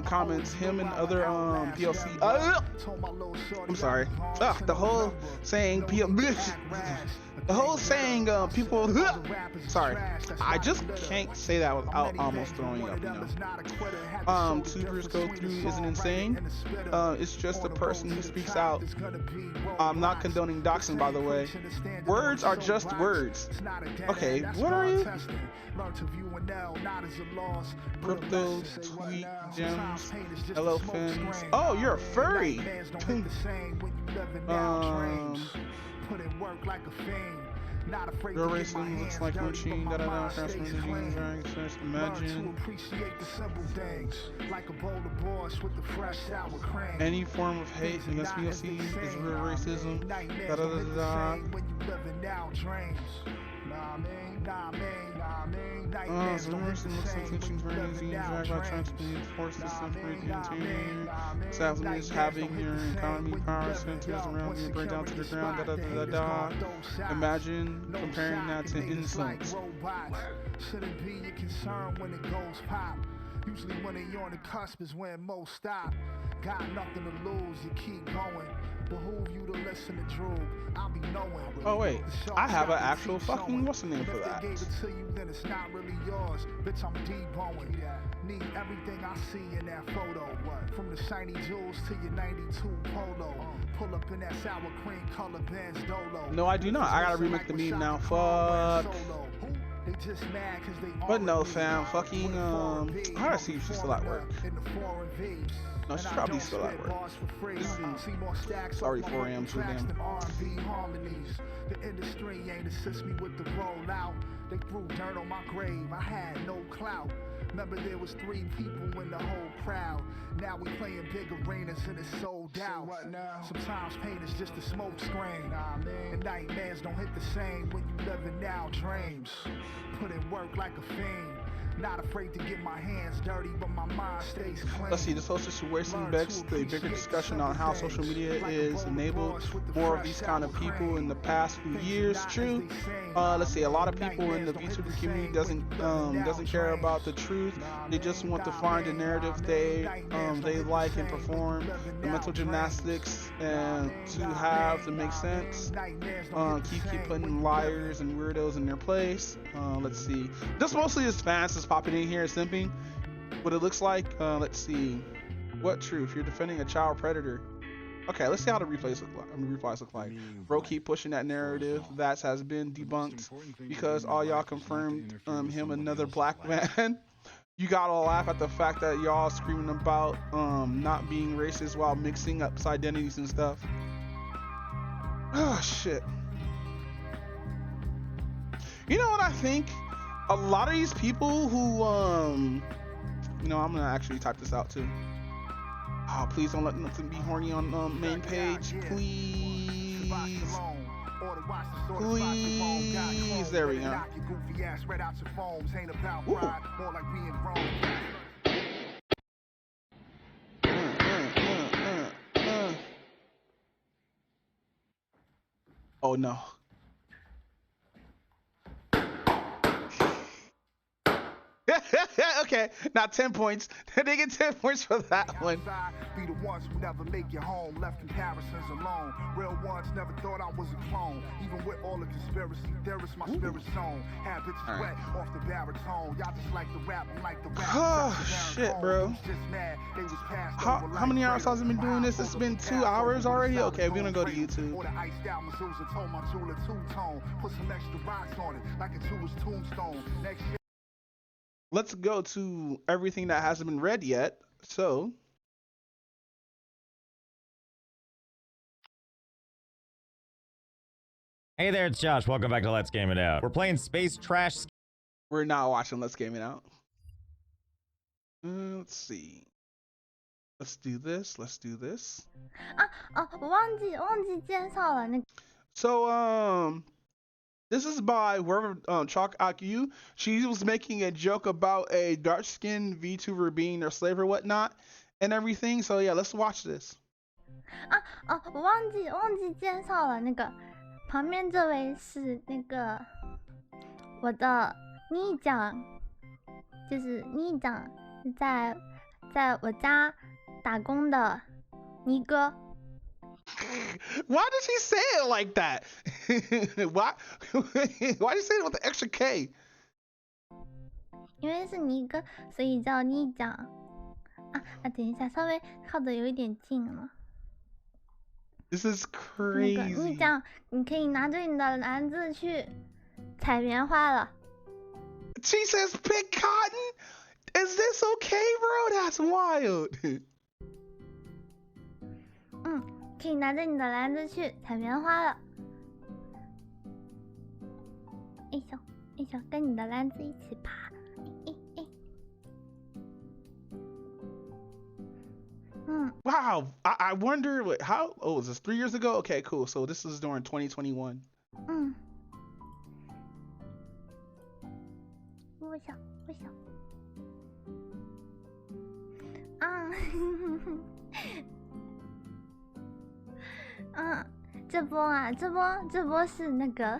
Comments him and other PLC. I'm sorry. The whole saying the whole saying people. Sorry, I just can't say that without almost throwing up. Tubers go through isn't insane. It's just a person who speaks out. I'm not condoning doxing, by the way. Words are just words. Okay, what are you? Crypto, tweet, gems, elephants. Oh, you're a furry. Your racism looks like a machine that I don't imagine. Any form of hate against POC is real racism. So looks like machines very easy to drag by trying to force the separate the interior. Sadly, is having your economy power centers around you and bring down to the ground. Imagine comparing that to insults. Shouldn't be your concern when it goes pop. Usually when you're on the cusp is when most stop. Got nothing to lose, you keep going. Behoove you to listen to Drew. I'll be knowing. Oh wait, I have an actual fucking what's the name for that? If they gave it to you, then it's not really yours. Bitch, I'm deboing. Need everything I see in that photo. From the shiny jewels to your 92 polo. Pull up in that sour cream color Benz Dolo. No, I do not. I gotta remake the meme now. Fuck. They just mad cause they but no, fam. Fucking I gotta see if she's still at work. No, she's probably still at work. It's already 4 a.m. too damn. The industry ain't assist me with the rollout. They threw dirt on my grave. I had no clout. Remember there was 3 people in the whole crowd. Now we playing big arenas and it's sold out. Sometimes pain is just a smoke screen. And nightmares don't hit the same when you living now dreams. Put in work like a fiend. Not afraid to get my hands dirty, but my mind stays clean. Let's see, this whole situation begs the bigger discussion on how social media is enabled more of these kind of people in the past few years. True. Let's see, a lot of people in the Vtuber community doesn't care about the truth. They just want to find a narrative they like and perform the mental gymnastics and to have to make sense. Keep putting liars and weirdos in their place. Let's see. Just mostly his fans is popping in here and simping. What it looks like. Let's see. What truth? You're defending a child predator. Okay, let's see how the replays look like. Bro, keep pushing that narrative. That has been debunked because all y'all confirmed him another black man. You gotta laugh at the fact that y'all screaming about not being racist while mixing up identities and stuff. Oh shit. You know what I think? A lot of these people who you know, I'm gonna actually type this out too. Oh, please don't let nothing be horny on main page, please. Please, there we go. Oh no. Okay, now 10 points. They get 10 points for that one. Be the ones who never make it home, left comparisons alone. Real ones never thought I was a clone. Even with all the conspiracy theorists, my spirit's zone. Have bitches wet off the baritone. Y'all just like the rap, I'm like the rap. Oh shit, bro. How many hours has it been doing this? It's been 2 hours already. Okay, we're gonna go to YouTube. Or the iced out Mezuzah told my jeweler two-tone. Put some extra rocks on it, like a Jewish tombstone. Next year. Let's go to everything that hasn't been read yet. So, hey there, it's Josh. Welcome back to Let's Game It Out. We're playing Space Trash. We're not watching Let's Game It Out. Let's see. Let's do this. Let's do this. So, this is by whoever Chalk Aku. She was making a joke about a dark-skinned VTuber being their slave or whatnot and everything. So yeah, let's watch this. 我忘记介绍了，那个旁边这位是那个我的逆长，就是逆长在我家打工的尼哥。Why does he say it like that? Why do you say it with the extra K? 因为是尼哥，所以叫尼酱。等一下，稍微靠得有一点近了。This is crazy. 那个尼酱，你可以拿着你的篮子去采棉花了。She says pick cotton? Is this okay, bro? That's wild. 可以拿着你的篮子去采棉花了。一小，跟你的篮子一起爬。Wow, I wonder how. Oh, was this 3 years ago? Okay, cool. So this is during 2021. 我想。这波是那个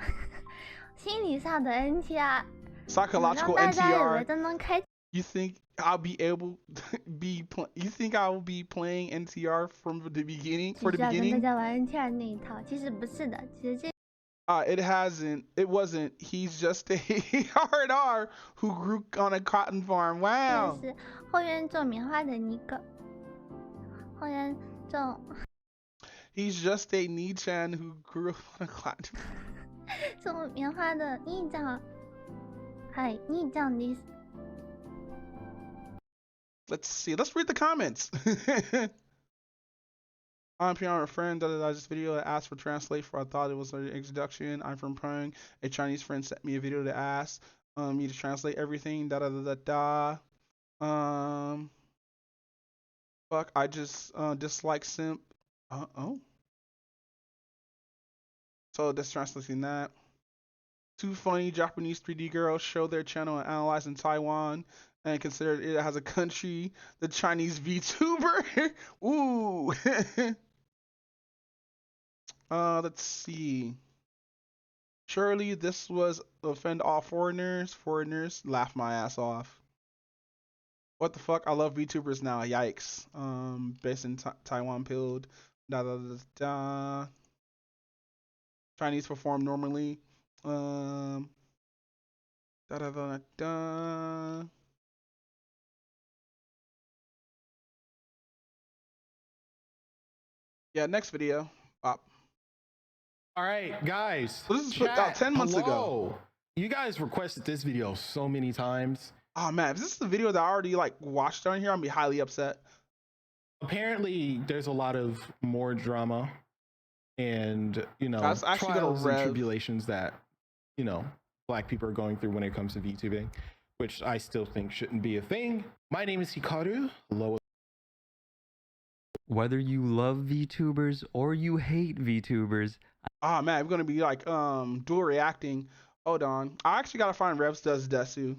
心理上的 NTR， psychological 让大家以 NTR. 为都能开。You think I'll be able You think I will be playing NTR from the beginning? For the 只是要跟大 beginning? 家玩 NTR 那一套，其实不是的，其实这。It wasn't. He's just a hard R who grew on a cotton farm. Wow. 是后院种棉花的尼哥，后院种。He's just a Nichan who grew up on a cotton. 种棉花的尼酱，尼酱です。Let's see. Let's read the comments. I'm PR, a friend that this video that asked for translate for. I thought it was an introduction. I'm from Prong. A Chinese friend sent me a video to ask me to translate everything. Fuck. I just dislike simp. So that's translating that. Two funny Japanese 3D girls show their channel and analyze in Taiwan and consider it as a country. The Chinese VTuber. Ooh. Let's see. Surely this was offend all foreigners. Foreigners laugh my ass off. What the fuck? I love VTubers now. Yikes. Based in Taiwan, pilled. Chinese perform normally. Yeah, next video. Pop. All right, guys. So this is chat, about 10 months ago. hello. You guys requested this video so many times. Oh man, if this is the video that I already like watched on here, I'm gonna be highly upset. Apparently, there's a lot of more drama and, you know, That's actually gonna trials and rev. tribulations that, you know, Black people are going through when it comes to VTubing, which I still think shouldn't be a thing. My name is Hikaru. Hello. Whether you love VTubers or you hate VTubers. Oh man, we're gonna be like dual reacting. Hold on. I actually gotta find Revs does Desu.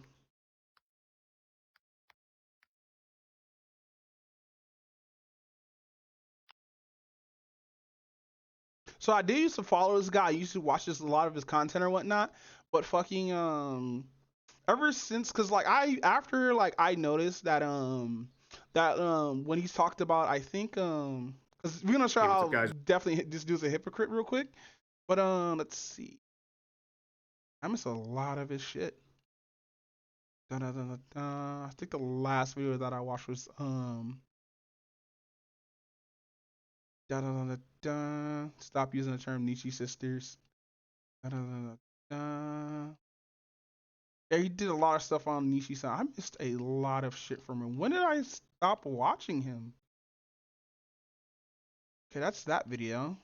So I did used to follow this guy. I used to watch a lot of his content or whatnot. But fucking ever since, cause like I noticed that when he's talked about, I think cause we're gonna show how definitely this dude's a hypocrite real quick. But let's see. I miss a lot of his shit. I think the last video that I watched was stop using the term Nietzsche sisters. Yeah, he did a lot of stuff on Nietzsche side. I missed a lot of shit from him. When did I stop watching him? Okay, that's that video.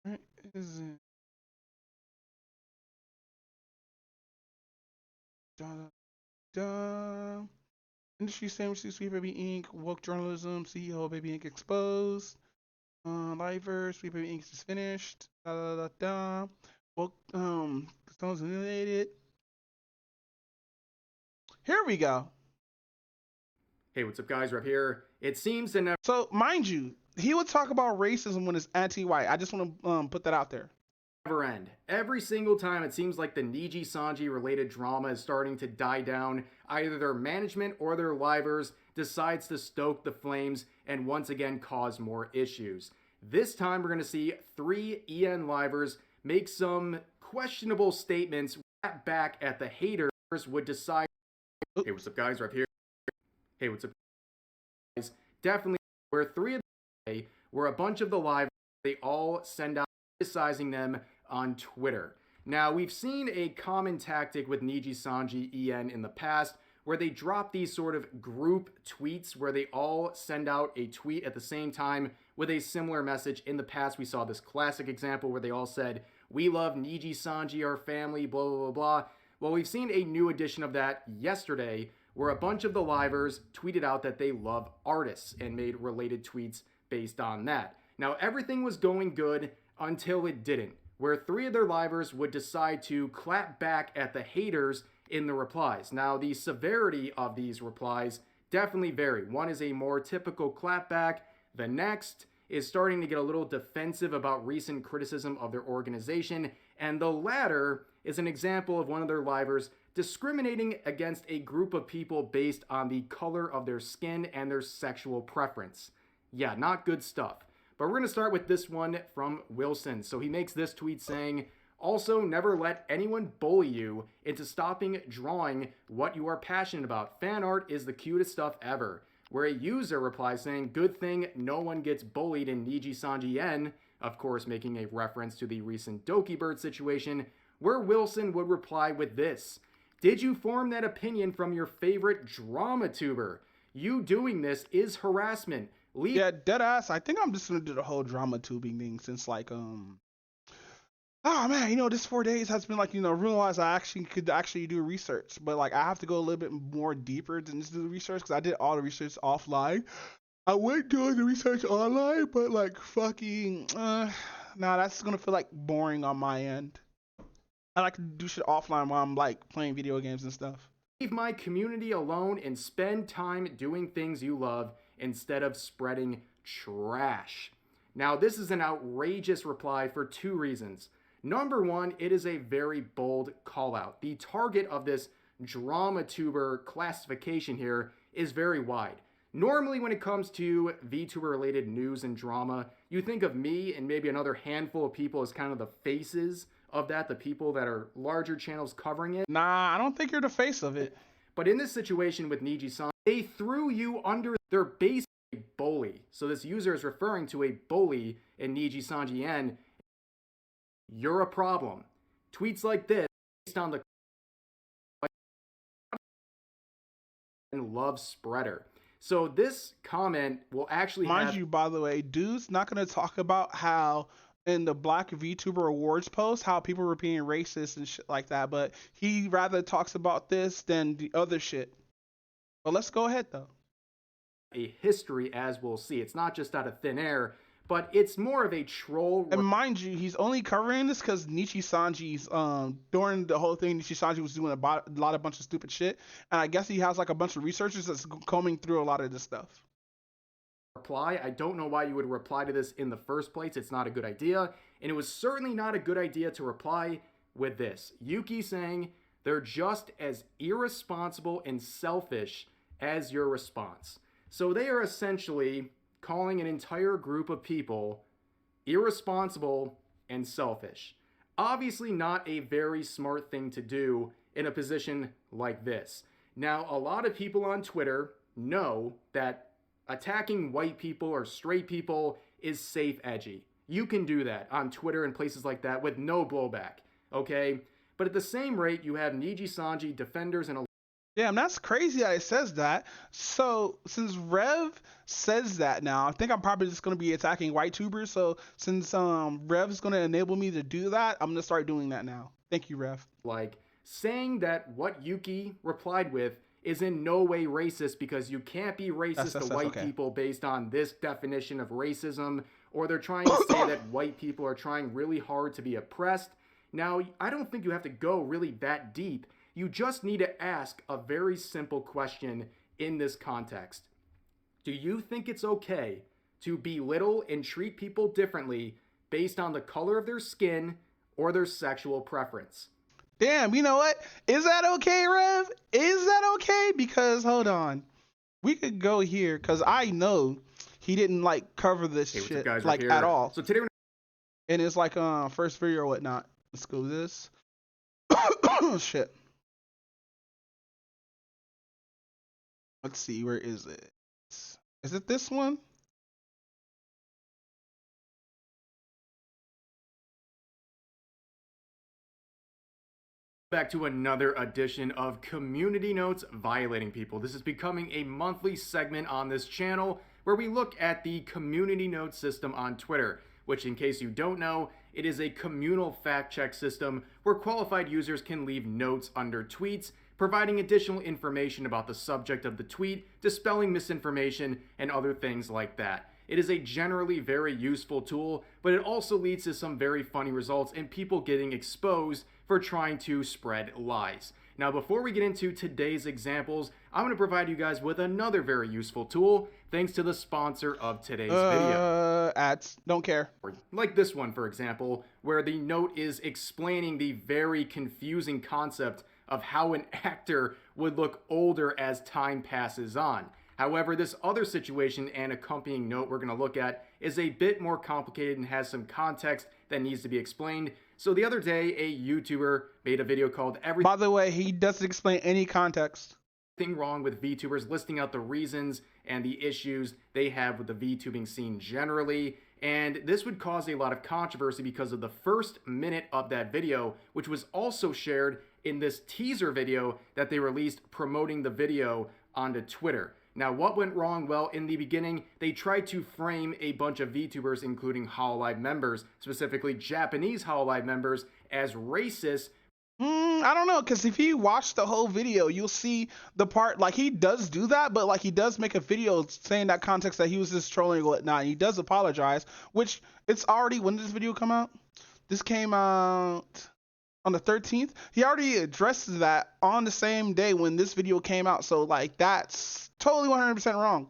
Where is it? Industry sandwiches, Sweet Baby Inc., woke journalism, CEO Baby Inc. exposed. Livers, Sweet Baby Inc. is finished. Woke stones humiliated. Here we go. Hey, what's up, guys? Rep here. It seems to never. So, mind you, he would talk about racism when it's anti-white. I just want to put that out there. Never end. Every single time it seems like the Niji Sanji related drama is starting to die down. Either their management or their livers decides to stoke the flames and once again cause more issues. This time we're going to see 3 EN livers make some questionable statements back at the haters would decide. Hey, what's up, guys? Rep here. Hey, what's up, guys? Definitely where 3 of them were a bunch of the livers. They all send out criticizing them on Twitter. Now, we've seen a common tactic with Niji Sanji EN in the past where they drop these sort of group tweets where they all send out a tweet at the same time with a similar message. In the past, we saw this classic example where they all said, "We love Niji Sanji, our family, blah, blah, blah, blah." Well, we've seen a new edition of that yesterday where a bunch of the livers tweeted out that they love artists and made related tweets based on that. Now, everything was going good until it didn't, where 3 of their livers would decide to clap back at the haters in the replies. Now, the severity of these replies definitely vary. One is a more typical clapback. The next is starting to get a little defensive about recent criticism of their organization. And the latter is an example of one of their livers discriminating against a group of people based on the color of their skin and their sexual preference. Yeah, not good stuff. But we're going to start with this one from Wilson. So he makes this tweet saying, "Also, never let anyone bully you into stopping drawing what you are passionate about. Fan art is the cutest stuff ever." Where a user replies saying, "Good thing no one gets bullied in Niji Sanji N," of course making a reference to the recent Doki Bird situation, where Wilson would reply with this: "Did you form that opinion from your favorite drama tuber? You doing this is harassment. Yeah, deadass. I think I'm just gonna do the whole drama tubing thing since like oh man, this 4 days has been like, realize I actually could actually do research, but like I have to go a little bit more deeper than just do the research because I did all the research offline. I went doing the research online, but like fucking nah, that's gonna feel like boring on my end. I like to do shit offline while I'm like playing video games and stuff. Leave my community alone and spend time doing things you love instead of spreading trash." Now, this is an outrageous reply for 2 reasons. Number one, it is a very bold call out. The target of this drama tuber classification here is very wide. Normally, when it comes to VTuber related news and drama, you think of me and maybe another handful of people as kind of the faces of that, the people that are larger channels covering it. Nah, I don't think you're the face of it. But in this situation with Niji-san, they threw you under their base bully. So this user is referring to a bully in Niji-sanji N. You're a problem. Tweets like this based on the love spreader. So this comment will actually mind you, by the way, dude's not going to talk about how in the Black VTuber Awards post how people were being racist and shit like that, but he rather talks about this than the other shit. But let's go ahead though. A history, as we'll see. It's not just out of thin air, but it's more of a troll. And mind you, he's only covering this because Nichi-sanji's during the whole thing, Nichi-sanji was doing a bunch of stupid shit, and I guess he has like a bunch of researchers that's combing through a lot of this stuff. Reply. I don't know why you would reply to this in the first place. It's not a good idea, and it was certainly not a good idea to reply with this. Yuki saying they're just as irresponsible and selfish as your response. So they are essentially calling an entire group of people irresponsible and selfish. Obviously not a very smart thing to do in a position like this. Now, a lot of people on Twitter know that attacking white people or straight people is safe edgy. You can do that on Twitter and places like that with no blowback, okay? But at the same rate, you have Niji-sanji defenders and damn, that's crazy that it says that. So since Rev says that now, I think I'm probably just going to be attacking white tubers. So since Rev's going to enable me to do that, I'm going to start doing that now. Thank you, Rev. Like saying that what Yuki replied with is in no way racist because you can't be racist to white people based on this definition of racism, or they're trying to say that white people are trying really hard to be oppressed. Now, I don't think you have to go really that deep. You just need to ask a very simple question in this context. Do you think it's okay to belittle and treat people differently based on the color of their skin or their sexual preference? Damn, you know what? Is that okay, Rev? Is that okay? Because, hold on. We could go here, because I know he didn't, like, cover this shit, like, at all. So today and it's, like, first video or whatnot. Let's go with this. Shit. Let's see, where is it? Is it this one? Back to another edition of Community Notes Violating People. This is becoming a monthly segment on this channel where we look at the community note system on Twitter, which, in case you don't know, it is a communal fact check system where qualified users can leave notes under tweets, providing additional information about the subject of the tweet, dispelling misinformation, and other things like that. It is a generally very useful tool, but it also leads to some very funny results and people getting exposed for trying to spread lies. Now, before we get into today's examples, I'm going to provide you guys with another very useful tool, thanks to the sponsor of today's video. Ads. Don't care. Like this one, for example, where the note is explaining the very confusing concept of how an actor would look older as time passes on. However, this other situation and accompanying note we're going to look at is a bit more complicated and has some context that needs to be explained. So the other day, a YouTuber made a video called Everything. By the way, he doesn't explain any context. Wrong with VTubers, listing out the reasons and the issues they have with the VTubing scene generally. And this would cause a lot of controversy because of the first minute of that video, which was also shared in this teaser video that they released promoting the video onto Twitter. Now, what went wrong? Well, in the beginning, they tried to frame a bunch of VTubers, including Hololive members, specifically Japanese Hololive members, as racist. I don't know, because if you watch the whole video, you'll see the part, like, he does do that, but, like, he does make a video saying that context that he was just trolling or whatnot, and he does apologize, which it's already, when did this video come out? This came out on the 13th. He already addressed that on the same day when this video came out, so, like, that's totally 100% wrong.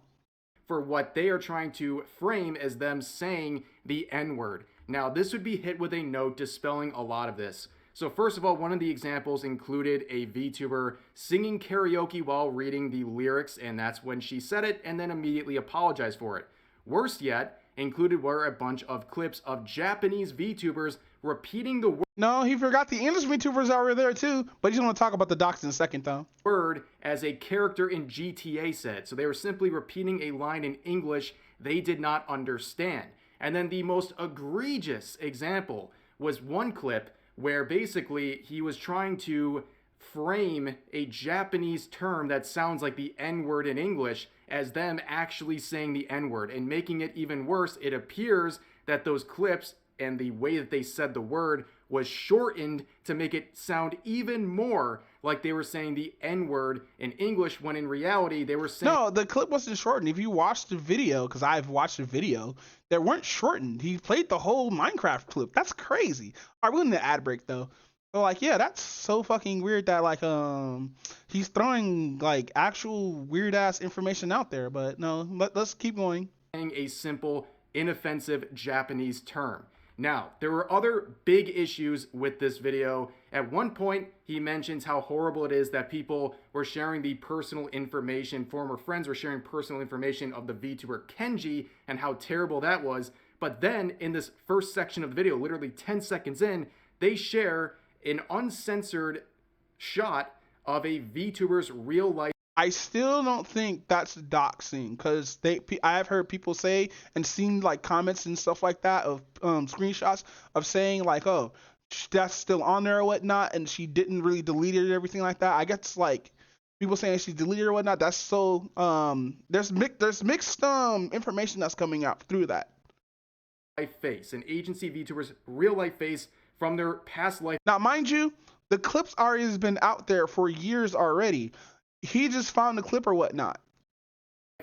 For what they are trying to frame as them saying the N-word. Now, this would be hit with a note dispelling a lot of this. So first of all, one of the examples included a VTuber singing karaoke while reading the lyrics, and that's when she said it, and then immediately apologized for it. Worse yet, Included were a bunch of clips of Japanese VTubers repeating the No, he forgot the English VTubers that were there too, but he's going to talk about the docs in a second though. Word as a character in GTA said. So they were simply repeating a line in English they did not understand. And then the most egregious example was one clip where basically he was trying to frame a Japanese term that sounds like the N-word in English as them actually saying the N-word. And making it even worse, it appears that those clips and the way that they said the word was shortened to make it sound even more like they were saying the N-word in English, when in reality they were saying... No, the clip wasn't shortened. If you watch the video, because I've watched the video, they weren't shortened. He played the whole Minecraft clip. That's crazy. All right, we're in the ad break though. So like, yeah, that's so fucking weird that like he's throwing like actual weird ass information out there. But no, let's keep going. A simple, inoffensive Japanese term. Now, there were other big issues with this video. At one point, he mentions how horrible it is that people were sharing the personal information, former friends were sharing personal information of the VTuber Kenji, and how terrible that was. But then, in this first section of the video, literally 10 seconds in, they share an uncensored shot of a VTuber's real life. I still don't think that's doxing, because I've heard people say and seen like comments and stuff like that of screenshots of saying like, oh, that's still on there or whatnot, and she didn't really delete it or everything like that. I guess like people saying she deleted it or whatnot. That's so there's mixed information that's coming out through that. Face, an agency VTuber's real life face from their past life. Now, mind you, the clips already has been out there for years already. He just found the clip or whatnot.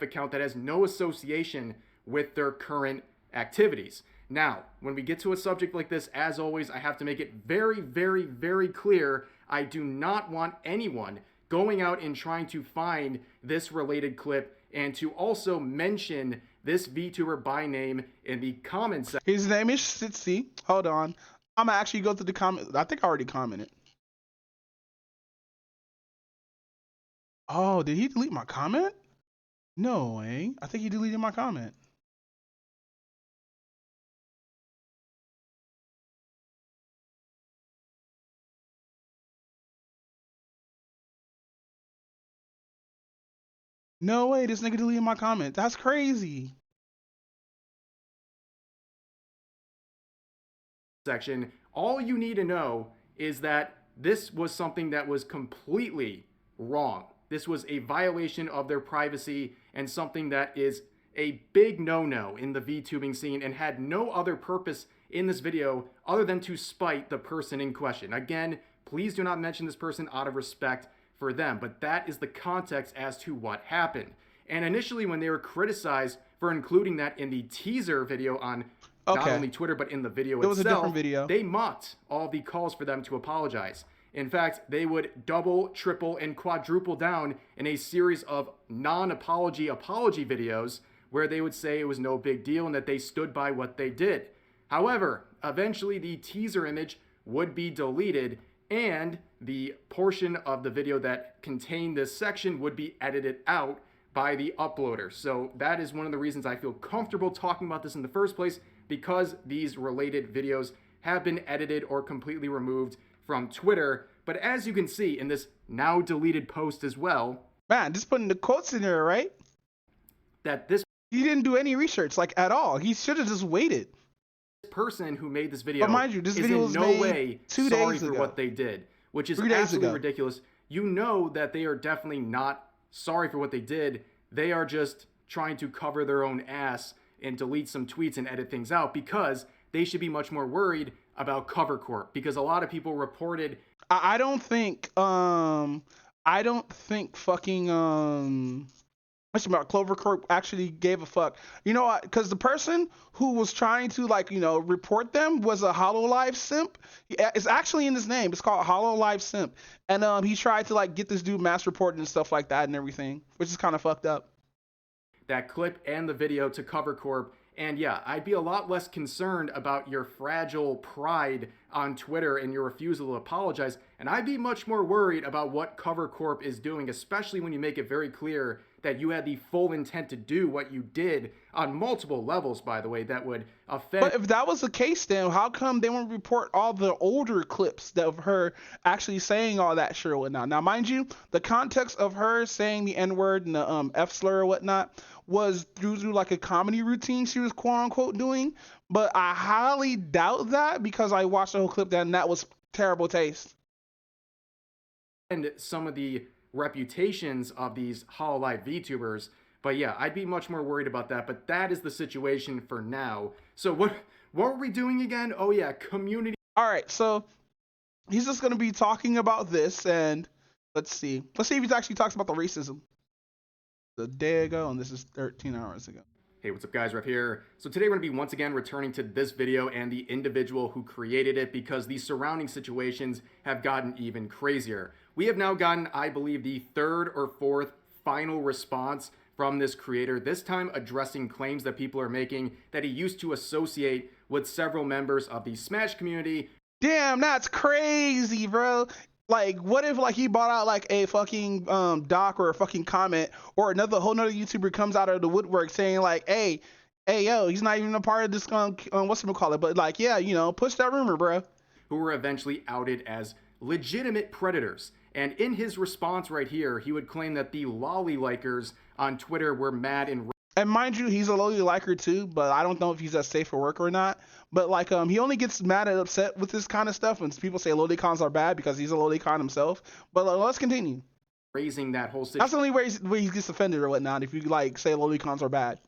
Account that has no association with their current activities. Now, when we get to a subject like this, as always, I have to make it very, very, very clear. I do not want anyone going out and trying to find this related clip and to also mention this VTuber by name in the comments section. His name is Sitsi. Hold on. I'm gonna actually go through the comment. I think I already commented. Oh, did he delete my comment? No way. I think he deleted my comment. No way, this nigga deleted my comment. That's crazy. Section. All you need to know is that this was something that was completely wrong. This was a violation of their privacy and something that is a big no-no in the VTubing scene and had no other purpose in this video other than to spite the person in question. Again, please do not mention this person out of respect for them, but that is the context as to what happened. And initially when they were criticized for including that in the teaser video on not only Twitter but in the video itself, was a different video. They mocked all the calls for them to apologize. In fact, they would double, triple, and quadruple down in a series of non-apology apology videos where they would say it was no big deal and that they stood by what they did. However, eventually the teaser image would be deleted and the portion of the video that contained this section would be edited out by the uploader. So that is one of the reasons I feel comfortable talking about this in the first place, because these related videos have been edited or completely removed from Twitter. But as you can see in this now deleted post as well, man, just putting the quotes in there, right? That this he didn't do any research like at all. He should have just waited. This person who made this video, but mind you, this is video in was no made way 2 sorry days for ago. what they did, which is 3 days absolutely ago. ridiculous. You know that they are definitely not sorry for what they did. They are just trying to cover their own ass and delete some tweets and edit things out, because they should be much more worried about Cover Corp, because a lot of people reported. I don't think fucking what's about Clover Corp actually gave a fuck. You know what? Because the person who was trying to report them was a HoloLive simp. It's actually in his name. It's called HoloLive simp, and he tried to get this dude mass reported and stuff like that and everything, which is kind of fucked up. That clip and the video to Cover Corp. And yeah, I'd be a lot less concerned about your fragile pride on Twitter and your refusal to apologize. And I'd be much more worried about what Cover Corp is doing, especially when you make it very clear that you had the full intent to do what you did on multiple levels, by the way, that would affect. But if that was the case, then how come they won't report all the older clips of her actually saying all that shit or whatnot? Now, mind you, the context of her saying the N-word and the F slur or whatnot was through like a comedy routine she was quote unquote doing. But I highly doubt that because I watched the whole clip and that was terrible taste. And some of the reputations of these Hololive VTubers. But yeah, I'd be much more worried about that. But that is the situation for now. So what were we doing again? Oh yeah, community. All right, so he's just gonna be talking about this, and let's see if he actually talks about the racism. A day ago, and this is 13 hours ago. Hey, what's up guys, Rev here. So today we're going to be once again returning to this video and the individual who created it because the surrounding situations have gotten even crazier. We have now gotten, I believe, the third or fourth final response from this creator, this time addressing claims that people are making that he used to associate with several members of the Smash community. Damn, that's crazy, bro. Like, what if like he bought out like a fucking doc or a fucking comment, or whole nother YouTuber comes out of the woodwork saying like, hey yo, he's not even a part of this whatchamacallit, but like, yeah, you know, push that rumor, bro. Who were eventually outed as legitimate predators. And in his response right here, he would claim that the lolly likers on Twitter were mad and mind you, he's a lolly liker too, but I don't know if he's as safe for work or not. But like, he only gets mad and upset with this kind of stuff when people say lolicons are bad because he's a lolicon himself. But let's continue. Raising that whole situation. That's the only way he gets offended or whatnot, if you like say lolicons are bad.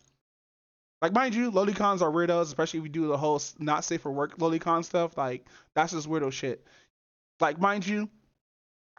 Like, mind you, lolicons are weirdos, especially if you do the whole not safe for work lolicon stuff. Like, that's just weirdo shit. Like, mind you,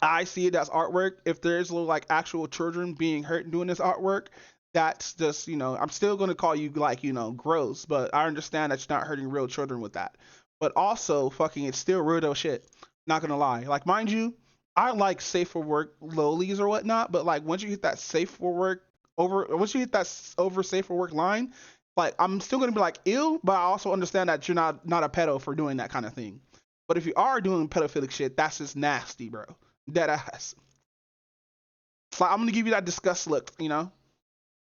I see it as artwork. If there's like actual children being hurt doing this artwork, that's just, you know, I'm still going to call you like, you know, gross, but I understand that you're not hurting real children with that. But also, fucking, it's still weirdo shit. Not going to lie. Like, mind you, I like safe for work lolies or whatnot, but like once you hit that safe for work once you hit that over safe for work line, like I'm still going to be like, ew, but I also understand that you're not a pedo for doing that kind of thing. But if you are doing pedophilic shit, that's just nasty, bro. Dead ass. So I'm going to give you that disgust look, you know?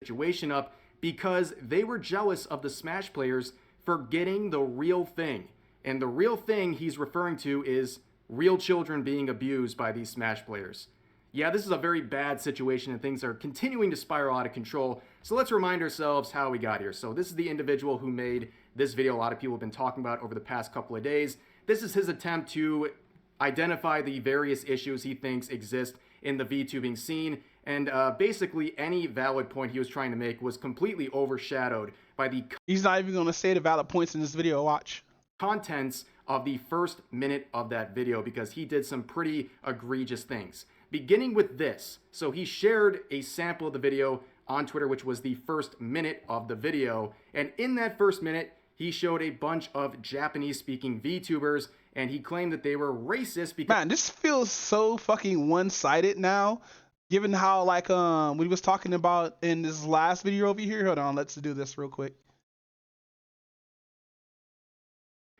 Situation up because they were jealous of the Smash players for getting the real thing. And the real thing he's referring to is real children being abused by these Smash players. Yeah, this is a very bad situation and things are continuing to spiral out of control. So let's remind ourselves how we got here. So this is the individual who made this video a lot of people have been talking about over the past couple of days. This is his attempt to identify the various issues he thinks exist in the VTubing scene. And basically any valid point he was trying to make was completely overshadowed by the... He's not even going to say the valid points in this video, watch. ...contents of the first minute of that video because he did some pretty egregious things. Beginning with this. So he shared a sample of the video on Twitter, which was the first minute of the video. And in that first minute, he showed a bunch of Japanese-speaking VTubers, and he claimed that they were racist because... Man, this feels so fucking one-sided now. Given how, like, we was talking about in this last video over here. Hold on, let's do this real quick.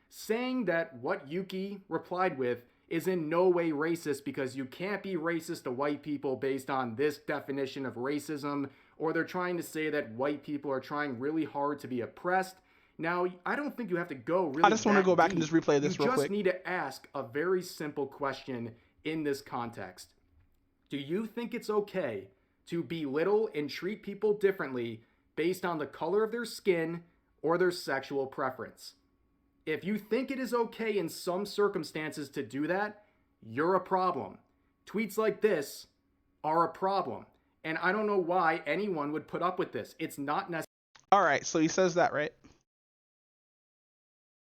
Saying that what Yuki replied with is in no way racist because you can't be racist to white people based on this definition of racism, or they're trying to say that white people are trying really hard to be oppressed. Now, I don't think you have to go really I just want to go back and just replay this real quick. You just need to ask a very simple question in this context. Do you think it's okay to belittle and treat people differently based on the color of their skin or their sexual preference? If you think it is okay in some circumstances to do that, you're a problem. Tweets like this are a problem. And I don't know why anyone would put up with this. It's not necessary. All right, so he says that, right?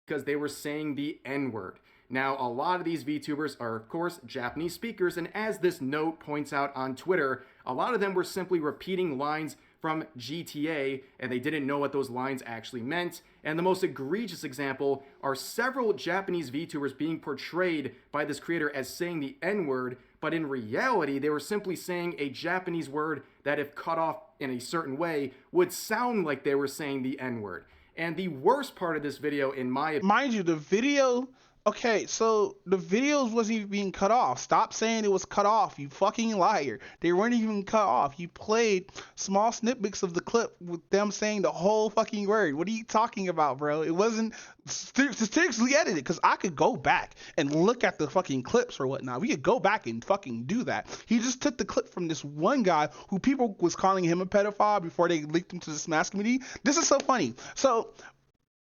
Because they were saying the N-word. Now, a lot of these VTubers are, of course, Japanese speakers, and as this note points out on Twitter, a lot of them were simply repeating lines from GTA, and they didn't know what those lines actually meant. And the most egregious example are several Japanese VTubers being portrayed by this creator as saying the N-word, but in reality, they were simply saying a Japanese word that, if cut off in a certain way, would sound like they were saying the N-word. And the worst part of this video, in my opinion... Mind you, the video Okay, so the videos wasn't even being cut off. Stop saying it was cut off, you fucking liar. They weren't even cut off. You played small snippets of the clip with them saying the whole fucking word. What are you talking about, bro? It wasn't statistically edited, because I could go back and look at the fucking clips or whatnot. We could go back and fucking do that. He just took the clip from this one guy who people was calling him a pedophile before they leaked him to the Smash community. This is so funny. So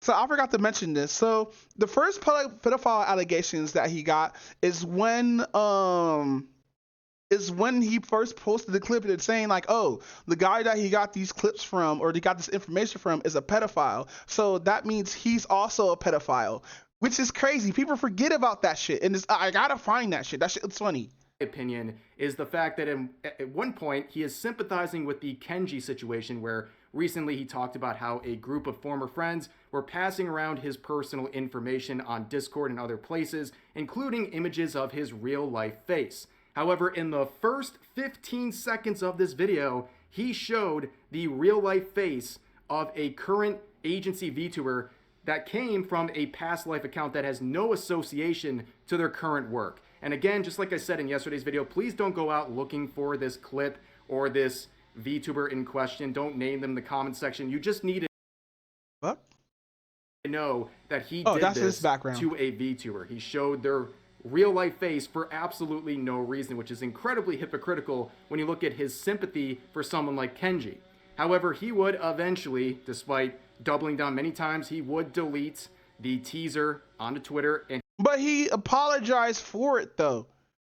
I forgot to mention this. So the first pedophile allegations that he got is when he first posted the clip and saying like, oh, the guy that he got these clips from or he got this information from is a pedophile. So that means he's also a pedophile, which is crazy. People forget about that shit, and I gotta find that shit. That shit is funny. Opinion is the fact that at one point he is sympathizing with the Kenji situation, where recently he talked about how a group of former friends were passing around his personal information on Discord and other places, including images of his real life face. However, in the first 15 seconds of this video, he showed the real life face of a current agency VTuber that came from a past life account that has no association to their current work. And again, just like I said in yesterday's video, please don't go out looking for this clip or this VTuber in question. Don't name them in the comment section. You just need to know that he did this to a VTuber. He showed their real life face for absolutely no reason, which is incredibly hypocritical when you look at his sympathy for someone like Kenji. However, he would eventually, despite doubling down many times, he would delete the teaser onto Twitter. But he apologized for it though.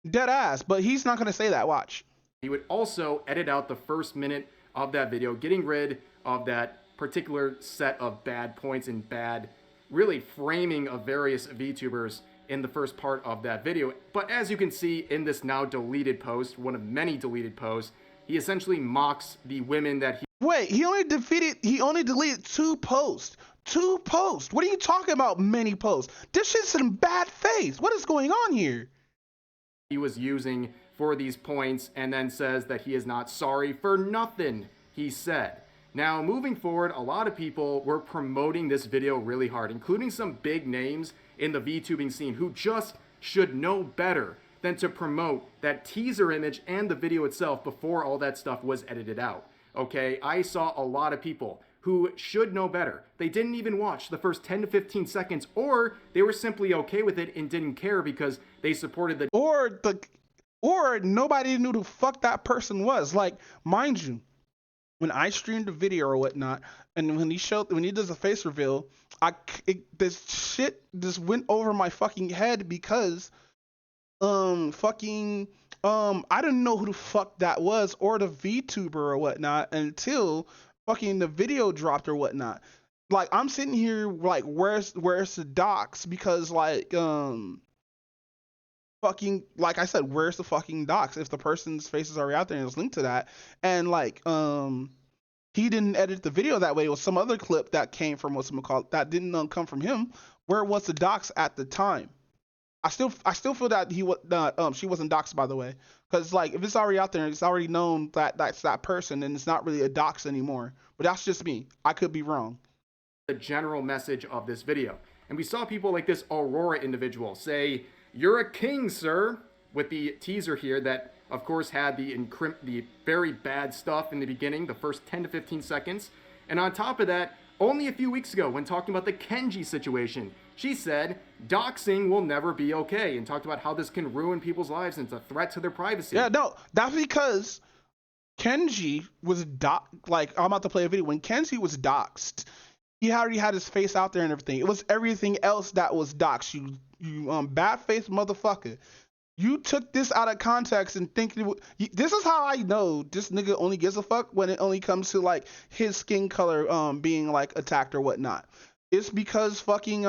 Dead ass. But he's not going to say that. Watch. He would also edit out the first minute of that video, getting rid of that particular set of bad points and bad, really framing of various VTubers in the first part of that video. But as you can see in this now deleted post, one of many deleted posts, he essentially mocks the women that he... Wait, he only deleted 2 posts. 2 posts. What are you talking about, many posts? This shit's in bad faith. What is going on here? He was using for these points, and then says that he is not sorry for nothing he said. Now, moving forward, a lot of people were promoting this video really hard, including some big names in the VTubing scene who just should know better than to promote that teaser image and the video itself before all that stuff was edited out. Okay, I saw a lot of people who should know better. They didn't even watch the first 10 to 15 seconds, or they were simply okay with it and didn't care because they supported the... Or nobody knew who the fuck that person was. Like, mind you, when I streamed a video or whatnot, and when he does a face reveal, this shit just went over my fucking head because I didn't know who the fuck that was or the VTuber or whatnot until fucking the video dropped or whatnot. Like, I'm sitting here like, where's the docs? Because like fucking, like I said, where's the fucking docs if the person's face is already out there and it's linked to that? And like he didn't edit the video that way. It was some other clip that came from that didn't come from him. Where was the docs at the time? I still feel that she wasn't doxed, by the way, because like if it's already out there, it's already known that that's that person, and it's not really a dox anymore. But that's just me. I could be wrong. The general message of this video, and we saw people like this Aurora individual say, "You're a king, sir," with the teaser here that, of course, had the very bad stuff in the beginning, the first 10 to 15 seconds. And on top of that, only a few weeks ago, when talking about the Kenji situation, she said doxing will never be okay, and talked about how this can ruin people's lives and it's a threat to their privacy. Yeah, no, that's because Kenji was like, I'm about to play a video. When Kenji was doxed, he already had his face out there and everything. It was everything else that was doxed. You bad-faced motherfucker. You took this out of context and think this is how I know this nigga only gives a fuck when it only comes to like his skin color being like attacked or whatnot. It's because fucking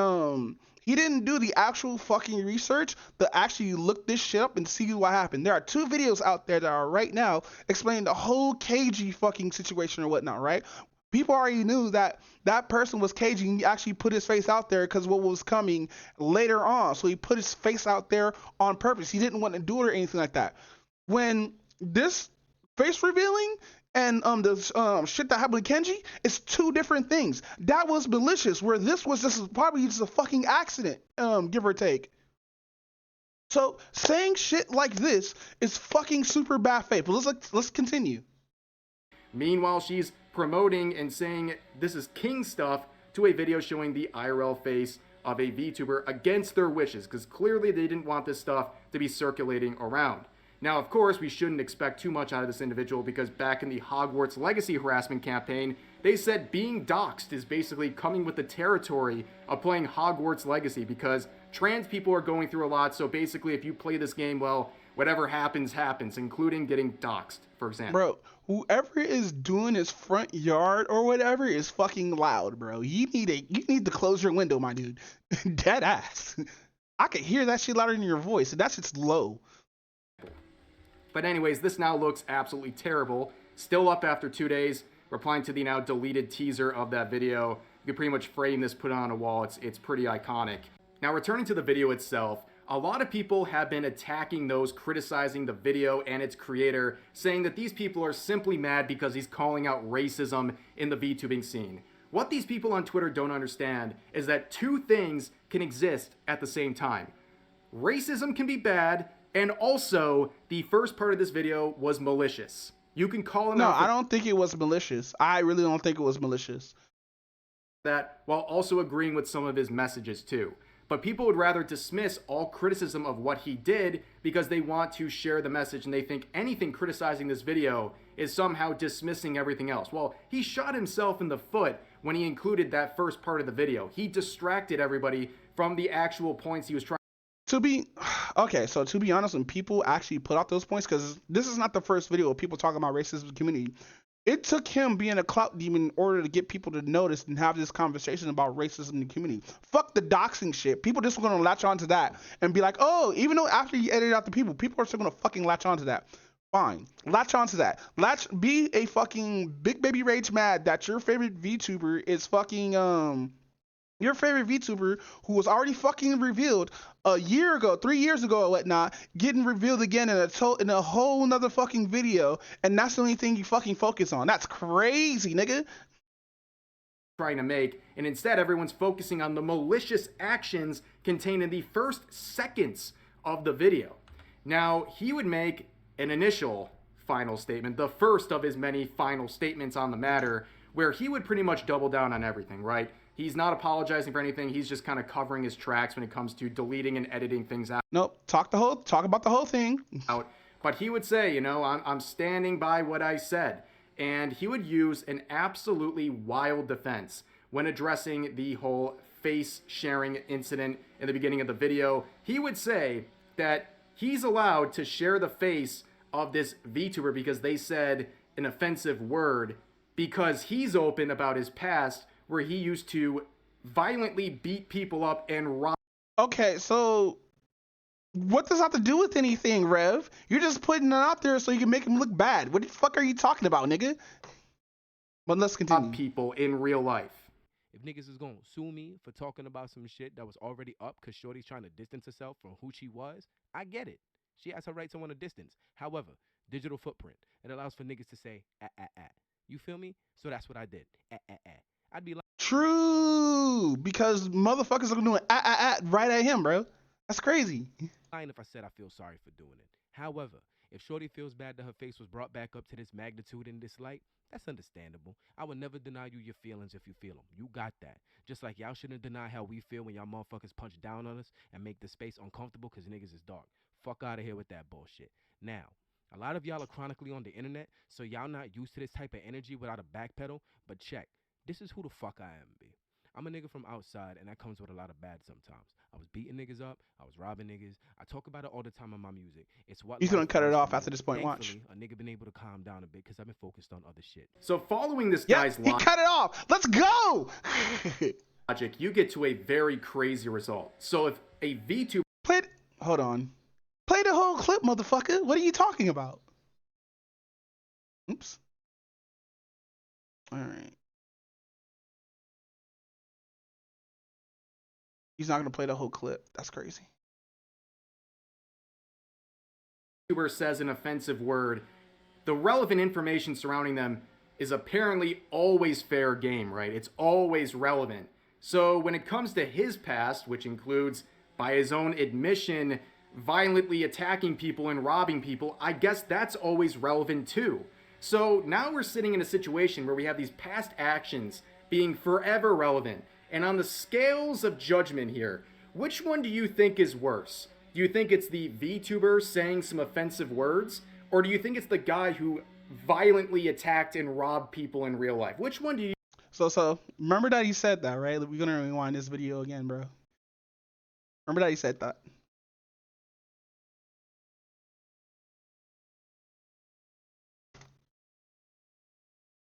he didn't do the actual fucking research to actually look this shit up and see what happened. There are 2 videos out there that are right now explaining the whole KG fucking situation or whatnot, right? People already knew that that person was KG, and he actually put his face out there because what was coming later on. So he put his face out there on purpose. He didn't want to do it or anything like that. When this face revealing, and the shit that happened with Kenji, it's two different things. That was malicious, where this was just probably just a fucking accident, give or take. So saying shit like this is fucking super bad faith. But let's continue. Meanwhile, she's promoting and saying this is king stuff to a video showing the IRL face of a VTuber against their wishes, because clearly they didn't want this stuff to be circulating around. Now, of course, we shouldn't expect too much out of this individual, because back in the Hogwarts Legacy harassment campaign, they said being doxxed is basically coming with the territory of playing Hogwarts Legacy, because trans people are going through a lot, so basically if you play this game, well, whatever happens, happens, including getting doxxed, for example. Bro, whoever is doing his front yard or whatever is fucking loud, bro. You need to close your window, my dude. Dead ass. I could hear that shit louder than your voice, and that's just low. But anyways, this now looks absolutely terrible. Still up after 2 days, replying to the now deleted teaser of that video. You can pretty much frame this, put it on a wall. It's pretty iconic. Now, returning to the video itself, a lot of people have been attacking those criticizing the video and its creator, saying that these people are simply mad because he's calling out racism in the VTubing scene. What these people on Twitter don't understand is that two things can exist at the same time. Racism can be bad, and also the first part of this video was malicious. You can call him out. No, I don't think it was malicious. I really don't think it was malicious. That while also agreeing with some of his messages too. But people would rather dismiss all criticism of what he did because they want to share the message and they think anything criticizing this video is somehow dismissing everything else. Well, he shot himself in the foot when he included that first part of the video. He distracted everybody from the actual points he was trying. To be honest, when people actually put out those points, because this is not the first video of people talking about racism in the community. It took him being a clout demon in order to get people to notice and have this conversation about racism in the community. Fuck the doxing shit. People just going to latch on to that and be like, oh, even though after you edit out the people are still going to fucking latch on to that. Fine. Latch on to that. Be a fucking big baby rage mad that your favorite VTuber is fucking, your favorite VTuber who was already fucking revealed a year ago, 3 years ago or whatnot, getting revealed again in a whole nother fucking video, and that's the only thing you fucking focus on. That's crazy, nigga. Trying to make, and instead everyone's focusing on the malicious actions contained in the first seconds of the video. Now, he would make an initial final statement, the first of his many final statements on the matter, where he would pretty much double down on everything, right? He's not apologizing for anything. He's just kind of covering his tracks when it comes to deleting and editing things out. Nope. Talk about the whole thing. But he would say, I'm standing by what I said. And he would use an absolutely wild defense when addressing the whole face sharing incident in the beginning of the video. He would say that he's allowed to share the face of this VTuber because they said an offensive word, because he's open about his past, where he used to violently beat people up and rob. Okay, so what does that have to do with anything, Rev? You're just putting it out there so you can make him look bad. What the fuck are you talking about, nigga? But let's continue. People in real life. If niggas is gonna sue me for talking about some shit that was already up because Shorty's trying to distance herself from who she was, I get it. She has her right to want a distance. However, digital footprint, it allows for niggas to say, You feel me? So that's what I did. I'd be like, true, because motherfuckers are doing right at him, bro. That's crazy. Lying if I said I feel sorry for doing it. However, if Shorty feels bad that her face was brought back up to this magnitude in this light, that's understandable. I would never deny you your feelings if you feel them. You got that. Just like y'all shouldn't deny how we feel when y'all motherfuckers punch down on us and make the space uncomfortable because niggas is dark. Fuck out of here with that bullshit. Now, a lot of y'all are chronically on the internet, so y'all not used to this type of energy without a backpedal, but check. This is who the fuck I am, B. I'm a nigga from outside, and that comes with a lot of bad sometimes. I was beating niggas up. I was robbing niggas. I talk about it all the time in my music. It's what he's gonna cut it off after this point. Thankfully, watch. A nigga been able to calm down a bit because I've been focused on other shit. So following this guy's he cut it off. Let's go. Logic, you get to a very crazy result. So if a VTuber hold on, play the whole clip, motherfucker. What are you talking about? Oops. All right. He's not going to play the whole clip. That's crazy. YouTuber says an offensive word, the relevant information surrounding them is apparently always fair game, right? It's always relevant. So when it comes to his past, which includes, by his own admission, violently attacking people and robbing people, I guess that's always relevant too. So now we're sitting in a situation where we have these past actions being forever relevant. And on the scales of judgment here, which one do you think is worse? Do you think it's the VTuber saying some offensive words? Or do you think it's the guy who violently attacked and robbed people in real life? Which one do you... So remember that he said that, right? We're gonna rewind this video again, bro. Remember that he said that.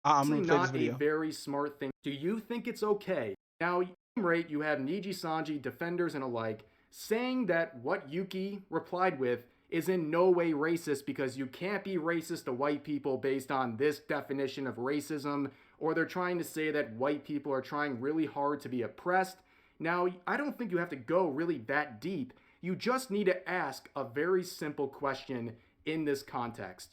I'm gonna play this video. Not a very smart thing. Do you think it's okay? Now, right, you have Niji Sanji, defenders and alike, saying that what Yuki replied with is in no way racist because you can't be racist to white people based on this definition of racism, or they're trying to say that white people are trying really hard to be oppressed. Now, I don't think you have to go really that deep. You just need to ask a very simple question in this context.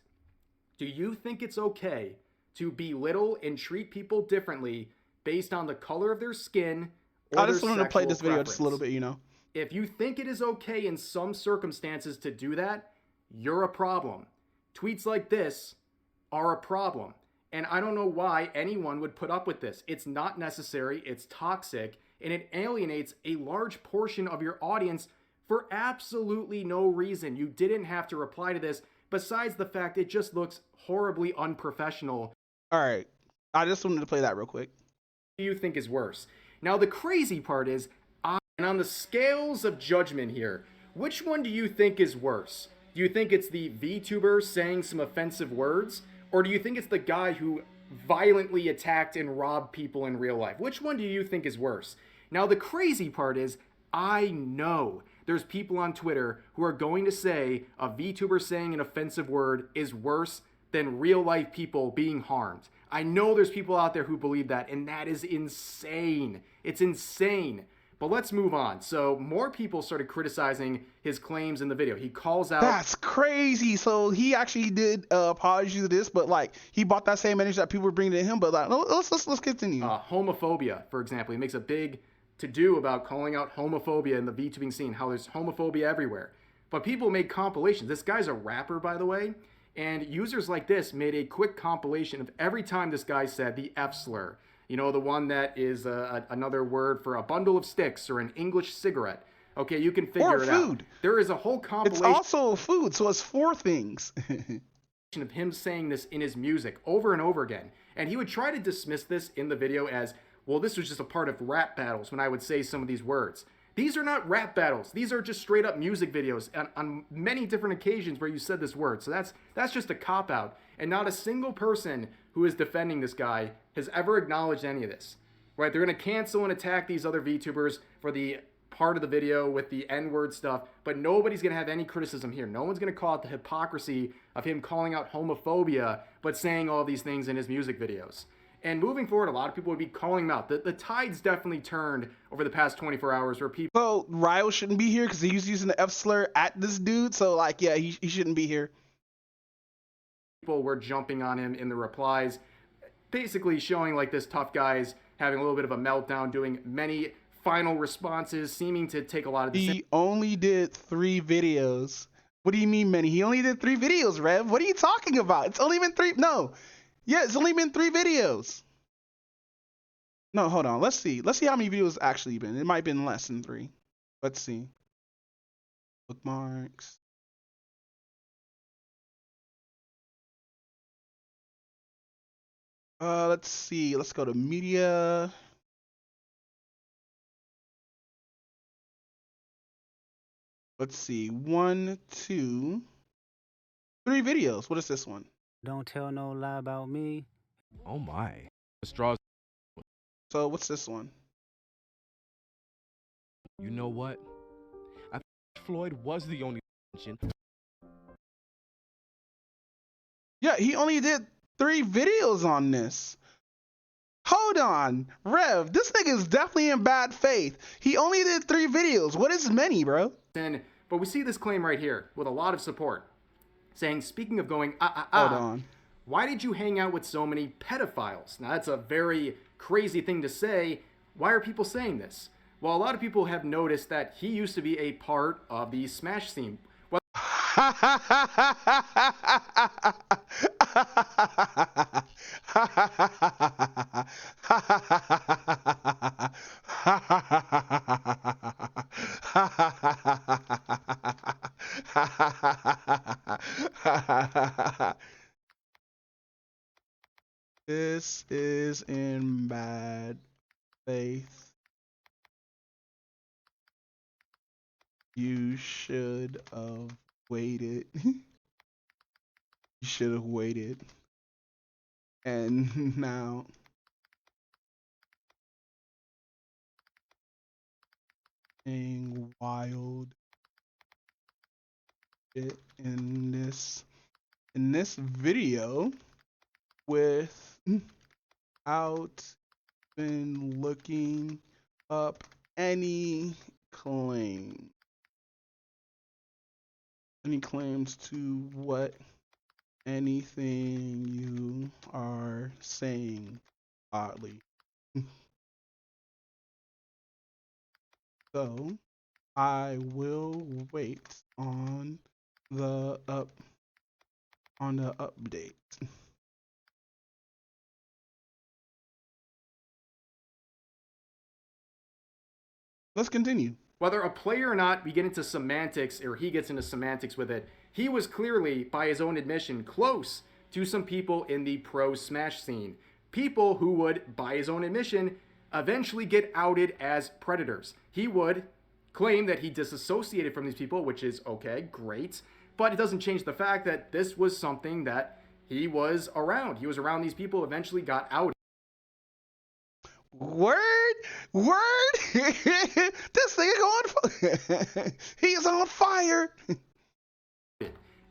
Do you think it's okay to belittle and treat people differently based on the color of their skin or I just wanted to play this video preference? just a little bit, you know. If you think it is okay in some circumstances to do that, you're a problem. Tweets like this are a problem. And I don't know why anyone would put up with this. It's not necessary, it's toxic, and it alienates a large portion of your audience for absolutely no reason. You didn't have to reply to this, besides the fact it just looks horribly unprofessional. All right, I just wanted to play that real quick. What do you think is worse? Now, the crazy part is, and on the scales of judgment here, which one do you think is worse? Do you think it's the VTuber saying some offensive words? Or do you think it's the guy who violently attacked and robbed people in real life? Which one do you think is worse? Now, the crazy part is, I know there's people on Twitter who are going to say a VTuber saying an offensive word is worse than real life people being harmed. I know there's people out there who believe that, and that is insane. It's insane. But let's move on. So more people started criticizing his claims in the video. He calls out... That's crazy. So he actually did apologize to this, but like he bought that same energy that people were bringing to him. But like, let's continue. Homophobia, for example. He makes a big to-do about calling out homophobia in the VTubing scene, how there's homophobia everywhere. But people made compilations. This guy's a rapper, by the way. And users like this made a quick compilation of every time this guy said the F slur. You know, the one that is another word for a bundle of sticks or an English cigarette. Okay, you can figure it out. There is a whole compilation. It's also food, so it's 4 things. of him saying this in his music over and over again. And he would try to dismiss this in the video as, well, this was just a part of rap battles when I would say some of these words. These are not rap battles. These are just straight up music videos on many different occasions where you said this word. So that's just a cop-out. And not a single person who is defending this guy has ever acknowledged any of this. Right? They're going to cancel and attack these other VTubers for the part of the video with the N-word stuff, but nobody's going to have any criticism here. No one's going to call out the hypocrisy of him calling out homophobia, but saying all these things in his music videos. And moving forward, a lot of people would be calling him out. The tide's definitely turned over the past 24 hours where people... So, Ryo shouldn't be here because he was using the F slur at this dude. So, like, yeah, he shouldn't be here. People were jumping on him in the replies, basically showing like this tough guy's having a little bit of a meltdown, doing many final responses, seeming to take a lot of... He only did 3 videos. What do you mean many? He only did 3 videos, Rev. What are you talking about? It's only been 3... No. Yeah, it's only been 3 videos. No, hold on. Let's see. Let's see how many videos actually been. It might have been less than 3. Let's see. Bookmarks. Let's see. Let's go to media. Let's see. 1, 2, 3 videos. What is this one? Don't tell no lie about me. Oh my. Straws. So what's this one? You know what? I think Floyd was the only mention. Yeah, he only did 3 videos on this. Hold on, Rev, this nigga is definitely in bad faith. He only did 3 videos. What is many, bro? But we see this claim right here with a lot of support saying, speaking of going, Hold on. why did you hang out with so many pedophiles? Now, that's a very crazy thing to say. Why are people saying this? Well, a lot of people have noticed that he used to be a part of the Smash scene. Well, this is in bad faith. You should have waited. You should have waited. And now wild shit in this video without even looking up any claims to what anything you are saying, oddly. So I will wait on the update. Let's continue. Whether a player or not, we get into semantics, or he gets into semantics with it. He was clearly, by his own admission, close to some people in the pro Smash scene. People who would, by his own admission, eventually get outed as predators. He would claim that he disassociated from these people, which is okay, great, but it doesn't change the fact that this was something that he was around. He was around these people, eventually got outed. Word. This nigga he's on fire.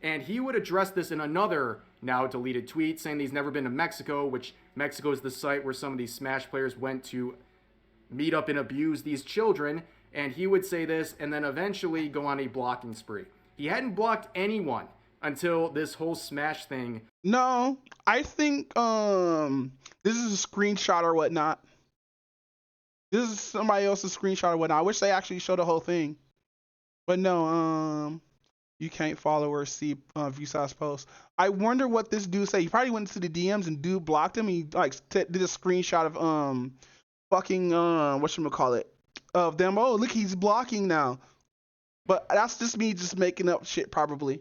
And he would address this in another now deleted tweet, saying that he's never been to Mexico, which Mexico is the site where some of these Smash players went to meet up and abuse these children. And he would say this and then eventually go on a blocking spree. He hadn't blocked anyone until this whole Smash thing. No, I think this is a screenshot or whatnot. This is somebody else's screenshot or whatnot. I wish they actually showed the whole thing. But no, you can't follow or see Vsauce posts. I wonder what this dude said. He probably went to the DMs and dude blocked him. He like did a screenshot of fucking whatchamacallit of them. Oh, look, he's blocking now. But that's just me just making up shit probably.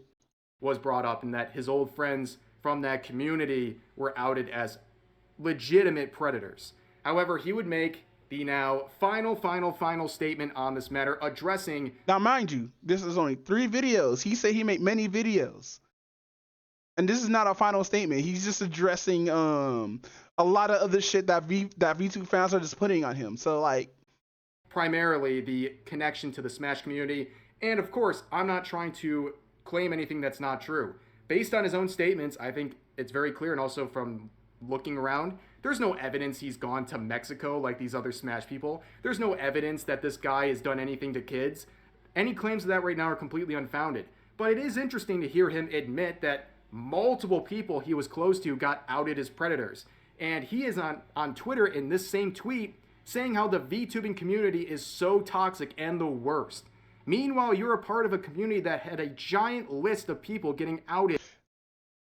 Was brought up, and that his old friends from that community were outed as legitimate predators. However, he would make the now final statement on this matter, addressing... Now, mind you, this is only 3 videos. He said he made many videos. And this is not a final statement. He's just addressing a lot of other shit that VTube fans are just putting on him. So, like... Primarily the connection to the Smash community. And, of course, I'm not trying to claim anything that's not true. Based on his own statements, I think it's very clear, and also from looking around, there's no evidence he's gone to Mexico like these other Smash people. There's no evidence that this guy has done anything to kids. Any claims of that right now are completely unfounded. But it is interesting to hear him admit that multiple people he was close to got outed as predators. And he is on Twitter in this same tweet saying how the VTubing community is so toxic and the worst. Meanwhile, you're a part of a community that had a giant list of people getting outed.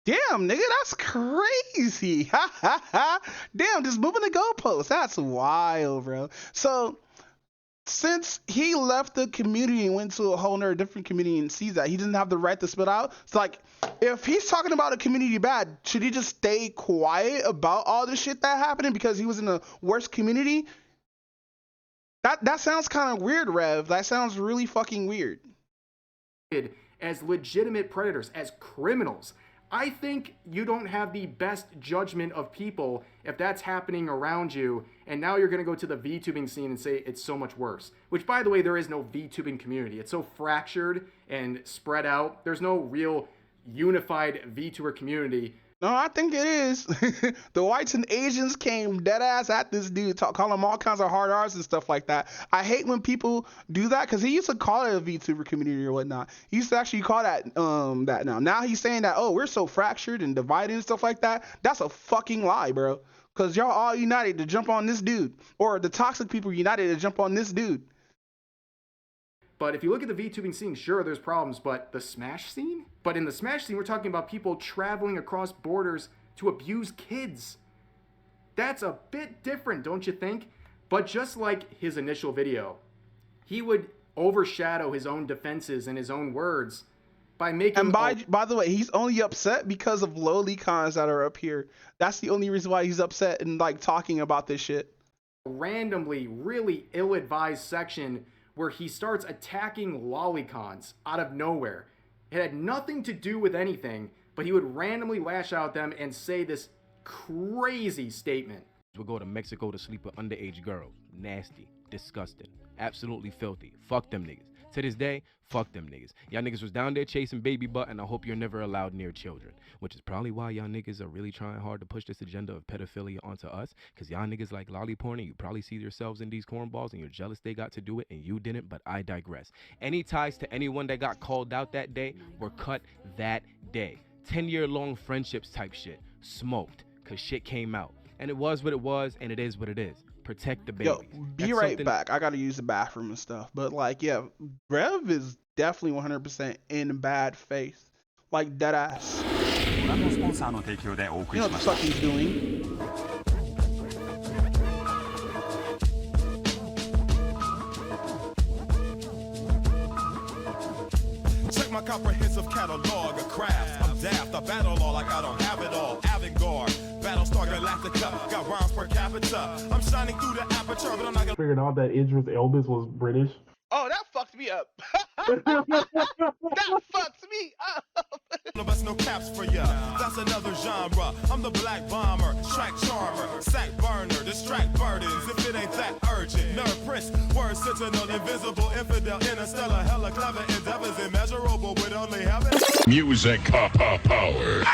Damn, nigga, that's crazy. Damn, just moving the goalposts. That's wild, bro. So, since he left the community and went to a whole nother different community and sees that, he doesn't have the right to spit out. It's like, if he's talking about a community bad, should he just stay quiet about all the shit that happened because he was in the worst community? That sounds kind of weird, Rev. That sounds really fucking weird. As legitimate predators, as criminals. I think you don't have the best judgment of people if that's happening around you, and now you're going to go to the VTubing scene and say it's so much worse. Which, by the way, there is no VTubing community. It's so fractured and spread out. There's no real unified VTuber community. No, I think it is. The whites and Asians came dead ass at this dude, calling him all kinds of hard R's and stuff like that. I hate when people do that because he used to call it a VTuber community or whatnot. He used to actually call that that now. Now he's saying that, oh, we're so fractured and divided and stuff like that. That's a fucking lie, bro. Because y'all all united to jump on this dude, or the toxic people united to jump on this dude. But if you look at the VTubing scene, sure, there's problems, but the Smash scene? But in the Smash scene, we're talking about people traveling across borders to abuse kids. That's a bit different, don't you think? But just like his initial video, he would overshadow his own defenses and his own words by making... And by the way, he's only upset because of lolicons that are up here. That's the only reason why he's upset and like talking about this shit. Randomly, really ill-advised section where he starts attacking lolicons out of nowhere. It had nothing to do with anything, but he would randomly lash out at them and say this crazy statement. We'll go to Mexico to sleep with underage girls. Nasty, disgusting, absolutely filthy. Fuck them niggas. To this day, fuck them niggas. Y'all niggas was down there chasing baby butt, and I hope you're never allowed near children. Which is probably why y'all niggas are really trying hard to push this agenda of pedophilia onto us. Because y'all niggas like lolly porn, and you probably see yourselves in these cornballs, and you're jealous they got to do it, and you didn't, but I digress. Any ties to anyone that got called out that day were cut that day. 10-year-long friendships type shit. Smoked. Because shit came out. And it was what it was, and it is what it is. Protect the babies. Yo, be right back. I gotta use the bathroom and stuff. But like, yeah, Rev is definitely 100% in bad faith. Like, dead ass. You know what the fuck he's doing? Check my comprehensive catalog of crafts. I'm daft, I battle all like I don't have it all. Avant-garde, Battlestar Galactica, got rhymes per capita. I'm shining through the aperture, but I'm not gonna... Figured out that Idris Elba was British. Oh, that fucked me up. That fucks me up. That's no caps for ya. That's another genre. I'm the black bomber, track charmer, sack burner, distract burdens. If it ain't that urgent, nerve prince, word sentinel, invisible, infidel, interstellar, hella clever endeavors, immeasurable with only heaven. Music power.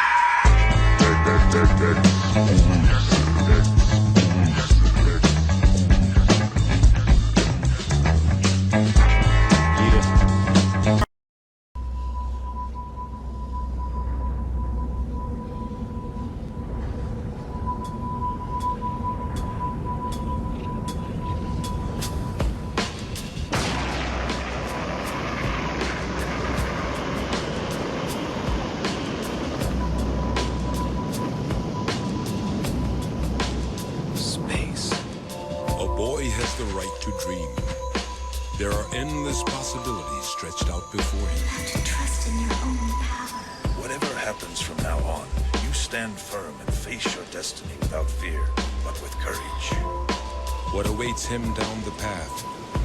has the right to dream. There are endless possibilities stretched out before him. You have to trust in your own power. Whatever happens from now on, you stand firm and face your destiny without fear, but with courage. What awaits him down the path,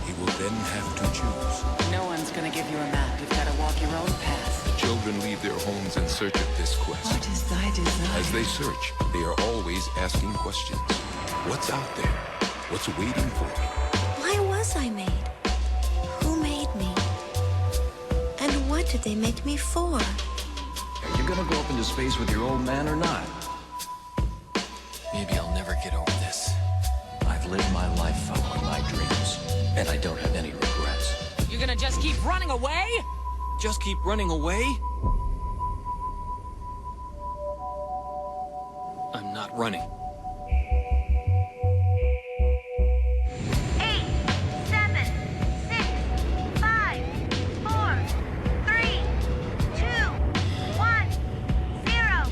he will then have to choose. No one's gonna give you a map. You've got to walk your own path. The children leave their homes in search of this quest. What is thy desire? As they search, they are always asking questions. What's out there? What's waiting for me? Why was I made? Who made me? And what did they make me for? Are you gonna go up into space with your old man or not? Maybe I'll never get over this. I've lived my life following my dreams, and I don't have any regrets. You're gonna just keep running away? Just keep running away? I'm not running. 8, 7, 6, 5, 4, 3, 2, 1, 0.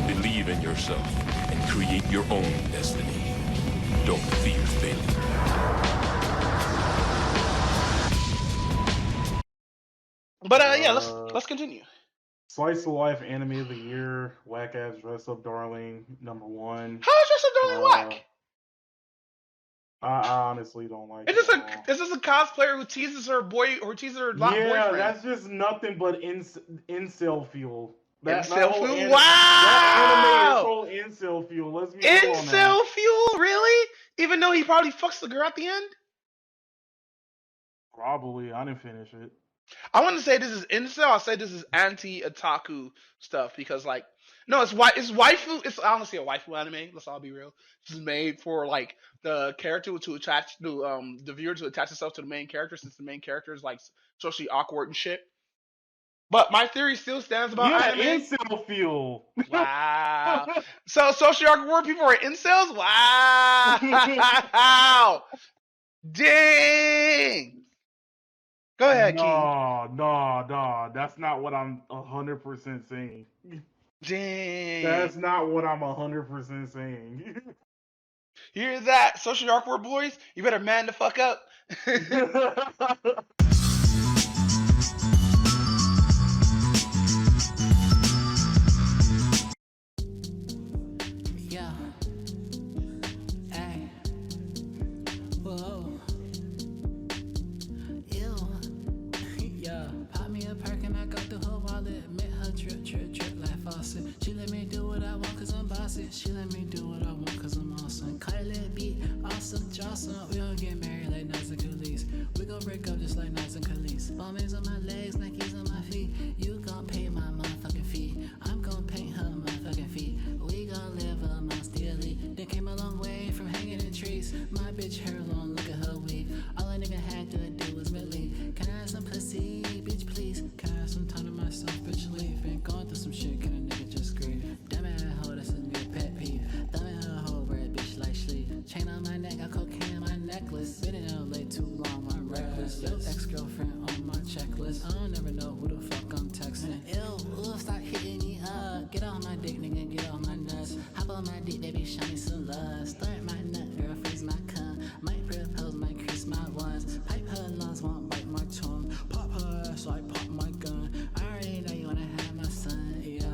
Believe in yourself and create your own destiny. Don't fear failure. But yeah, let's continue. Slice of Life Anime of the Year, Whack Ass Dress Up Darling, #1. How is Dress Up Darling whack? I honestly don't like it. This is a cosplayer who teases her boy or teases her boyfriend. Yeah, that's just nothing but incel fuel. Incel fuel? That Wow! anime is called incel fuel. Let's be real on that. Incel fuel? Really? Even know he probably fucks the girl at the end? Probably. I didn't finish it. I want to say this is incel. I'll say this is anti-otaku stuff because, like, no, it's waifu. It's honestly a waifu anime. Let's all be real. This is made for like the character to attach to the viewer to attach itself to the main character, since the main character is like socially awkward and shit. But my theory still stands about anime. Incel feel. Wow. So socially awkward people are incels. Wow. Dang. Go ahead, King. No. That's not what I'm 100% saying. Dang. That's not what I'm 100% saying. You hear that, socially awkward boys? You better man the fuck up. Yeah. Hey. Whoa. Ew. Yeah. Pop me a perk and I go through her wallet. Met her trip like faucet. She let me do what I want cause I'm bossy. She let me do what I want cause I'm awesome. Cut it beat, awesome, Jocelyn. We gon' get married like Nas and Khalees. We gon' break up just like Nas and Khalees. Bombings on my legs, Nikes on my feet. You gon' pay my motherfucking fee. I'm gon' paint her motherfucking feet. We gon' live amongst the elite. They came a long way from hanging in trees. My bitch hair long, look at her weave. All a nigga had to do was believe. Can I have some pussy, bitch, please? Can I have some time to myself, bitch, leave? Been going through some shit, can a nigga just grieve? Damn it, hoe, that's a new pet peeve. Thumb in her whole red bitch like sleep. Chain on my neck, got cocaine in my necklace. Been in LA too long, I'm reckless. Yo, ex-girlfriend on my checklist. I don't never know who the fuck I'm texting. Ew, ooh, stop hitting me up. Get off my dick, nigga, get off my nuts. Hop on my dick, baby, show me some love. Start my nut, girl, freeze my cum. Might propose, might crease my ones. Pipe her lungs, won't bite my tongue. Pop her ass, so I pop my gun. I already know you wanna have my son, yeah.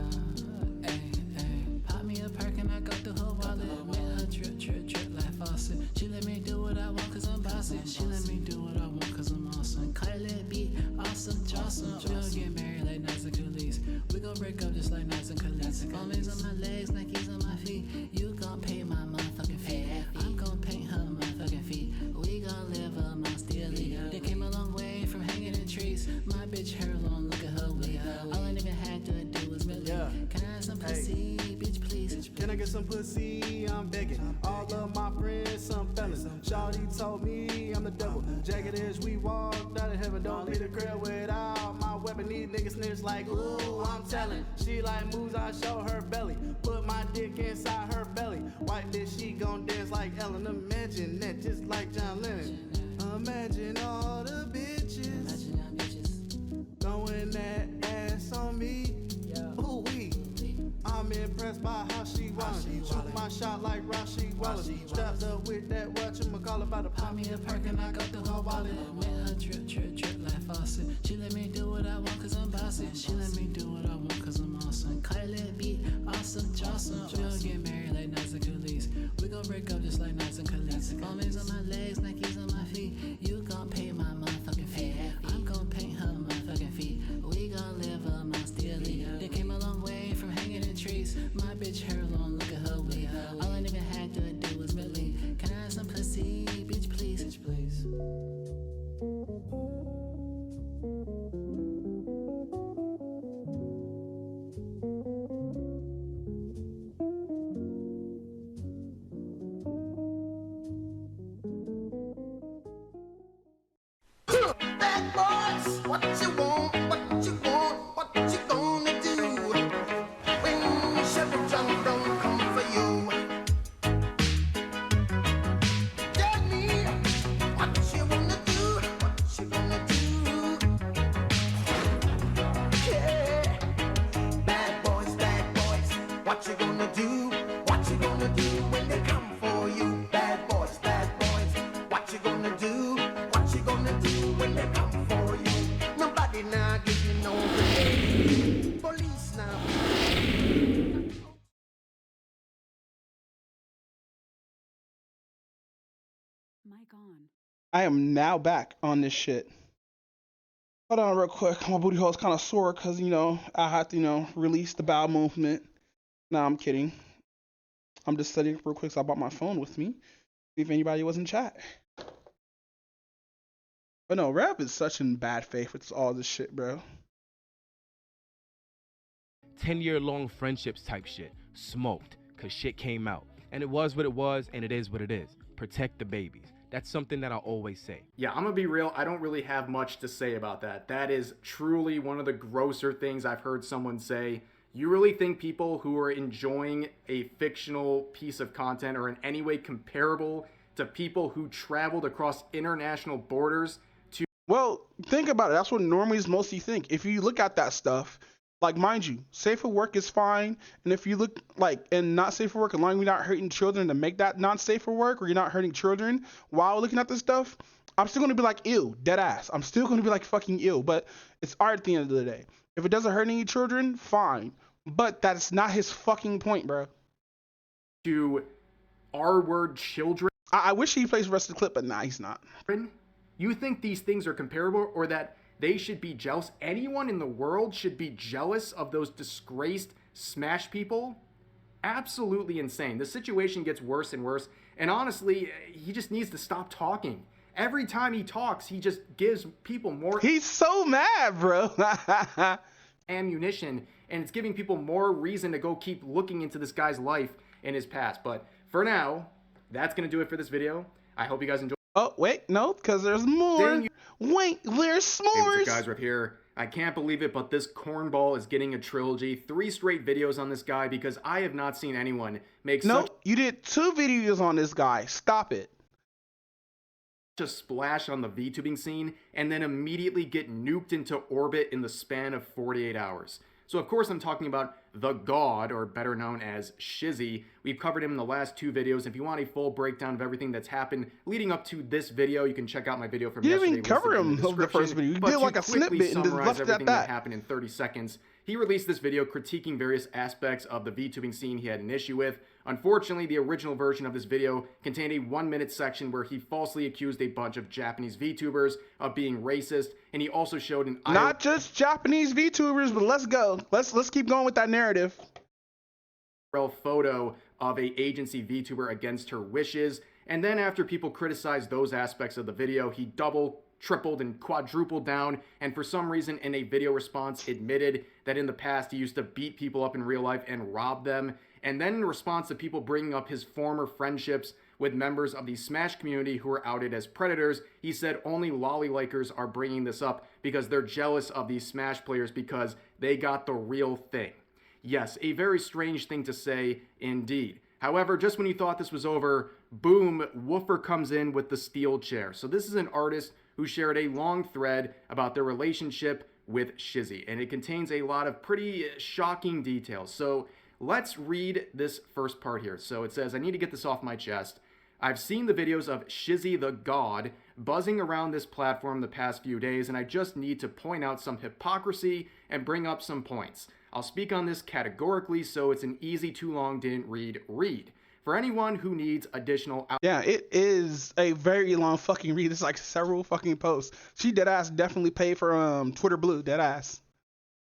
Pop me a perk and I go through her wallet. Met her trip like faucet. She let me do what I want cause I'm bossy. She let me do what I want cause I'm awesome. Cut it beat, awesome, Jocelyn. We gon' get married like Nas and Khalees. We gon' break up just like Nas and Khalees. Bombings on my legs, Nikes on my feet. You gon' pay my motherfucking fee. I'm gon' paint her motherfucking feet. We gon' live amongst the elite. They came a long way from hanging in trees. My bitch hair long, look at her weave. All a nigga had to do was believe. Can I have some pussy, bitch, please? Can I get some pussy? I'm begging. All of my friends, some fellas. Shawty told me I'm the devil. Jagged edge, we walked out of heaven. Don't leave the crib without my weapon. These niggas snitch like, ooh, I'm telling. She like moves, I show her belly. Put my dick inside her belly. White bitch, she gon' dance like Ellen. Imagine that, just like John Lennon. Imagine all the bitches throwing that ass on me. Ooh, wee. I'm impressed by how she wallin'. Shoot my shot like Rashi Wallace. Strapped up with that whatchamacallit about to pop me a perk and I got the whole wallet. Met her trip like faucet. She let me do what I want cause I'm bossy. She let me do what I want cause I'm awesome. Cut it beat, awesome, Jocelyn. We gon' get married like Nas and Khalees. We gon' break up just like Nas and Khalees. Bombings on my legs, Nikes on my feet. You gon' pay my motherfucking fee. I'm gon' paint her motherfucking feet. We gon' live amongst the elite. They came a long way from hanging in trees. My bitch hair long, look at her weave. All a nigga had to do was believe. Can I have some pussy, bitch, please? Bitch, please. Bad boys, what you want, what you want, what you gonna do when Chevy John don't come for you? Tell me what you wanna do, what you gonna do? Yeah, bad boys, what you gonna do? What you gonna do when they come for you? Bad boys, what you gonna do? What you gonna do when they come for you? Nobody now give you no relief. Police now. Mic on. I am now back on this shit. Hold on real quick. My booty hole's kind of sore because, I had to, release the bowel movement. Nah, I'm kidding. I'm just studying real quick so I brought my phone with me. See if anybody was in chat. But no, rap is such in bad faith with all this shit, bro. 10-year-long friendships type shit. Smoked, cause shit came out. And it was what it was, and it is what it is. Protect the babies. That's something that I always say. Yeah, I'm gonna be real, I don't really have much to say about that. That is truly one of the grosser things I've heard someone say. You really think people who are enjoying a fictional piece of content are in any way comparable to people who traveled across international borders to... Well, think about it. That's what normies mostly think. If you look at that stuff, like, mind you, safe for work is fine. And if you look like, and not safe for work, as long as you're not hurting children to make that not safe for work, or you're not hurting children while looking at this stuff, I'm still gonna be like, ew, dead ass. I'm still gonna be like fucking ew. But it's art at the end of the day. If it doesn't hurt any children, fine. But that's not his fucking point, bro. To R-word children. I wish he plays the rest of the clip, but nah, he's not. You think these things are comparable, or that they should be jealous? Anyone in the world should be jealous of those disgraced Smash people? Absolutely insane. The situation gets worse and worse, and honestly, he just needs to stop talking. Every time he talks, he just gives people more... He's so mad, bro. ammunition, and it's giving people more reason to go keep looking into this guy's life and his past. But for now, that's going to do it for this video. I hope you guys enjoyed. Oh, wait, no, because there's more. Wait, there's s'mores. Hey, what's up, guys? Right here. I can't believe it, but this cornball is getting a trilogy. 3 straight videos on this guy because I have not seen anyone make such... No, you did 2 videos on this guy. Stop it. A splash on the VTubing scene and then immediately get nuked into orbit in the span of 48 hours. So of course I'm talking about the God, or better known as Shizzy. We've covered him in the last 2 videos. If you want a full breakdown of everything that's happened leading up to this video, you can check out my video from yesterday. You didn't even cover him of the first video. You did like a snippet and just left it at that. Happened in 30 seconds. He released this video critiquing various aspects of the VTubing scene he had an issue with. Unfortunately, the original version of this video contained a 1-minute section where he falsely accused a bunch of Japanese VTubers of being racist, and he also showed an... Not just Japanese VTubers, but let's go. Let's keep going with that narrative. Photo of a agency VTuber against her wishes, and then after people criticized those aspects of the video, he doubled, tripled, and quadrupled down, and for some reason in a video response admitted that in the past he used to beat people up in real life and rob them. And then in response to people bringing up his former friendships with members of the Smash community who were outed as predators, he said only lolly-likers are bringing this up because they're jealous of these Smash players because they got the real thing. Yes, a very strange thing to say indeed. However, just when you thought this was over, boom, Woofer comes in with the steel chair. So this is an artist who shared a long thread about their relationship with Shizzy, and it contains a lot of pretty shocking details. So let's read this first part here. So it says, I need to get this off my chest. I've seen the videos of Shizzy the God buzzing around this platform the past few days, and I just need to point out some hypocrisy and bring up some points. I'll speak on this categorically, so it's an easy too long didn't read. For anyone who needs additional... Yeah, it is a very long fucking read. It's like several fucking posts. She deadass definitely paid for Twitter Blue, deadass.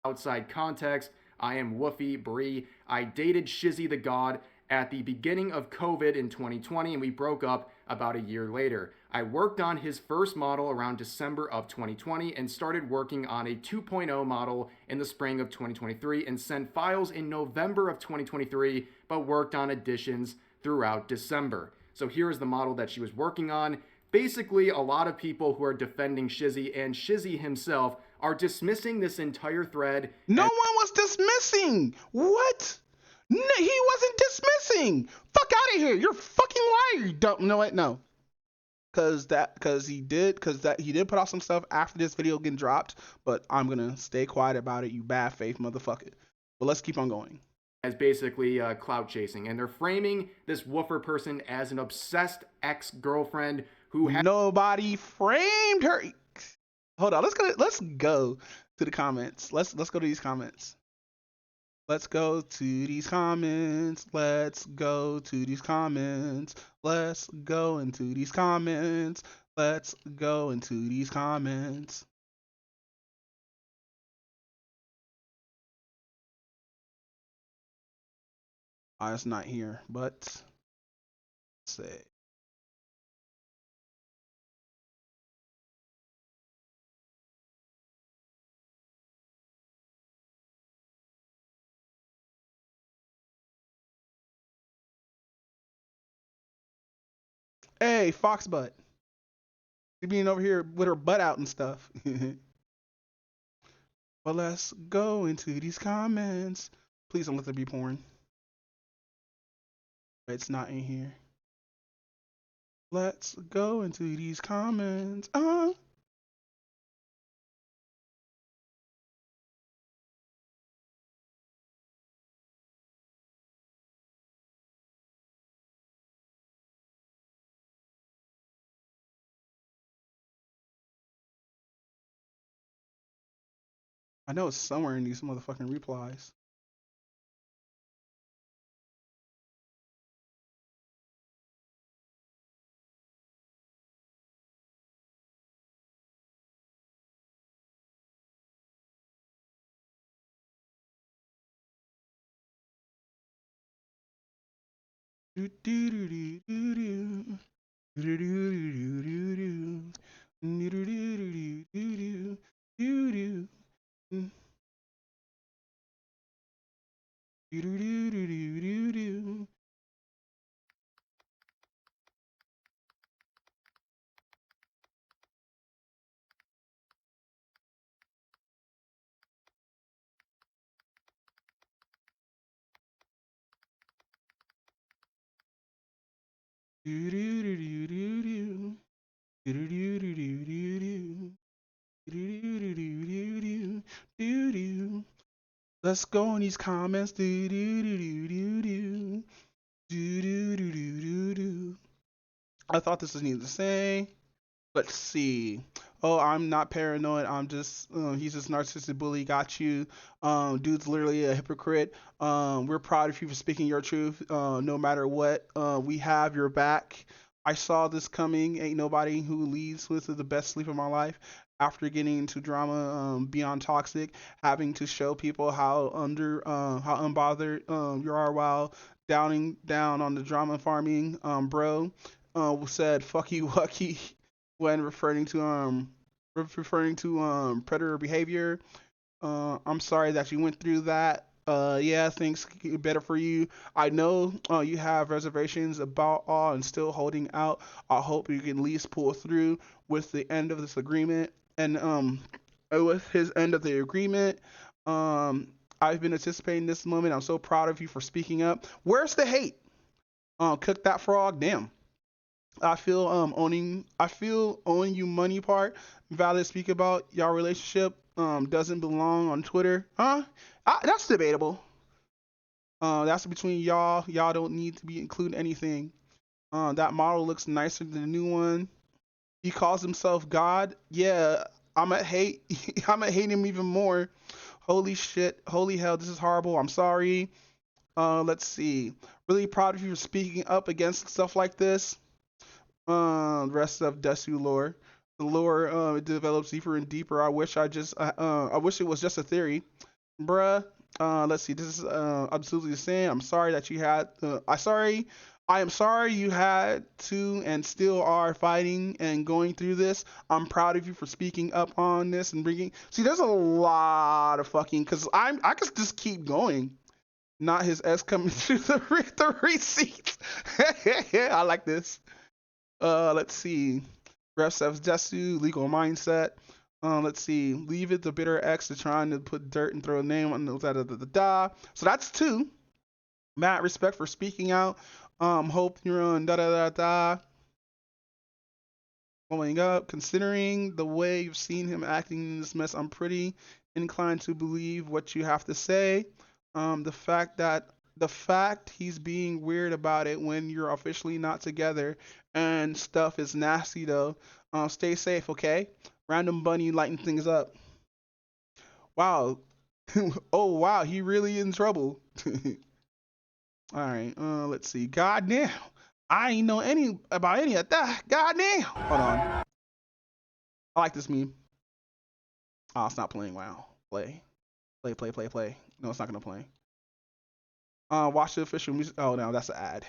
Outside context, I am Woofy Bree. I dated Shizzy the God at the beginning of COVID in 2020, and we broke up about a year later. I worked on his first model around December of 2020 and started working on a 2.0 model in the spring of 2023 and sent files in November of 2023, but worked on additions throughout December. So here is the model that she was working on. Basically, a lot of people who are defending Shizzy and Shizzy himself are dismissing this entire thread. No one was dismissing. What? No, he wasn't dismissing. Fuck out of here. You're a fucking liar. You don't know it. No. Cause he did put out some stuff after this video getting dropped, but I'm gonna stay quiet about it, you bad faith motherfucker. But let's keep on going. As basically clout chasing, and they're framing this Woofer person as an obsessed ex-girlfriend who nobody framed her. Hold on, let's go to the comments. Let's go to these comments. Let's go to these comments. Let's go to these comments. Let's go into these comments. Let's go into these comments. It's not here, but let's see. Hey, Fox butt. She being over here with her butt out and stuff. Well, let's go into these comments. Please don't let there be porn. It's not in here. Let's go into these comments. I know it's somewhere in these motherfucking replies. Do do do do do do. Do do do do do. Do do do do do do do. Do do do do do do. Do do do do do do. Do do do do do do do. Do do do do do do do. Let's go in these comments. Do do do do do do. Do do do do do do. I thought this was needed to say. Let's see. Oh, I'm not paranoid. I'm just he's just narcissistic bully. Got you. Dude's literally a hypocrite. We're proud of you for speaking your truth. No matter what, we have your back. I saw this coming. Ain't nobody who leads with the best sleep of my life. After getting into drama, beyond toxic, having to show people how unbothered you are while downing down on the drama farming, bro. Said fuck you, Wucky when referring to predator behavior. I'm sorry that you went through that. Yeah, things get better for you. I know you have reservations about all and still holding out. I hope you can at least pull through with the end of this agreement. And with his end of the agreement, I've been anticipating this moment. I'm so proud of you for speaking up. Where's the hate? Cook that frog. Damn. I feel owing you money part. Valid speak about y'all relationship doesn't belong on Twitter. Huh? That's debatable. That's between y'all. Y'all don't need to be including anything. That model looks nicer than the new one. He calls himself God. Yeah, I'm at hate. I'm at hate him even more. Holy shit. Holy hell. This is horrible. I'm sorry. Let's see. Really proud of you for speaking up against stuff like this. The rest of Desu lore. The lore it develops deeper and deeper. I wish it was just a theory, bruh. Let's see. This is absolutely the same. I'm sorry that you had. I am sorry you had to and still are fighting and going through this. I'm proud of you for speaking up on this and bringing. See, there's a lot of fucking because I could just keep going. Not his S coming through the receipts. I like this. Let's see. Ref says Desu, legal mindset. Let's see. Leave it to bitter X to trying to put dirt and throw a name on the da da da da da. So that's two. Matt, respect for speaking out. Hope you're on da da da da. Following up, considering the way you've seen him acting in this mess, I'm pretty inclined to believe what you have to say. The fact he's being weird about it when you're officially not together and stuff is nasty though. Stay safe, okay? Random bunny lighting things up. Wow. Oh wow, he really in trouble. All right. Let's see. God damn. I ain't know any about any of that. God damn. Hold on. I like this meme. Oh, it's not playing. Wow. Play. Play, play, play, play. No, it's not gonna play. Watch the official music. Oh no, that's an ad.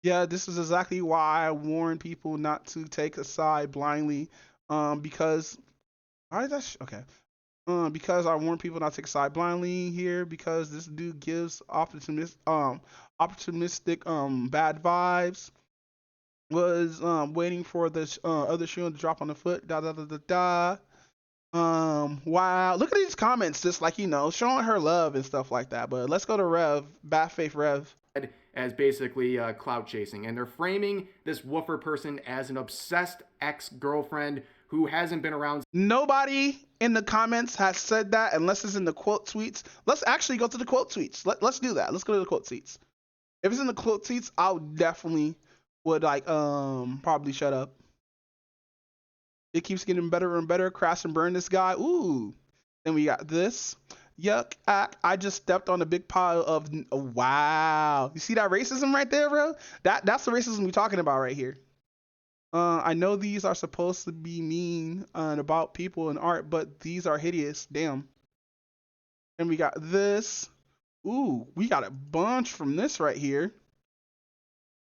Yeah, this is exactly why I warn people not to take a side blindly. Because okay. Because I warn people not to take a side blindly here because this dude gives opportunistic bad vibes. was waiting for this other shoe to drop on the foot. Da da da da da. Wow, look at these comments, just like showing her love and stuff like that. But let's go to Rev, Bad Faith Rev. As basically clout chasing, and they're framing this woofer person as an obsessed ex-girlfriend who hasn't been around. Nobody in the comments has said that unless it's in the quote tweets. Let's actually go to the quote tweets. Let's do that. Let's go to the quote tweets. If it's in the quote tweets, I'll definitely would probably shut up. It keeps getting better and better. Crash and burn this guy. Ooh. Then we got this. Yuck. I just stepped on a big pile of. Oh, wow. You see that racism right there, bro? That's the racism we're talking about right here. I know these are supposed to be mean and about people and art, but these are hideous. Damn. And we got this. Ooh, we got a bunch from this right here.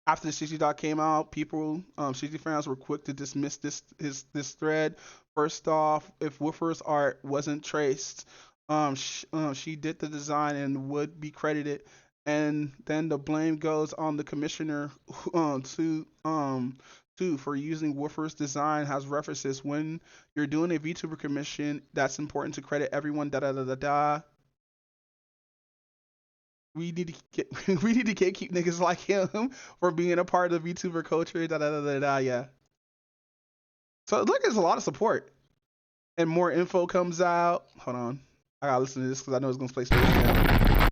After the 60 Dot came out, people, 60 fans were quick to dismiss this thread. First off, if Woofer's art wasn't traced, she did the design and would be credited. And then the blame goes on the commissioner too for using Woofer's design has references. When you're doing a VTuber commission, that's important to credit everyone. Da da da da da. We need to keep niggas like him for being a part of the VTuber culture. Da da da da da. Yeah. So look, there's a lot of support, and more info comes out. Hold on, I gotta listen to this because I know it's gonna play Space Jam.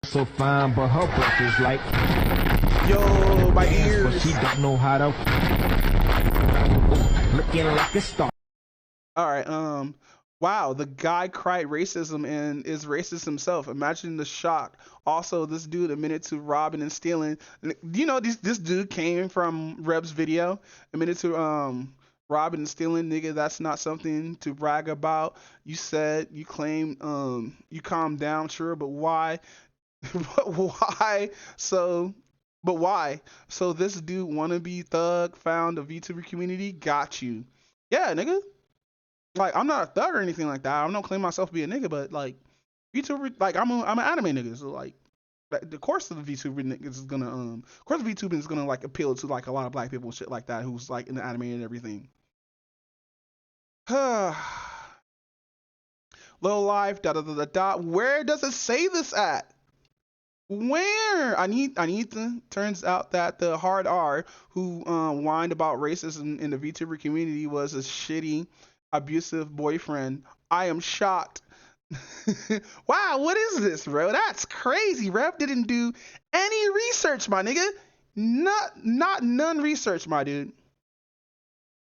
So fine, but her breath is like, yo, my ears. But she don't know how to. Looking like a star. All right. Wow, the guy cried racism and is racist himself. Imagine the shock. Also, this dude admitted to robbing and stealing. This dude came from Reb's video. Admitted to robbing and stealing. Nigga, that's not something to brag about. You said you claim you calmed down, sure, but why? But why? But why? So this dude wannabe thug found a VTuber community. Got you. Yeah, nigga. Like, I'm not a thug or anything like that. I don't claim myself to be a nigga, but like VTuber, like I'm an anime nigga. So like, the course of the VTuber niggas is gonna of course VTuber is gonna like appeal to like a lot of black people and shit like that who's like in the anime and everything. Low life, da da da da da. Where does it say this at? Where? I need to. Turns out that the hard R who whined about racism in the VTuber community was a shitty, abusive boyfriend. I am shocked. Wow, what is this, bro? That's crazy. Rev didn't do any research, my nigga. None research, my dude.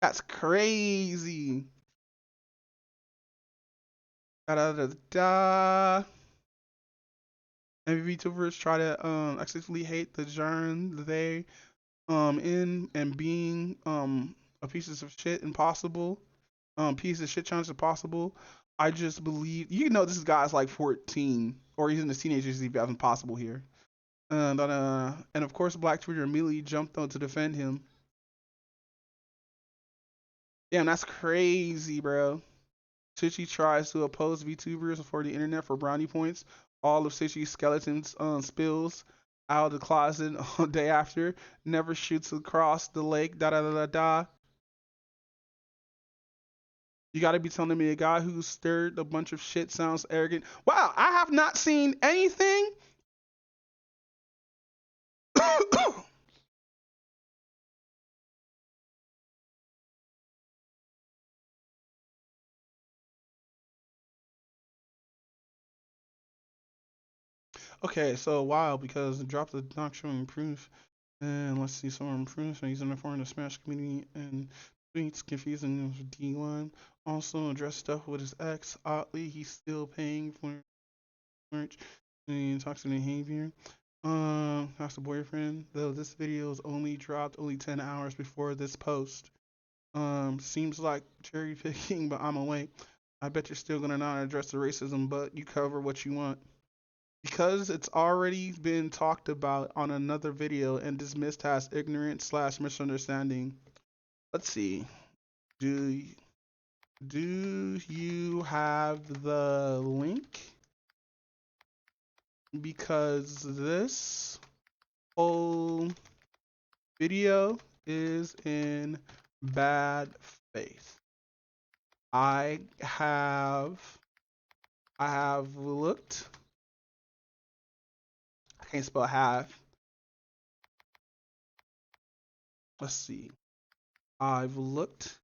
That's crazy. Da da da da. And VTubers try to excessively hate the genre they in and being a piece of shit impossible. Piece of shit challenge impossible. I just believe this guy's like 14 or he's in his teenagers. He has impossible here. And of course Black Twitter immediately jumped on to defend him. Damn, that's crazy, bro. Sushi tries to oppose VTubers for the internet for brownie points. All of Sushi's skeletons spills out of the closet on day after. Never shoots across the lake. Da da da da da. You gotta be telling me a guy who stirred a bunch of shit sounds arrogant. Wow, I have not seen anything. Okay, so wow, because it dropped the not showing proof. And let's see some improvements by using the foreign to smash community and tweets confusing with D1. Also address stuff with his ex. Oddly, he's still paying for merch and toxic behavior. That's the boyfriend. Though this video is only dropped 10 hours before this post. Seems like cherry picking, but I'm awake. I bet you're still gonna not address the racism, but you cover what you want. Because it's already been talked about on another video and dismissed as ignorant / misunderstanding. Let's see. Do you have the link? Because this whole video is in bad faith. I have looked. I can't spell have. Let's see. I've looked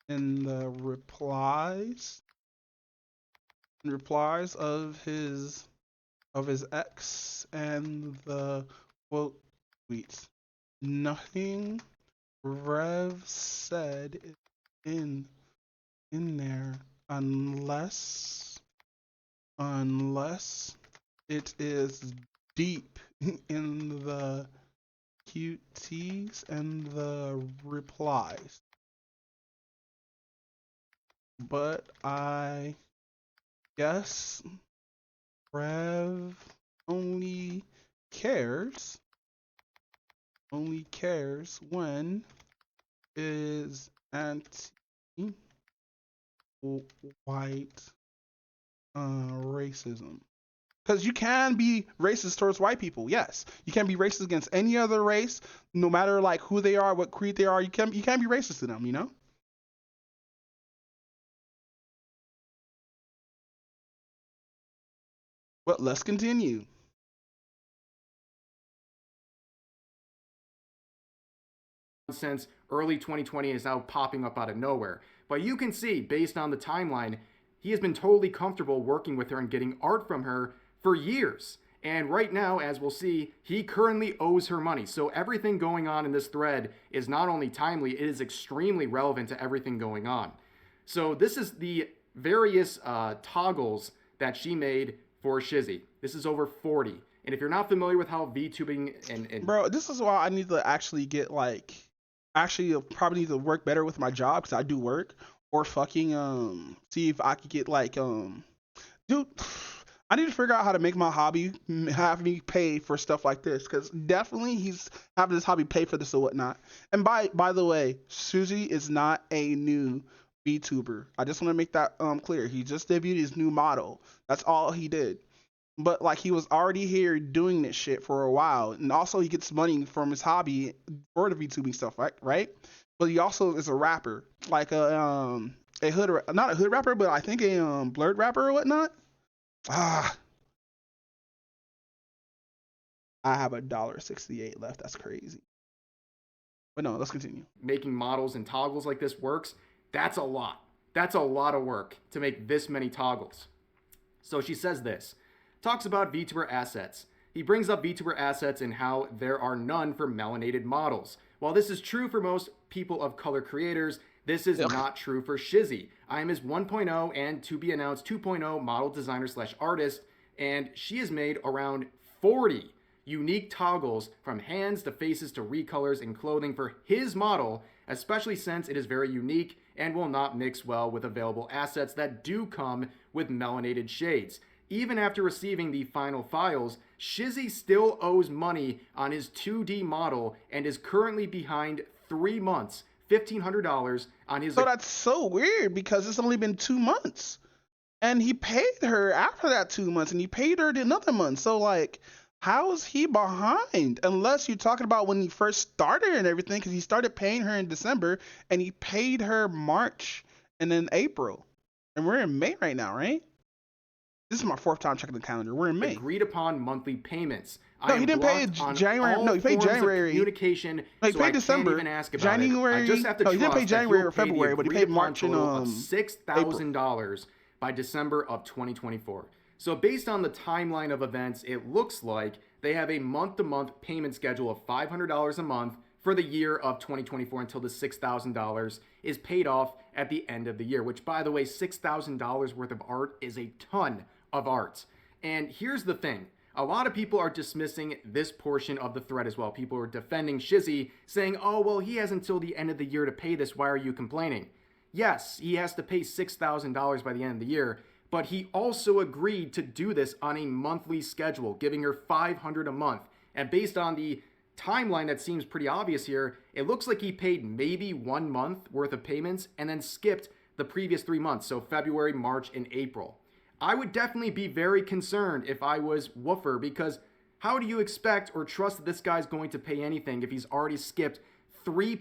in the replies of his ex and the quote tweets. Nothing Rev said is in there unless it is deep in the QTs and the replies. But I guess Rev only cares when is anti-white racism. Because you can be racist towards white people, yes. You can be racist against any other race, no matter like who they are, what creed they are. You can be racist to them, you know. But let's continue. Since early 2020 is now popping up out of nowhere. But you can see, based on the timeline, he has been totally comfortable working with her and getting art from her for years. And right now, as we'll see, he currently owes her money. So everything going on in this thread is not only timely, it is extremely relevant to everything going on. So this is the various toggles that she made for Shizzy. This is over 40. And if you're not familiar with how VTubing and Bro, this is why I need to actually get like, actually probably need to work better with my job because I do work, or fucking see if I could get like dude, I need to figure out how to make my hobby have me pay for stuff like this, because definitely he's having this hobby pay for this or whatnot. And by the way, Suzy is not a new VTuber. I just want to make that clear. He just debuted his new model. That's all he did. But like he was already here doing this shit for a while, and also he gets money from his hobby for the VTubing stuff, right? But he also is a rapper, like a hood, not a hood rapper, but I think a blurred rapper or whatnot. I have $1.68 left. That's crazy. But no, let's continue. Making models and toggles like this works. That's a lot. That's a lot of work to make this many toggles. So she says this. Talks about VTuber assets. He brings up VTuber assets and how there are none for melanated models. While this is true for most people of color creators, this is not true for Shizzy. I am his 1.0 and to be announced 2.0 model designer / artist, and she has made around 40 unique toggles from hands to faces to recolors and clothing for his model, especially since it is very unique and will not mix well with available assets that do come with melanated shades. Even after receiving the final files, Shizzy still owes money on his 2D model and is currently behind 3 months, $1,500 on his... So that's so weird because it's only been 2 months. And he paid her after that 2 months, and he paid her another month. So like, how is he behind? Unless you're talking about when he first started and everything, because he started paying her in December and he paid her March and then April. And we're in May right now, right? This is my 4th time checking the calendar. We're in May. Agreed upon monthly payments. No, he didn't pay January. No, he paid January. Communication. No, he so paid I December. Can't even ask about January. It. I just have to no, he didn't pay January or February, but he paid March and $6,000 by December of 2024. So based on the timeline of events, it looks like they have a month-to-month payment schedule of $500 a month for the year of 2024 until the $6,000 is paid off at the end of the year, which, by the way, $6,000 worth of art is a ton of art. And here's the thing. A lot of people are dismissing this portion of the thread as well. People are defending Shizzy, saying, oh, well, he has until the end of the year to pay this. Why are you complaining? Yes, he has to pay $6,000 by the end of the year, but he also agreed to do this on a monthly schedule, giving her $500 a month. And based on the timeline that seems pretty obvious here, it looks like he paid maybe 1 month worth of payments and then skipped the previous 3 months, so February, March, and April. I would definitely be very concerned if I was Woofer, because how do you expect or trust that this guy's going to pay anything if he's already skipped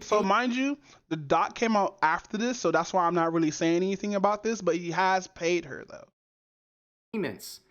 So mind you, the doc came out after this, so that's why I'm not really saying anything about this, but he has paid her though. Payments.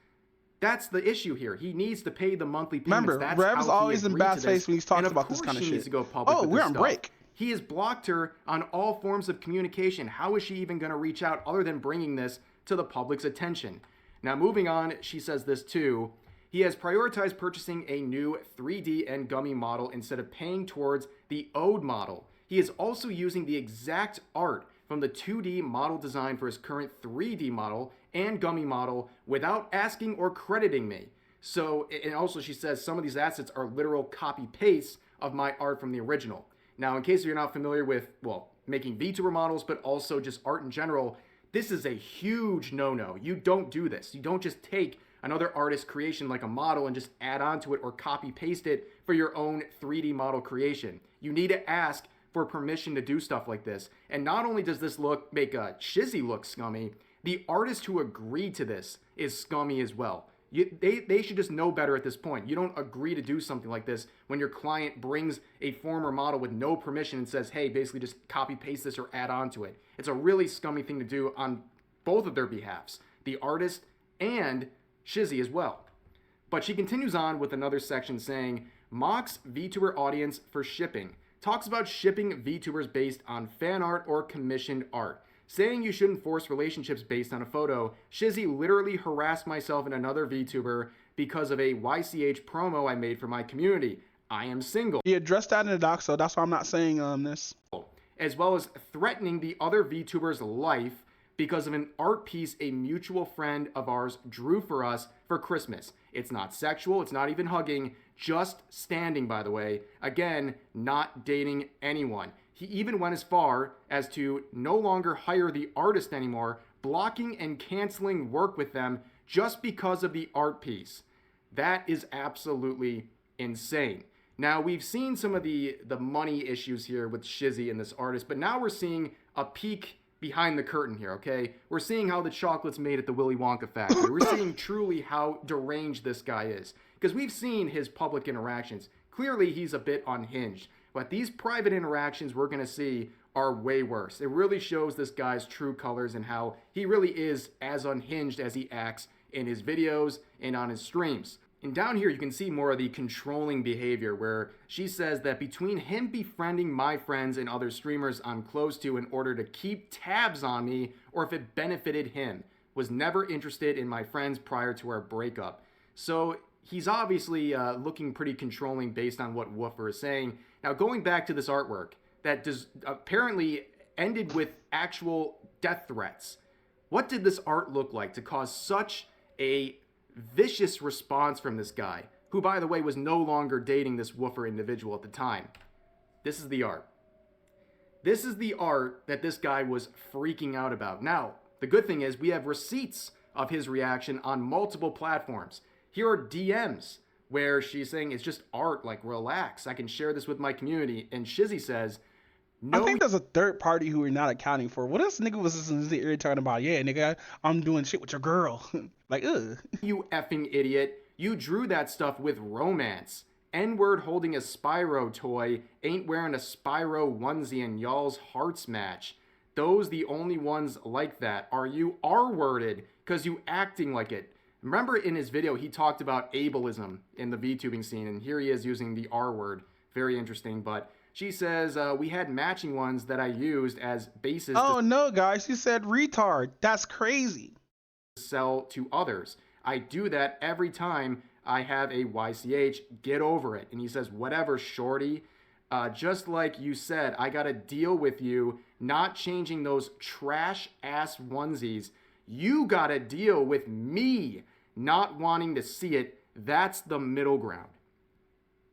That's the issue here. He needs to pay the monthly payments. Remember, That's Rev's how he always in agreed bad to face this. when he's talking And about this kind of she shit. needs to go public Oh, with we're this on stuff. break. He has blocked her on all forms of communication. How is she even going to reach out other than bringing this to the public's attention? Now, moving on, she says this too. He has prioritized purchasing a new 3D and gummy model instead of paying towards the owed model. He is also using the exact art from the 2D model design for his current 3D model and gummy model without asking or crediting me. So, and also she says some of these assets are literal copy-pastes of my art from the original. Now, in case you're not familiar with, well, making VTuber models, but also just art in general, this is a huge no-no. You don't do this. You don't just take another artist's creation like a model and just add on to it or copy-paste it for your own 3D model creation. You need to ask for permission to do stuff like this. And not only does this make Shizzy look scummy, the artist who agreed to this is scummy as well. They should just know better at this point. You don't agree to do something like this when your client brings a former model with no permission and says, hey, basically just copy paste this or add on to it. It's a really scummy thing to do on both of their behalves, the artist and Shizzy as well. But she continues on with another section saying, mocks VTuber audience for shipping. Talks about shipping VTubers based on fan art or commissioned art. Saying you shouldn't force relationships based on a photo. Shizzy literally harassed myself and another VTuber because of a YCH promo I made for my community. I am single. He addressed that in the doc, so that's why I'm not saying this. As well as threatening the other VTuber's life because of an art piece a mutual friend of ours drew for us for Christmas. It's not sexual, it's not even hugging, just standing, by the way. Again, not dating anyone. He even went as far as to no longer hire the artist anymore, blocking and canceling work with them just because of the art piece. That is absolutely insane. Now, we've seen some of the money issues here with Shizzy and this artist, but now we're seeing a peek behind the curtain here, okay? We're seeing how the chocolate's made at the Willy Wonka factory. We're seeing truly how deranged this guy is. Because we've seen his public interactions. Clearly, he's a bit unhinged. But these private interactions we're going to see are way worse. It really shows this guy's true colors and how he really is as unhinged as he acts in his videos and on his streams. And down here, you can see more of the controlling behavior where she says that between him befriending my friends and other streamers I'm close to in order to keep tabs on me or if it benefited him, was never interested in my friends prior to our breakup. So he's obviously looking pretty controlling based on what Woofer is saying. Now, going back to this artwork that apparently ended with actual death threats. What did this art look like to cause such a vicious response from this guy, who, by the way, was no longer dating this Woofer individual at the time? This is the art. This is the art that this guy was freaking out about. Now, the good thing is we have receipts of his reaction on multiple platforms. Here are DMs where she's saying it's just art, like relax, I can share this with my community. And Shizzy says, no. I think there's a third party who we're not accounting for. What else nigga was in his ear talking about? Yeah, nigga, I'm doing shit with your girl. Like, ugh. You effing idiot. You drew that stuff with romance. N-word holding a Spyro toy, ain't wearing a Spyro onesie and y'all's hearts match. Those the only ones like that. Are you R-worded? Cause you acting like it. Remember in his video, he talked about ableism in the VTubing scene, and here he is using the R word. Very interesting, but she says, we had matching ones that I used as bases to no, guys, she said retard. That's crazy. Sell to others. I do that every time I have a YCH. Get over it. And he says, whatever, shorty. Just like you said, I gotta deal with you not changing those trash-ass onesies. You gotta deal with me not wanting to see it. That's the middle ground.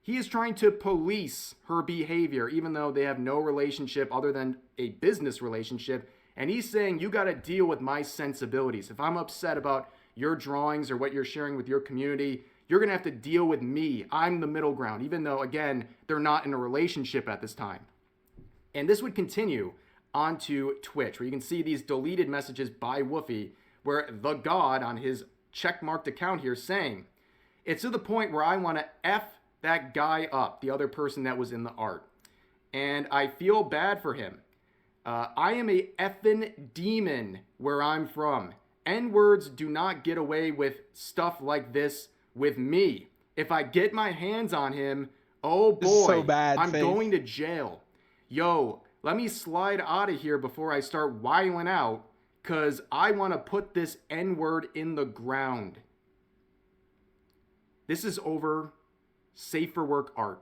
He is trying to police her behavior, even though they have no relationship other than a business relationship. And he's saying, you gotta deal with my sensibilities. If I'm upset about your drawings or what you're sharing with your community, you're gonna have to deal with me. I'm the middle ground, even though, again, they're not in a relationship at this time. And this would continue onto Twitch, where you can see these deleted messages by Woofy, where the god on his checkmarked account here saying, it's to the point where I want to F that guy up, the other person that was in the art. and I feel bad for him. I am a effing demon where I'm from. N-words do not get away with stuff like this with me. If I get my hands on him, oh boy, so bad, I'm Faith. going to jail. Yo, let me slide out of here before I start wiling out, because I want to put this N-word in the ground. This is over Safe for Work art.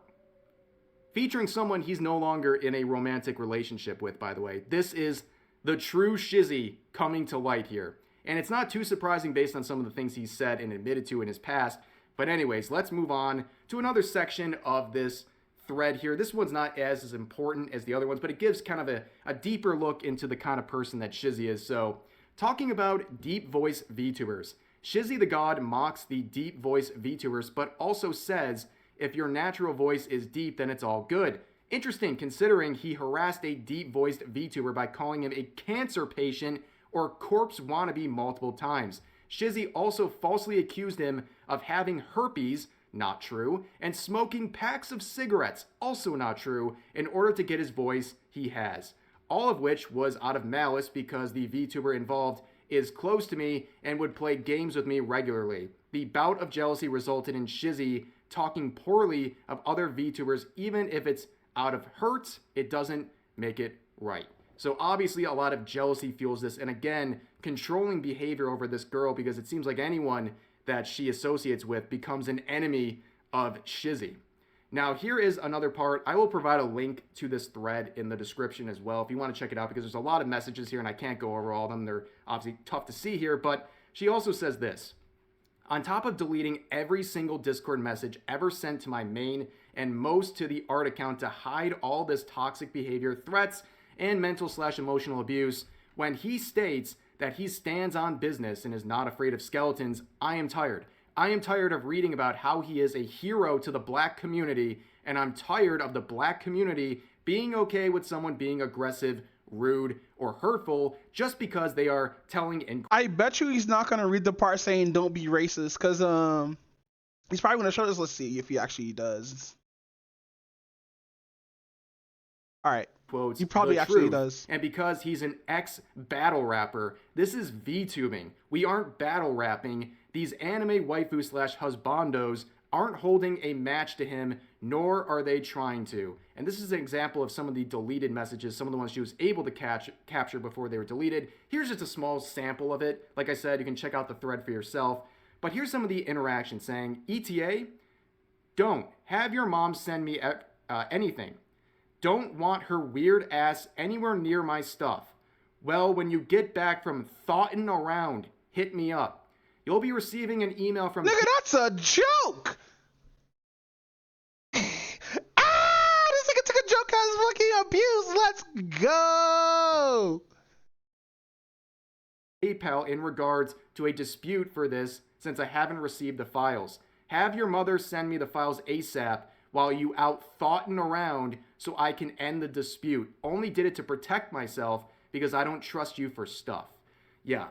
Featuring someone he's no longer in a romantic relationship with, by the way. This is the true Shizzy coming to light here. And it's not too surprising based on some of the things he's said and admitted to in his past. But anyways, let's move on to another section of this thread here. This one's not as important as the other ones, but it gives kind of a deeper look into the kind of person that Shizzy is. So, talking about deep voice VTubers. Shizzy the God mocks the deep voice VTubers, but also says, if your natural voice is deep, then it's all good. Interesting, considering he harassed a deep-voiced VTuber by calling him a cancer patient or corpse wannabe multiple times. Shizzy also falsely accused him of having herpes, not true, and smoking packs of cigarettes, also not true, in order to get his voice he has. All of which was out of malice because the VTuber involved is close to me and would play games with me regularly. The bout of jealousy resulted in Shizzy talking poorly of other VTubers. Even if it's out of hurt, it doesn't make it right. So obviously a lot of jealousy fuels this, and again, controlling behavior over this girl, because it seems like anyone that she associates with becomes an enemy of Shizzy. Now here is another part. I will provide a link to this thread in the description as well if you want to check it out, because there's a lot of messages here and I can't go over all of them. They're obviously tough to see here, but she also says this. On top of deleting every single Discord message ever sent to my main and most to the art account to hide all this toxic behavior, threats, and mental/emotional abuse, when he states that he stands on business and is not afraid of skeletons, I am tired. I am tired of reading about how he is a hero to the black community, and I'm tired of the black community being okay with someone being aggressive, rude, or hurtful just because they are telling. I bet you he's not gonna read the part saying don't be racist, because he's probably gonna show this. Let's see if he actually does. All right. Quotes, he probably actually does. And because he's an ex-battle rapper, this is VTubing. We aren't battle rapping. These anime waifu/husbandos aren't holding a match to him, nor are they trying to. And this is an example of some of the deleted messages, some of the ones she was able to capture before they were deleted. Here's just a small sample of it. Like I said, you can check out the thread for yourself. But here's some of the interaction saying, ETA, don't. Have your mom send me anything. Don't want her weird ass anywhere near my stuff. Well, when you get back from thoughting around, hit me up. You'll be receiving an email from... Nigga, that's a joke! This nigga took a joke as fucking abuse. Let's go! PayPal in regards to a dispute for this, since I haven't received the files. Have your mother send me the files ASAP while you out thoughting around so I can end the dispute. Only did it to protect myself because I don't trust you for stuff. Yeah,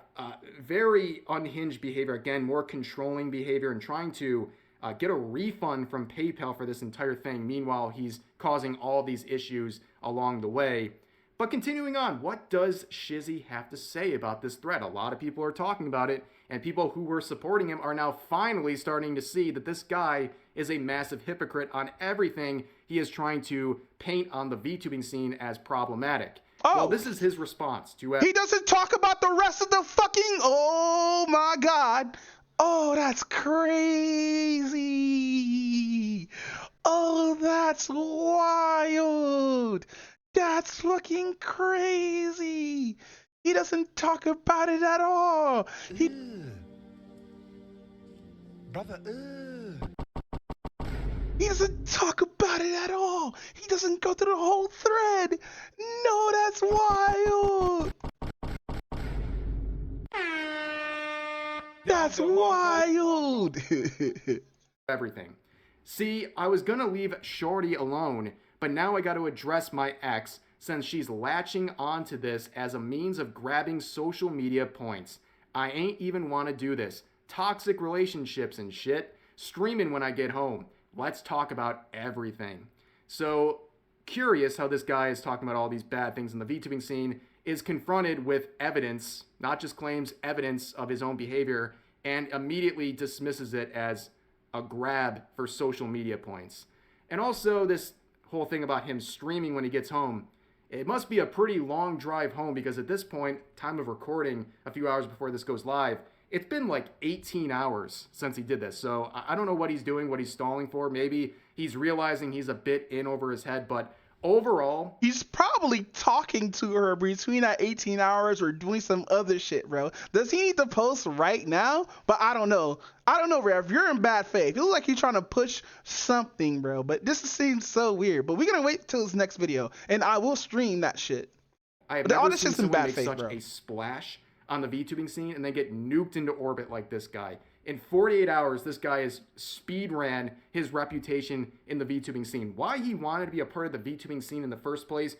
very unhinged behavior. Again, more controlling behavior and trying to get a refund from PayPal for this entire thing. Meanwhile, he's causing all these issues along the way. But continuing on, what does Shizzy have to say about this thread? A lot of people are talking about it, and people who were supporting him are now finally starting to see that this guy is a massive hypocrite on everything he is trying to paint on the VTubing scene as problematic. Oh, well, this is his response to... He doesn't talk about the rest of the fucking... Oh my god. Oh, that's crazy. Oh, that's wild. That's fucking crazy. He doesn't talk about it at all. Brother, He doesn't talk about it at all. He doesn't go through the whole thread. No, that's wild. That's wild. Everything. See, I was gonna leave Shorty alone, but now I gotta address my ex since she's latching onto this as a means of grabbing social media points. I ain't even wanna do this. Toxic relationships and shit. Streaming when I get home. Let's talk about everything. So curious how this guy is talking about all these bad things in the VTubing scene, is confronted with evidence, not just claims, evidence of his own behavior, and immediately dismisses it as a grab for social media points. And also this whole thing about him streaming when he gets home. It must be a pretty long drive home because at this point, time of recording, a few hours before this goes live, it's been like 18 hours since he did this. So I don't know what he's doing, what he's stalling for. Maybe he's realizing he's a bit in over his head, but overall, he's probably talking to her between that 18 hours or doing some other shit, bro. Does he need to post right now? But I don't know. I don't know, Rev. You're in bad faith. It looks like you're trying to push something, bro. But this seems so weird. But we're going to wait till his next video, and I will stream that shit. I have But all never this seen shit's in someone bad make faith, such bro. a splash on the VTubing scene and then get nuked into orbit like this guy. In 48 hours, this guy has speed ran his reputation in the VTubing scene. Why he wanted to be a part of the VTubing scene in the first place,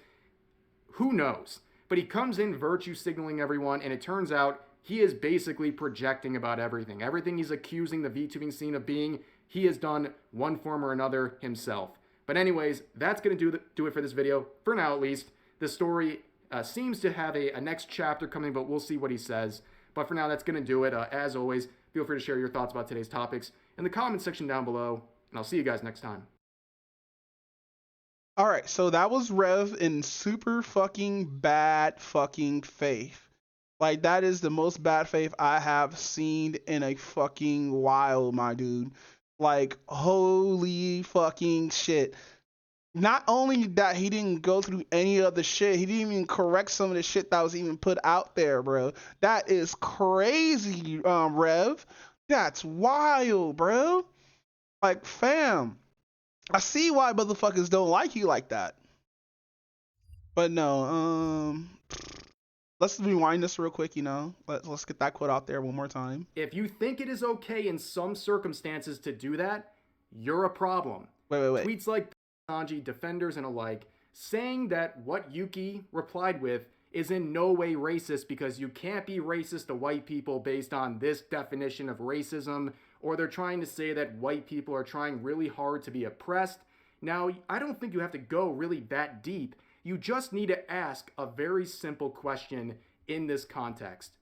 who knows? But he comes in virtue signaling everyone, and it turns out he is basically projecting about everything. Everything he's accusing the VTubing scene of being, he has done one form or another himself. But anyways, that's going to do it for this video, for now at least. The story seems to have a next chapter coming, but we'll see what he says. But for now, that's going to do it. As always, feel free to share your thoughts about today's topics in the comment section down below, and I'll see you guys next time. All right, so that was Rev in super fucking bad fucking faith. Like, that is the most bad faith I have seen in a fucking while, my dude. Like, holy fucking shit. Not only that he didn't go through any of the shit, he didn't even correct some of the shit that was even put out there, bro. That is crazy, Rev. That's wild, bro. Like, fam, I see why motherfuckers don't like you like that. But no, let's rewind this real quick, you know. Let's get that quote out there one more time. If you think it is okay in some circumstances to do that, you're a problem. Wait. Tweets like Sanji, defenders, and alike, saying that what Yuki replied with is in no way racist because you can't be racist to white people based on this definition of racism, or they're trying to say that white people are trying really hard to be oppressed. Now, I don't think you have to go really that deep. You just need to ask a very simple question in this context.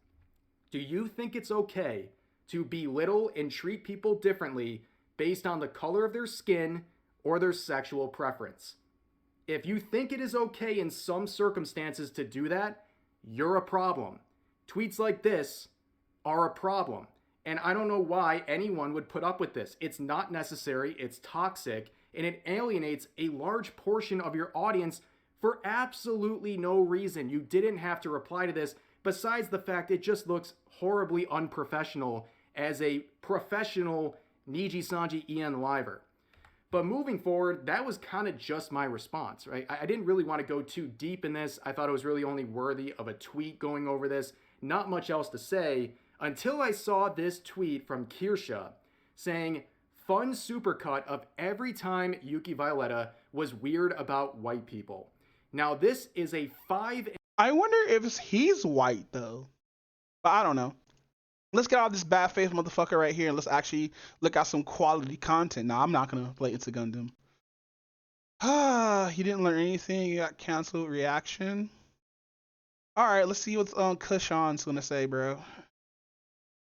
Do you think it's okay to belittle and treat people differently based on the color of their skin or their sexual preference? If you think it is okay in some circumstances to do that, you're a problem. Tweets like this are a problem. And I don't know why anyone would put up with this. It's not necessary, it's toxic, and it alienates a large portion of your audience for absolutely no reason. You didn't have to reply to this, besides the fact it just looks horribly unprofessional as a professional Niji Sanji Ian liver. But moving forward, that was kind of just my response, right? I didn't really want to go too deep in this. I thought it was really only worthy of a tweet going over this. Not much else to say until I saw this tweet from Kirsha saying, fun supercut of every time Yuki Violetta was weird about white people. Now this is a 5... I wonder if he's white though. But I don't know. Let's get out of this bad faith motherfucker right here and let's actually look at some quality content. Now, I'm not going to play Into Gundam. He didn't learn anything. He got canceled. Reaction. All right, let's see what Kushon's going to say, bro.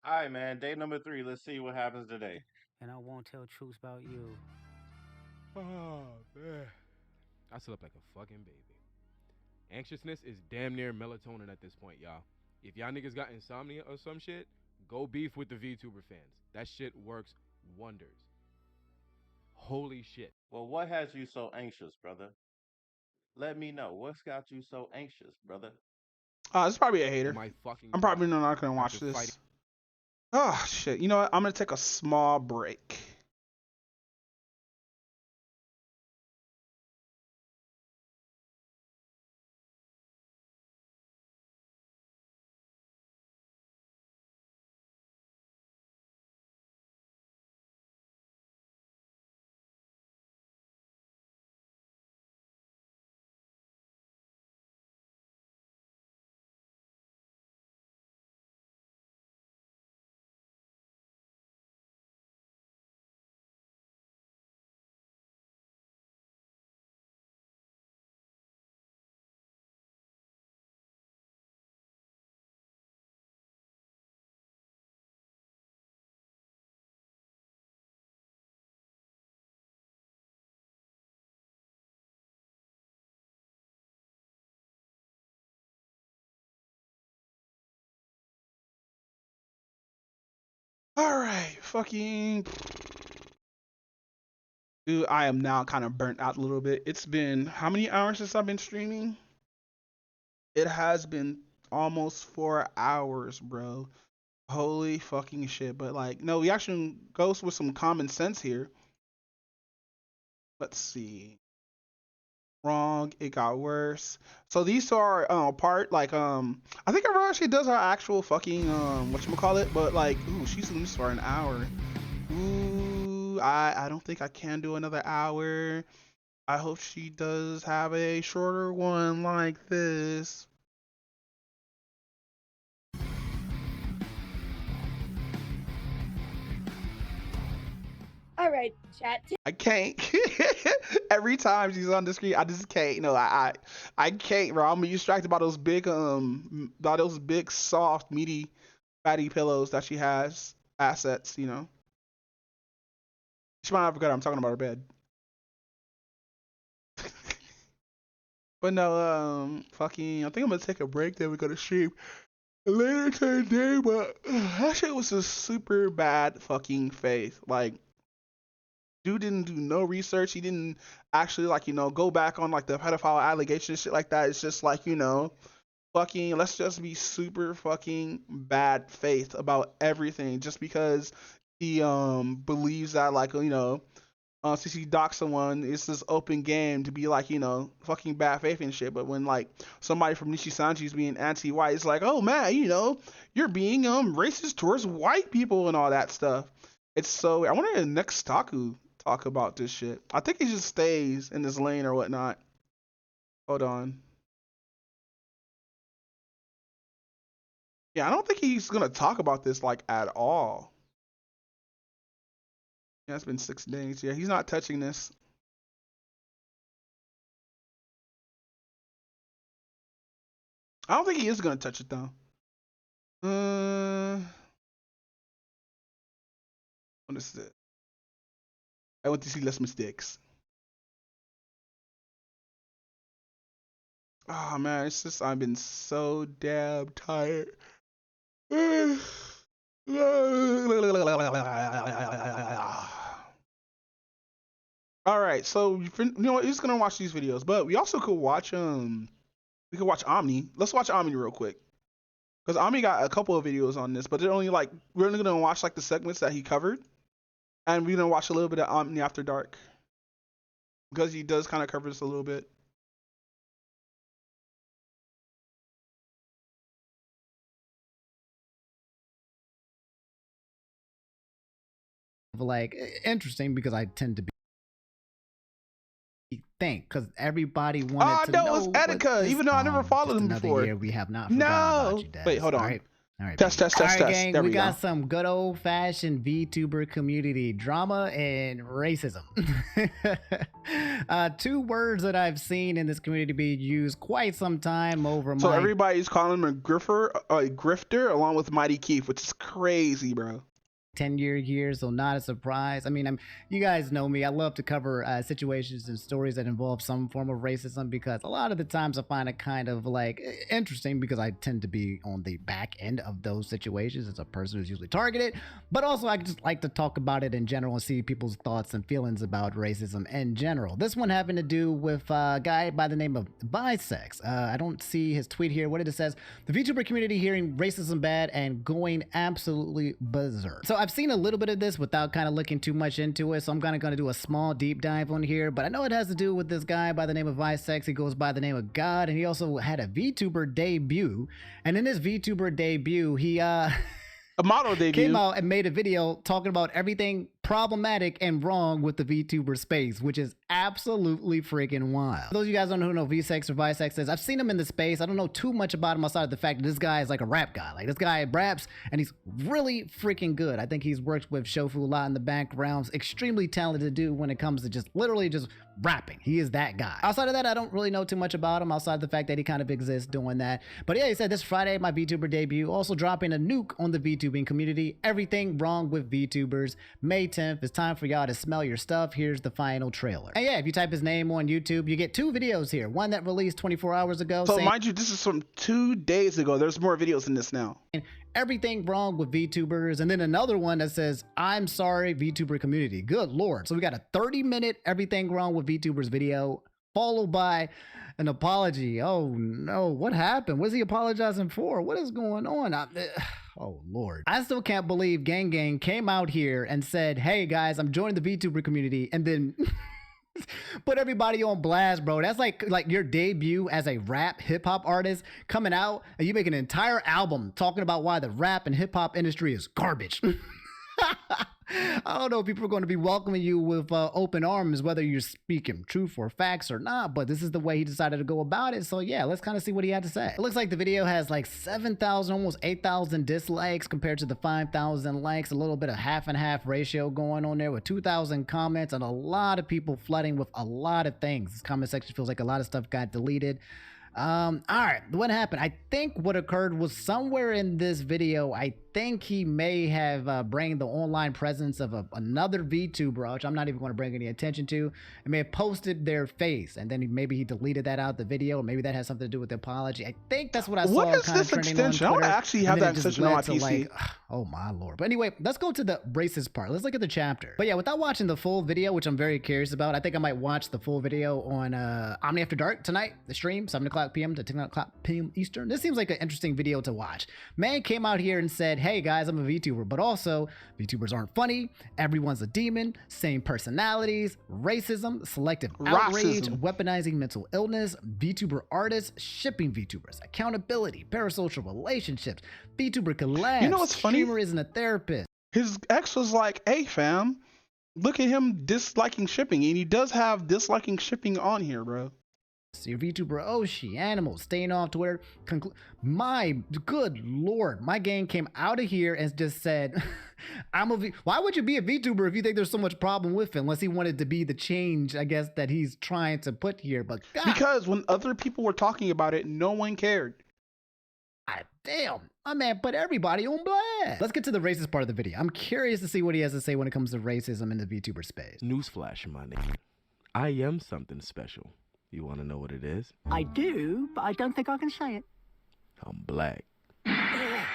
All right, man. Day number 3. Let's see what happens today. And I won't tell truths about you. Oh, man. I slept like a fucking baby. Anxiousness is damn near melatonin at this point, y'all. If y'all niggas got insomnia or some shit, go beef with the VTuber fans. That shit works wonders. Holy shit. Well, what has you so anxious, brother? Let me know. What's got you so anxious, brother? This is probably a hater. I'm probably not going to watch After this. fighting- Oh, shit. You know what? I'm going to take a small break. fucking dude, I am now kind of burnt out a little bit. It's been how many hours since I've been streaming? It has been almost 4 hours, bro. Holy fucking shit. But like, no, we actually goes with some common sense here. Let's see. Wrong. It got worse. So these two are apart. Like I think everyone actually does our actual fucking whatchamacallit, but like, ooh, she's in this for an hour. Ooh, I don't think I can do another hour. I hope she does have a shorter one like this. All right, chat. I can't. Every time she's on the screen, I just can't. No, I can't, bro. I'm distracted by those big soft, meaty, fatty pillows that she has. Assets, you know. She might have forgot I'm talking about her bed. But no, fucking, I think I'm gonna take a break. Then we're gonna stream later today. But that shit was a super bad fucking faith. Like, dude didn't do no research. He didn't actually, like, you know, go back on like the pedophile allegations, shit like that. It's just like, you know, fucking, let's just be super fucking bad faith about everything just because he believes that, like, you know, since he docs someone, it's this open game to be like, you know, fucking bad faith and shit. But when like somebody from Nishi Sanji is being anti-white, it's like, oh man, you know, you're being racist towards white people and all that stuff. It's so, I wonder if next Taku talk about this shit. I think he just stays in this lane or whatnot. Hold on. Yeah, I don't think he's gonna talk about this like at all. Yeah, it's been 6 days. Yeah, he's not touching this. I don't think he is gonna touch it though. What is it? I want to see less mistakes. Oh man, it's just I've been so damn tired. All right, so you know what? We're just gonna watch these videos, but we also could watch we could watch Omni. Let's watch Omni real quick, because Omni got a couple of videos on this, but they're only like we're only gonna watch like the segments that he covered, and we're gonna watch a little bit of Omni after dark, because he does kind of cover this a little bit. Like interesting because I tend to be think because everybody wanted to know. Oh no, it's Etika, even though I never followed him before. Year we have not forgotten about you, Dez. Wait, hold on. All right, test. Gang, there we we got go. some good old fashioned VTuber community drama and racism. 2 words that I've seen in this community be used quite some time over. So everybody's calling him a grifter, along with Mighty Keith, which is crazy, bro. 10-year year, so not a surprise. I mean, you guys know me. I love to cover situations and stories that involve some form of racism because a lot of the times I find it kind of like interesting because I tend to be on the back end of those situations as a person who's usually targeted. But also, I just like to talk about it in general and see people's thoughts and feelings about racism in general. This one having to do with a guy by the name of Bisex. I don't see his tweet here. What it says: the VTuber community hearing racism bad and going absolutely berserk. So I've seen a little bit of this without kind of looking too much into it, so I'm kind of going to do a small deep dive on here, but I know it has to do with this guy by the name of Visex. He goes by the name of God, and he also had a VTuber debut, and in his VTuber debut, he a model debut came out and made a video talking about everything problematic and wrong with the VTuber space, which is absolutely freaking wild. For those of you guys don't know who Vsex or Visex is, I've seen him in the space. I don't know too much about him outside of the fact that this guy is like a rap guy. Like, this guy raps and he's really freaking good. I think he's worked with Shofu a lot in the background. Extremely talented dude when it comes to just literally just rapping. He is that guy. Outside of that, I don't really know too much about him outside of the fact that he kind of exists doing that. But yeah, he said this Friday, my VTuber debut, also dropping a nuke on the VTubing community. Everything wrong with VTubers. May 10th, it's time for y'all to smell your stuff. Here's the final trailer. And yeah, if you type his name on YouTube, you get 2 videos here. One that released 24 hours ago. So saying mind you, this is from 2 days ago. There's more videos in this now. everything wrong with VTubers, and then another one that says, I'm sorry, VTuber community. Good Lord. So we got a 30-minute everything wrong with VTubers video, followed by an apology. Oh no, what happened? What's he apologizing for? What is going on? Oh Lord. I still can't believe Gang Gang came out here and said, hey guys, I'm joining the VTuber community, and then put everybody on blast, bro. That's like your debut as a rap hip hop artist coming out and you make an entire album talking about why the rap and hip hop industry is garbage. I don't know if people are going to be welcoming you with open arms, whether you're speaking truth or facts or not, but this is the way he decided to go about it. So yeah, let's kind of see what he had to say. It looks like the video has like 7,000, almost 8,000 dislikes compared to the 5,000 likes, a little bit of half and half ratio going on there with 2,000 comments and a lot of people flooding with a lot of things. This comment section feels like a lot of stuff got deleted. All right, what happened? I think what occurred was somewhere in this video, I think he may have bring the online presence of another VTuber, which I'm not even going to bring any attention to, and may have posted their face, and then maybe he deleted that out of the video, or maybe that has something to do with the apology. I think that's what I saw. What is kind this of trending extension? on I Twitter, want to actually have that extension on my PC. like, oh my Lord. But anyway, let's go to the racist part. Let's look at the chapter. But yeah, without watching the full video, which I'm very curious about, I think I might watch the full video on Omni After Dark tonight, the stream, 7 o'clock p.m. to 10 o'clock p.m. Eastern. This seems like an interesting video to watch. Man came out here and said, hey guys, I'm a VTuber, but also VTubers aren't funny, everyone's a demon, same personalities, racism, selective outrage, weaponizing mental illness, VTuber artists, shipping VTubers, accountability, parasocial relationships, VTuber collabs, You know what's funny? streamer isn't a therapist. His ex was like, hey fam, look at him disliking shipping, and he does have disliking shipping on here, bro. Your VTuber Oshi, animals, staying off Twitter. My good Lord, my gang came out of here and just said, why would you be a VTuber if you think there's so much problem with it, unless he wanted to be the change, I guess, that he's trying to put here. But God, because when other people were talking about it, no one cared. Damn, my man put everybody on blast. Let's get to the racist part of the video. I'm curious to see what he has to say when it comes to racism in the VTuber space. Newsflash, my nigga. I am something special. You want to know what it is? I do, but I don't think I can say it. I'm black. That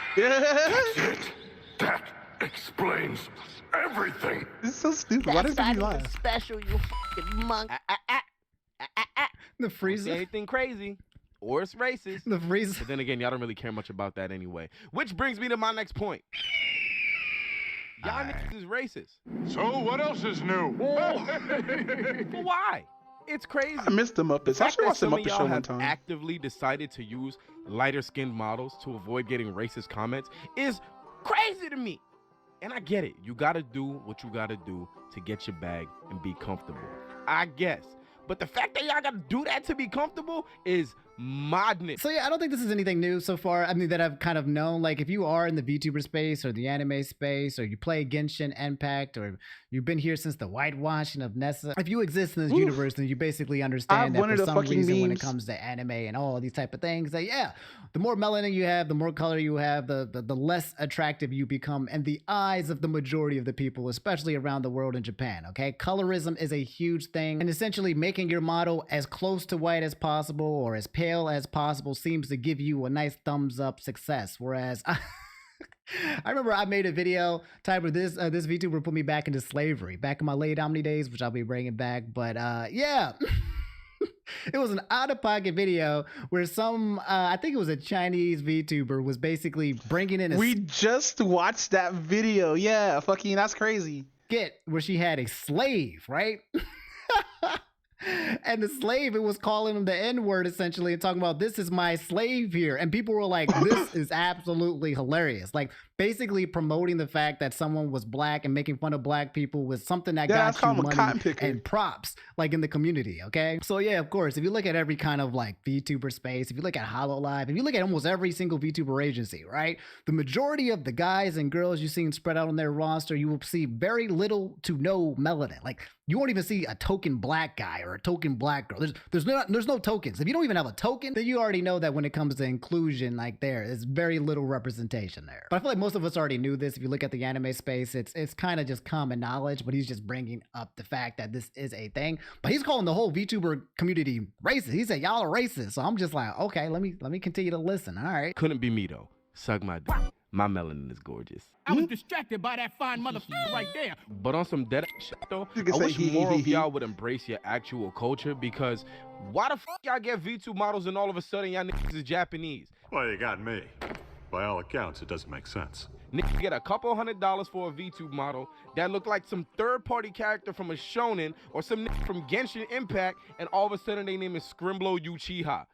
explains everything. This is so stupid. Why does he laugh? Special, you fucking monk. The freezer. Anything crazy, or it's racist. The freezer. But then again, y'all don't really care much about that anyway. Which brings me to my next point. Y'all niggas is racist. So what else is new? But why? It's crazy. I missed the Muppets. The I fact should that watch the some of Muppet y'all Show one have time. actively decided to use lighter-skinned models to avoid getting racist comments is crazy to me. And I get it. You gotta do what you gotta do to get your bag and be comfortable. I guess. But the fact that y'all gotta do that to be comfortable is madness. So yeah, I don't think this is anything new so far. I mean, that I've kind of known. Like, if you are in the VTuber space or the anime space, or you play Genshin Impact, or you've been here since the whitewashing of Nessa, if you exist in this universe, then you basically understand that for some reason when it comes to anime and all of these type of things, that yeah, the more melanin you have, the more color you have, the less attractive you become in the eyes of the majority of the people, especially around the world in Japan. Okay, colorism is a huge thing, and essentially making your model as close to white as possible or as pale as possible seems to give you a nice thumbs up success. Whereas I remember I made a video titled this VTuber put me back into slavery back in my late Omni days, which I'll be bringing back. But yeah. It was an out-of-pocket video where some, I think it was a Chinese VTuber, was basically bringing in a We just watched that video. Yeah, fucking, that's crazy. skit where she had a slave, right? And the slave, it was calling him the N-word essentially and talking about, this is my slave here. And people were like, this is absolutely hilarious. Like, basically promoting the fact that someone was black and making fun of black people was something that got you money and props, like, in the community, okay? So yeah, of course, if you look at every kind of like VTuber space, if you look at HoloLive, if you look at almost every single VTuber agency, right? The majority of the guys and girls you've seen spread out on their roster, you will see very little to no melanin. Like, You won't even see a token black guy or a token black girl. There's no tokens. If you don't even have a token, then you already know that when it comes to inclusion, like there's very little representation there. But I feel like most of us already knew this. If you look at the anime space, it's kind of just common knowledge, but he's just bringing up the fact that this is a thing. But he's calling the whole VTuber community racist. He said, y'all are racist. So I'm just like, okay, let me continue to listen. All right. Couldn't be me though. Suck my dick. My melanin is gorgeous. I was distracted by that fine motherfucker right there. But on some dead shit though, You can I say wish he, more he, of he. y'all would embrace your actual culture, because why the fuck y'all get V2 models and all of a sudden y'all niggas is Japanese? Well, you got me. By all accounts, it doesn't make sense. Niggas get a couple $100 for a V2 model that look like some third-party character from a shonen or some nigga from Genshin Impact, and all of a sudden they name is Scrimblow Uchiha.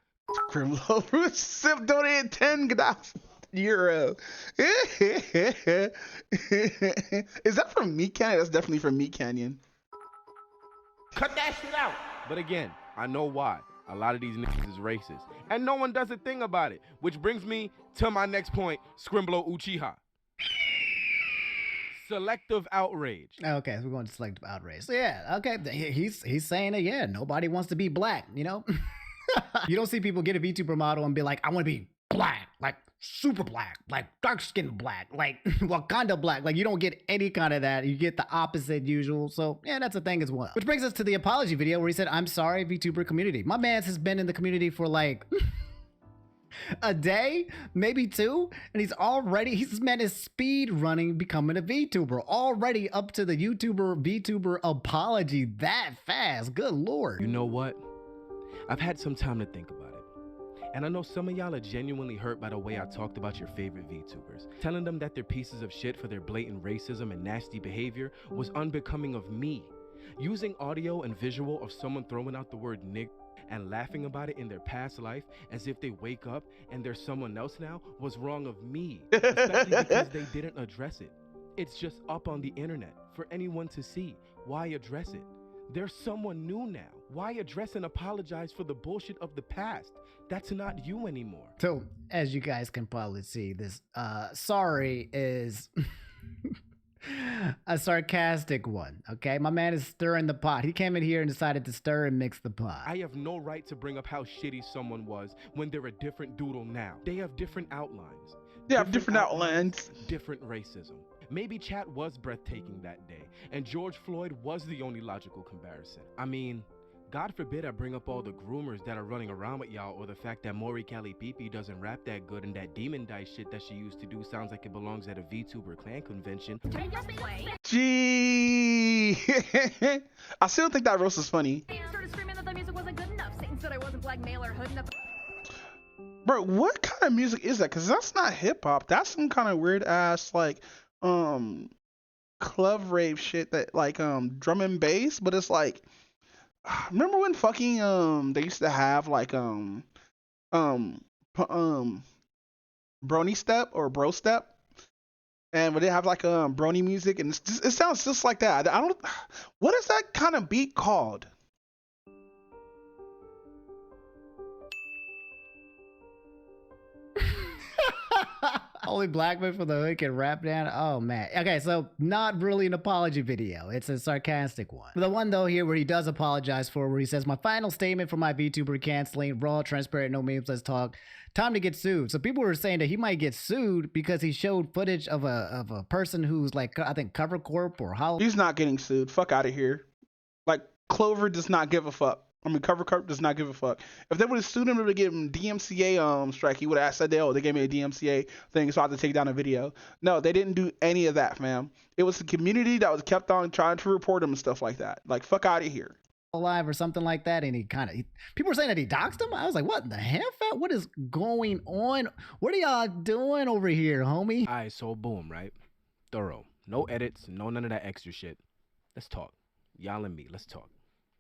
Scrimblow Sip donated 10 euro. Is that from Meat Canyon? That's definitely from Meat Canyon. Cut that shit out. But again, I know why. A lot of these niggas is racist, and no one does a thing about it. Which brings me to my next point, Scrimblow Uchiha. Selective outrage. Okay, so we're going to selective outrage. So yeah, okay, he's saying it. Yeah, nobody wants to be black. You know, you don't see people get a VTuber model and be like, I want to be black, like super black, like dark skinned black, like Wakanda black. Like you don't get any kind of that. You get the opposite usual. So yeah, that's a thing as well. Which brings us to the apology video where he said, "I'm sorry, VTuber community." My man has been in the community for like a day, maybe two, and this man is speed running becoming a VTuber, already up to the VTuber apology that fast. Good lord. You know what? I've had some time to think about it. And I know some of y'all are genuinely hurt by the way I talked about your favorite VTubers. Telling them that they're pieces of shit for their blatant racism and nasty behavior was unbecoming of me. Using audio and visual of someone throwing out the word nigger and laughing about it in their past life as if they wake up and there's someone else now was wrong of me, especially because they didn't address it. It's just up on the internet for anyone to see. Why address it? There's someone new now. Why address and apologize for the bullshit of the past? That's not you anymore. So, as you guys can probably see, this sorry is a sarcastic one, okay? My man is stirring the pot. He came in here and decided to stir and mix the pot. I have no right to bring up how shitty someone was when they're a different doodle now. They have different outlines. They have different outlines. Different racism. Maybe Chat was breathtaking that day, and George Floyd was the only logical comparison. I mean, God forbid I bring up all the groomers that are running around with y'all, or the fact that Mori Kelly Pee doesn't rap that good, and that demon dice shit that she used to do sounds like it belongs at a VTuber clan convention. Gee, I still think that roast is funny. Started screaming that the music wasn't good enough. Satan said I wasn't black male or hood enough. Bro, what kind of music is that? Because that's not hip hop. That's some kind of weird ass like club rave shit that like drum and bass, but it's like, remember when fucking they used to have like brony step or bro step, and when they have like brony music, and it sounds just like that. I don't, what is that kind of beat called? Only black man from the hood can rap down. Oh man. Okay, so not really an apology video. It's a sarcastic one. The one though here where he does apologize for, where he says, "My final statement for my VTuber canceling, raw, transparent, no memes, let's talk. Time to get sued." So people were saying that he might get sued because he showed footage of a person who's like, I think Cover Corp or Hollow. He's not getting sued. Fuck out of here. Like Clover does not give a fuck. I mean, Cover Corp does not give a fuck. If they would have sued him, they would have given him DMCA strike. He would have said, "Oh, they gave me a DMCA thing, so I have to take down a video." No, they didn't do any of that, fam. It was the community that was kept on trying to report him and stuff like that. Like, fuck out of here. Alive or something like that, and people were saying that he doxed him. I was like, what in the hell, fat? What is going on? What are y'all doing over here, homie? Alright, so boom, right? Thorough. No edits, no none of that extra shit. Let's talk. Y'all and me, let's talk.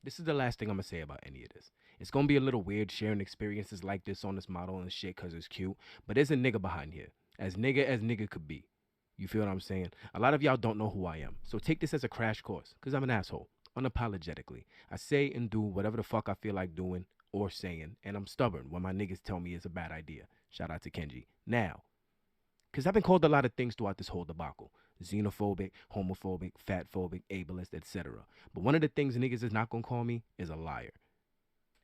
This is the last thing I'm gonna say about any of this. It's gonna be a little weird sharing experiences like this on this model and shit because it's cute, but there's a nigga behind here. As nigga could be. You feel what I'm saying? A lot of y'all don't know who I am, so take this as a crash course, because I'm an asshole. Unapologetically. I say and do whatever the fuck I feel like doing or saying, and I'm stubborn when my niggas tell me it's a bad idea. Shout out to Kenji. Now, because I've been called a lot of things throughout this whole debacle. xenophobic, homophobic, fatphobic, ableist, etc. But one of the things niggas is not gonna call me is a liar.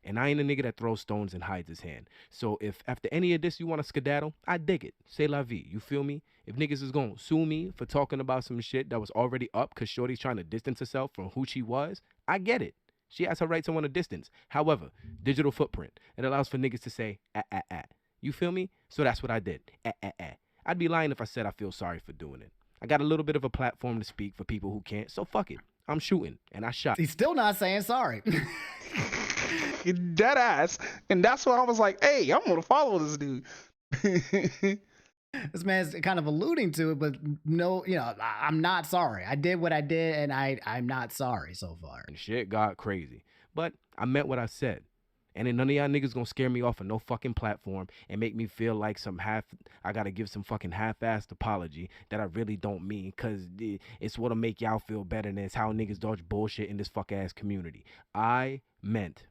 And I ain't a nigga that throws stones and hides his hand. So if after any of this you want to skedaddle, I dig it. C'est la vie. You feel me? If niggas is gonna sue me for talking about some shit that was already up because Shorty's trying to distance herself from who she was, I get it. She has her right to want to distance. However, digital footprint, it allows for niggas to say, You feel me? So that's what I did. I'd be lying if I said I feel sorry for doing it. I got a little bit of a platform to speak for people who can't, so fuck it. I'm shooting, and I shot. He's still not saying sorry. Dead ass. And that's why I was like, hey, I'm gonna follow this dude. This man's kind of alluding to it, but no, I'm not sorry. I did what I did, and I'm not sorry so far. And shit got crazy. But I meant what I said. And then none of y'all niggas gonna scare me off of no fucking platform and make me feel like I gotta give some fucking half-assed apology that I really don't mean, cause it's what'll make y'all feel better, and it's how niggas dodge bullshit in this fuck-ass community. I meant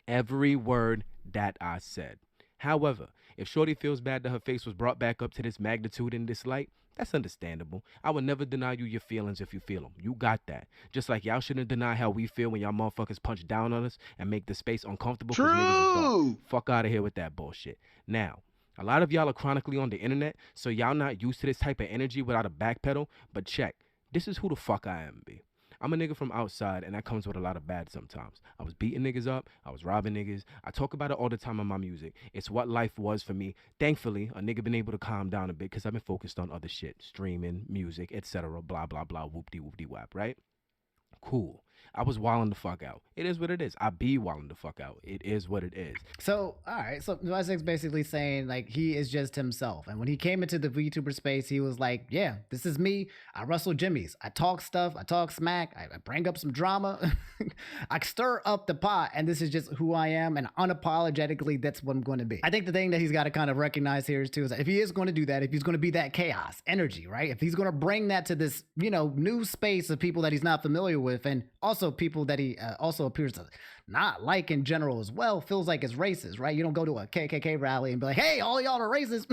every word that I said. However, if Shorty feels bad that her face was brought back up to this magnitude in this light, that's understandable. I would never deny you your feelings if you feel them. You got that. Just like y'all shouldn't deny how we feel when y'all motherfuckers punch down on us and make the space uncomfortable. True. Fuck out of here with that bullshit. Now, a lot of y'all are chronically on the internet, so y'all not used to this type of energy without a backpedal. But check, this is who the fuck I am, B. I'm a nigga from outside, and that comes with a lot of bad sometimes. I was beating niggas up. I was robbing niggas. I talk about it all the time in my music. It's what life was for me. Thankfully, a nigga been able to calm down a bit because I've been focused on other shit. Streaming, music, etc. Blah, blah, blah, whoop-de-whoop-de-whap, right? Cool. I was wilding the fuck out. It is what it is. I be wilding the fuck out. It is what it is. So, all right. So, Isaac's basically saying, like, he is just himself. And when he came into the VTuber space, he was like, yeah, this is me. I wrestle jimmies. I talk stuff. I talk smack. I bring up some drama. I stir up the pot. And this is just who I am. And unapologetically, that's what I'm going to be. I think the thing that he's got to kind of recognize here is, too, is that if he is going to do that, if he's going to be that chaos energy, right? If he's going to bring that to this, new space of people that he's not familiar with, and also people that he also appears to not like in general as well, feels like it's racist, right? You don't go to a KKK rally and be like, hey, all y'all are racist.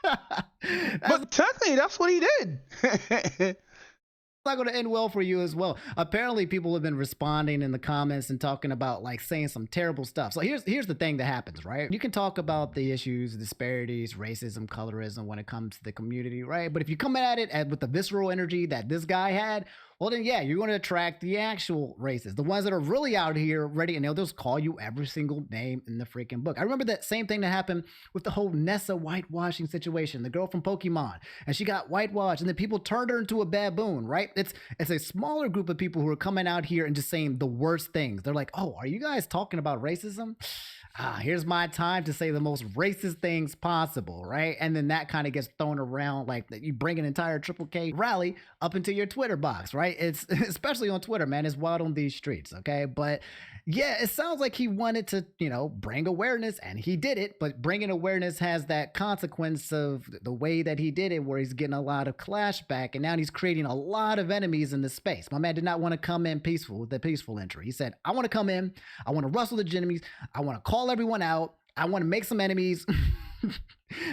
But technically, that's what he did. It's not going to end well for you as well. Apparently, people have been responding in the comments and talking about, like, saying some terrible stuff. So here's the thing that happens, right? You can talk about the issues, disparities, racism, colorism when it comes to the community, right? But if you come at it with the visceral energy that this guy had, well, then, yeah, you're going to attract the actual racists, the ones that are really out here ready, and they'll just call you every single name in the freaking book. I remember that same thing that happened with the whole Nessa whitewashing situation, the girl from Pokemon, and she got whitewashed, and then people turned her into a baboon, right? It's a smaller group of people who are coming out here and just saying the worst things. They're like, oh, are you guys talking about racism? Here's my time to say the most racist things possible, right? And then that kind of gets thrown around like you bring an entire Triple K rally up into your Twitter box, right? It's especially on Twitter, man. It's wild on these streets, okay? But yeah, it sounds like he wanted to, bring awareness, and he did it. But bringing awareness has that consequence of the way that he did it, where he's getting a lot of clashback, and now he's creating a lot of enemies in the space. My man did not want to come in peaceful with the peaceful entry. He said, I want to come in, I want to rustle the enemies, I want to call everyone out, I want to make some enemies.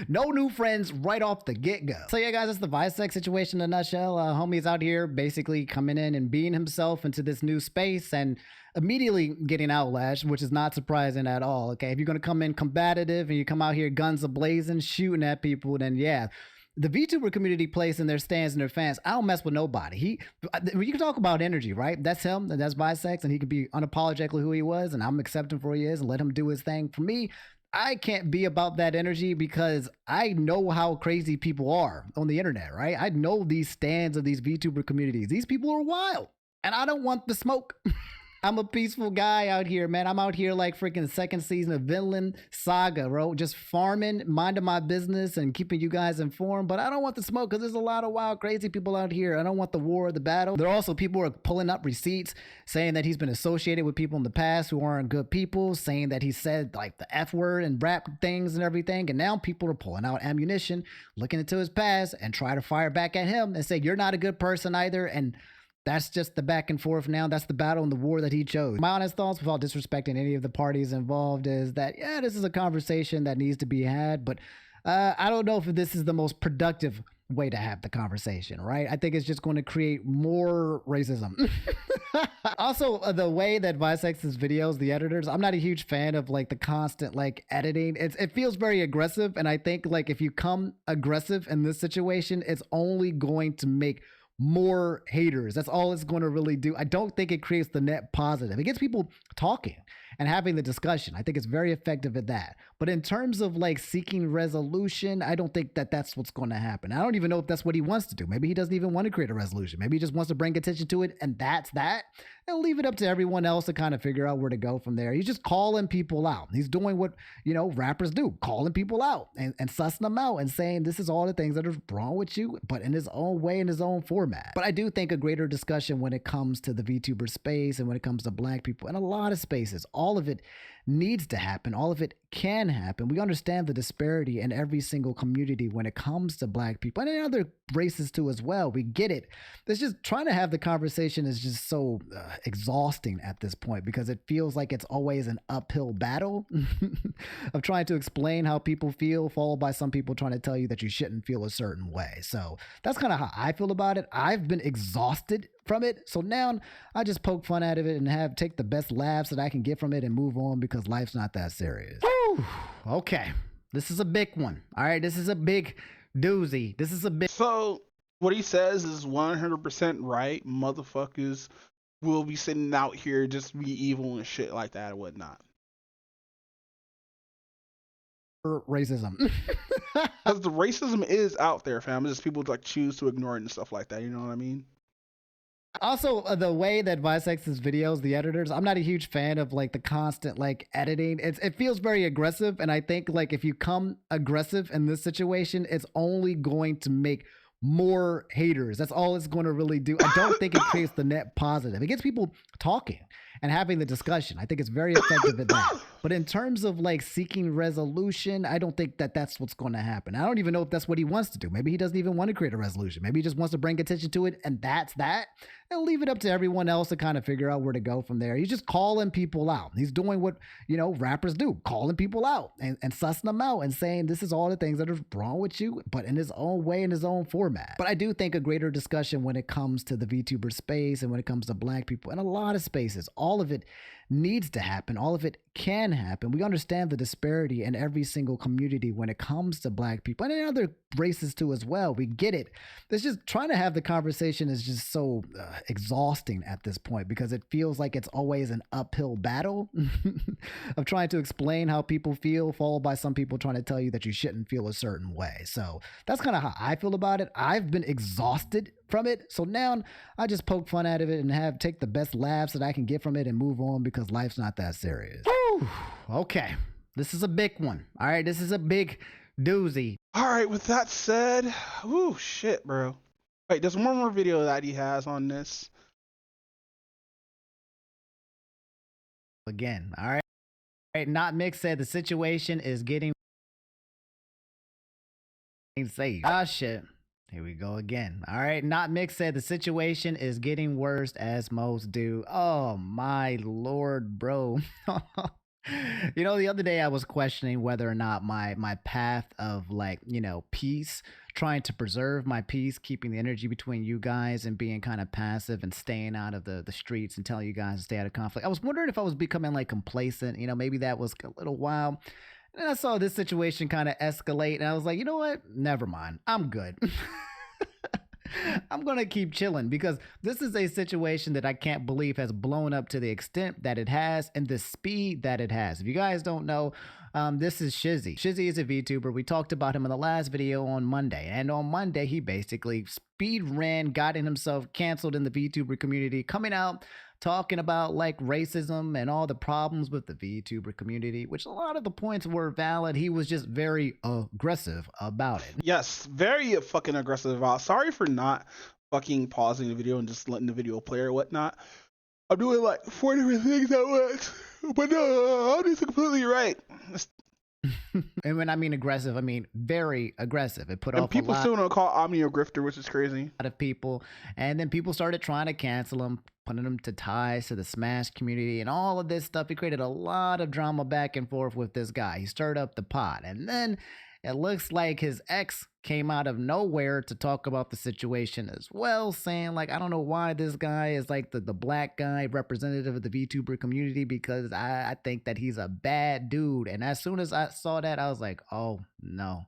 No new friends right off the get-go. So yeah, guys, that's the Visek situation in a nutshell. Homie's out here basically coming in and being himself into this new space and immediately getting outlashed, which is not surprising at all, okay? If you're going to come in combative and you come out here guns a-blazing, shooting at people, then yeah. The VTuber community plays in their stands and their fans. I don't mess with nobody. You can talk about energy, right? That's him, and that's Visek, and he can be unapologetically who he was, and I'm accepting for who he is and let him do his thing. For me, I can't be about that energy because I know how crazy people are on the internet, right? I know these stands of these VTuber communities. These people are wild, and I don't want the smoke. I'm a peaceful guy out here, man. I'm out here like freaking second season of Vinland Saga, bro. Just farming, minding my business, and keeping you guys informed. But I don't want the smoke because there's a lot of wild, crazy people out here. I don't want the war or the battle. There are also people who are pulling up receipts saying that he's been associated with people in the past who aren't good people, saying that he said like the F word and rap things and everything. And now people are pulling out ammunition, looking into his past, and try to fire back at him and say, you're not a good person either. And that's just the back and forth now. That's the battle and the war that he chose. My honest thoughts, without disrespecting any of the parties involved, is that, yeah, this is a conversation that needs to be had, but I don't know if this is the most productive way to have the conversation, right? I think it's just going to create more racism. Also, the way that Bisex's videos, the editors, I'm not a huge fan of like the constant like editing. It feels very aggressive, and I think like if you come aggressive in this situation, it's only going to make more haters. That's all it's going to really do. I don't think it creates the net positive. It gets people talking and having the discussion. I think it's very effective at that. But in terms of like seeking resolution, I don't think that that's what's going to happen. I don't even know if that's what he wants to do. Maybe he doesn't even want to create a resolution. Maybe he just wants to bring attention to it, and that's that. And leave it up to everyone else to kind of figure out where to go from there. He's just calling people out. He's doing what, you know, rappers do, calling people out and sussing them out and saying this is all the things that are wrong with you, but in his own way, in his own format. But I do think a greater discussion when it comes to the VTuber space and when it comes to black people in a lot of spaces, all of it needs to happen. All of it can happen. We understand the disparity in every single community when it comes to black people and in other races too as well. We get it. It's just trying to have the conversation is just so exhausting at this point because it feels like it's always an uphill battle of trying to explain how people feel, followed by some people trying to tell you that you shouldn't feel a certain way. So that's kind of how I feel about it. I've been exhausted from it. So now I just poke fun out of it and take the best laughs that I can get from it and move on because life's not that serious. Whew. Okay. This is a big one. All right. This is a big doozy. This is a big. So what he says is 100% right. Motherfuckers will be sitting out here just be evil and shit like that and whatnot. Racism. Because the racism is out there, fam. It's just people like choose to ignore it and stuff like that. You know what I mean? Also, the way that Bisex's videos, the editors, I'm not a huge fan of like the constant like editing. It feels very aggressive, and I think like if you come aggressive in this situation, it's only going to make more haters. That's all it's going to really do. I don't think it creates the net positive. It gets people talking and having the discussion. I think it's very effective at that. But in terms of like seeking resolution, I don't think that that's what's going to happen. I don't even know if that's what he wants to do. Maybe he doesn't even want to create a resolution. Maybe he just wants to bring attention to it, and that's that. And leave it up to everyone else to kind of figure out where to go from there. He's just calling people out. He's doing what, you know, rappers do, calling people out and sussing them out and saying this is all the things that are wrong with you, but in his own way, in his own format. But I do think a greater discussion when it comes to the VTuber space and when it comes to black people in a lot of spaces, all of it needs to happen. All of it can happen. We understand the disparity in every single community when it comes to black people and in other races too as well. We get it. It's just trying to have the conversation is just so exhausting at this point because it feels like it's always an uphill battle of trying to explain how people feel, followed by some people trying to tell you that you shouldn't feel a certain way. So that's kind of how I feel about it. I've been exhausted from it. So now I just poke fun out of it and take the best laughs that I can get from it and move on because life's not that serious. Whew. Okay. This is a big one. All right. This is a big doozy. All right. With that said, ooh, shit, bro. Wait, there's one more video that he has on this. Again. All right. All right. Not Mix said the situation is getting safe. Ah, shit. Here we go again. All right. Not Mix said the situation is getting worse as most do. Oh, my Lord, bro. You know, the other day I was questioning whether or not my path of like, you know, peace, trying to preserve my peace, keeping the energy between you guys and being kind of passive and staying out of the streets and telling you guys to stay out of conflict. I was wondering if I was becoming like complacent, you know, maybe that was a little while. And I saw this situation kind of escalate and I was like, you know what? Never mind. I'm good. I'm going to keep chilling because this is a situation that I can't believe has blown up to the extent that it has and the speed that it has. If you guys don't know, this is Shizzy. Shizzy is a VTuber. We talked about him in the last video on Monday. And on Monday, he basically speed ran, got himself canceled in the VTuber community, coming out talking about like racism and all the problems with the VTuber community, which a lot of the points were valid. He was just very aggressive about it. Yes, very fucking aggressive about. Sorry for not fucking pausing the video and just letting the video play or whatnot. I'm doing like 4 different things at once, but no, I'm just completely right. And when I mean aggressive, I mean very aggressive. It put off people a lot. still don't call Omni a grifter, which is crazy. A lot of people, and then people started trying to cancel him, putting him to ties to the Smash community and all of this stuff. He created a lot of drama back and forth with this guy. He stirred up the pot, and then it looks like his ex came out of nowhere to talk about the situation as well, saying like, I don't know why this guy is like the black guy representative of the VTuber community, because I think that he's a bad dude. And as soon as I saw that, I was like, oh no,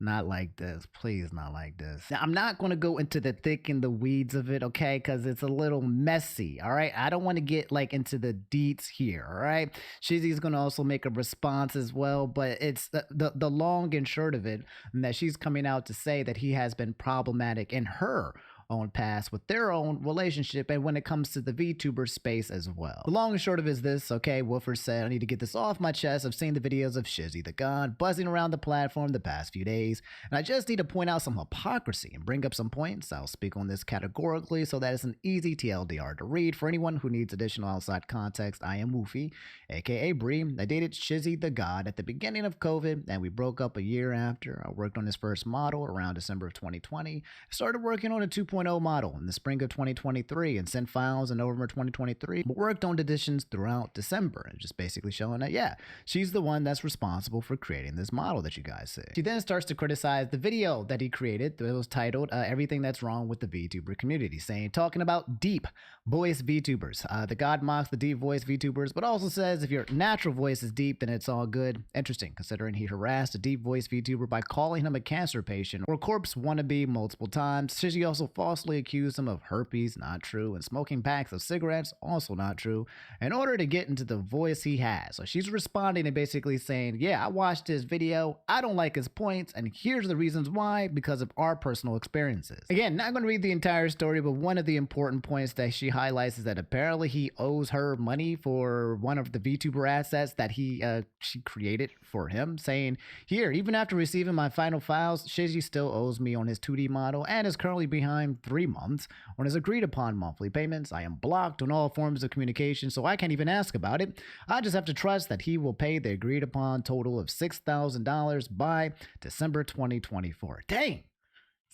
not like this. Please, not like this. Now, I'm not going to go into the thick and the weeds of it, okay? Because it's a little messy, all right? I don't want to get like into the deets here, all right? Shizzy's going to also make a response as well, but it's the long and short of it, and that she's coming out to say that he has been problematic in her own past with their own relationship, and when it comes to the VTuber space as well. The long and short of it is this, okay? Woofer said, I need to get this off my chest. I've seen the videos of Shizzy the God buzzing around the platform the past few days, and I just need to point out some hypocrisy and bring up some points. I'll speak on this categorically so that it's an easy TLDR to read. For anyone who needs additional outside context, I am Woofy, aka Bree. I dated Shizzy the God at the beginning of COVID, and we broke up a year after. I worked on his first model around December of 2020. Started working on a 2.0 model in the spring of 2023 and sent files in November 2023, but worked on additions throughout December, and just basically showing that, yeah, she's the one that's responsible for creating this model that you guys see. She then starts to criticize the video that he created. It was titled Everything That's Wrong with the VTuber Community, talking about deep voice VTubers. The God mocks the deep voice VTubers, but also says if your natural voice is deep, then it's all good. Interesting, considering he harassed a deep voice VTuber by calling him a cancer patient or corpse wannabe multiple times. Shizzy also falsely accused him of herpes, not true, and smoking packs of cigarettes, also not true, in order to get into the voice he has. So she's responding and basically saying, yeah, I watched his video, I don't like his points, and here's the reasons why, because of our personal experiences. Again, not going to read the entire story, but one of the important points that she highlights is that apparently he owes her money for one of the VTuber assets that she created for him, saying, here, even after receiving my final files, Shizzy still owes me on his 2D model and is currently behind 3 months on his agreed upon monthly payments. I am blocked on all forms of communication, so I can't even ask about it. I just have to trust that he will pay the agreed upon total of $6,000 by December 2024. Dang! Is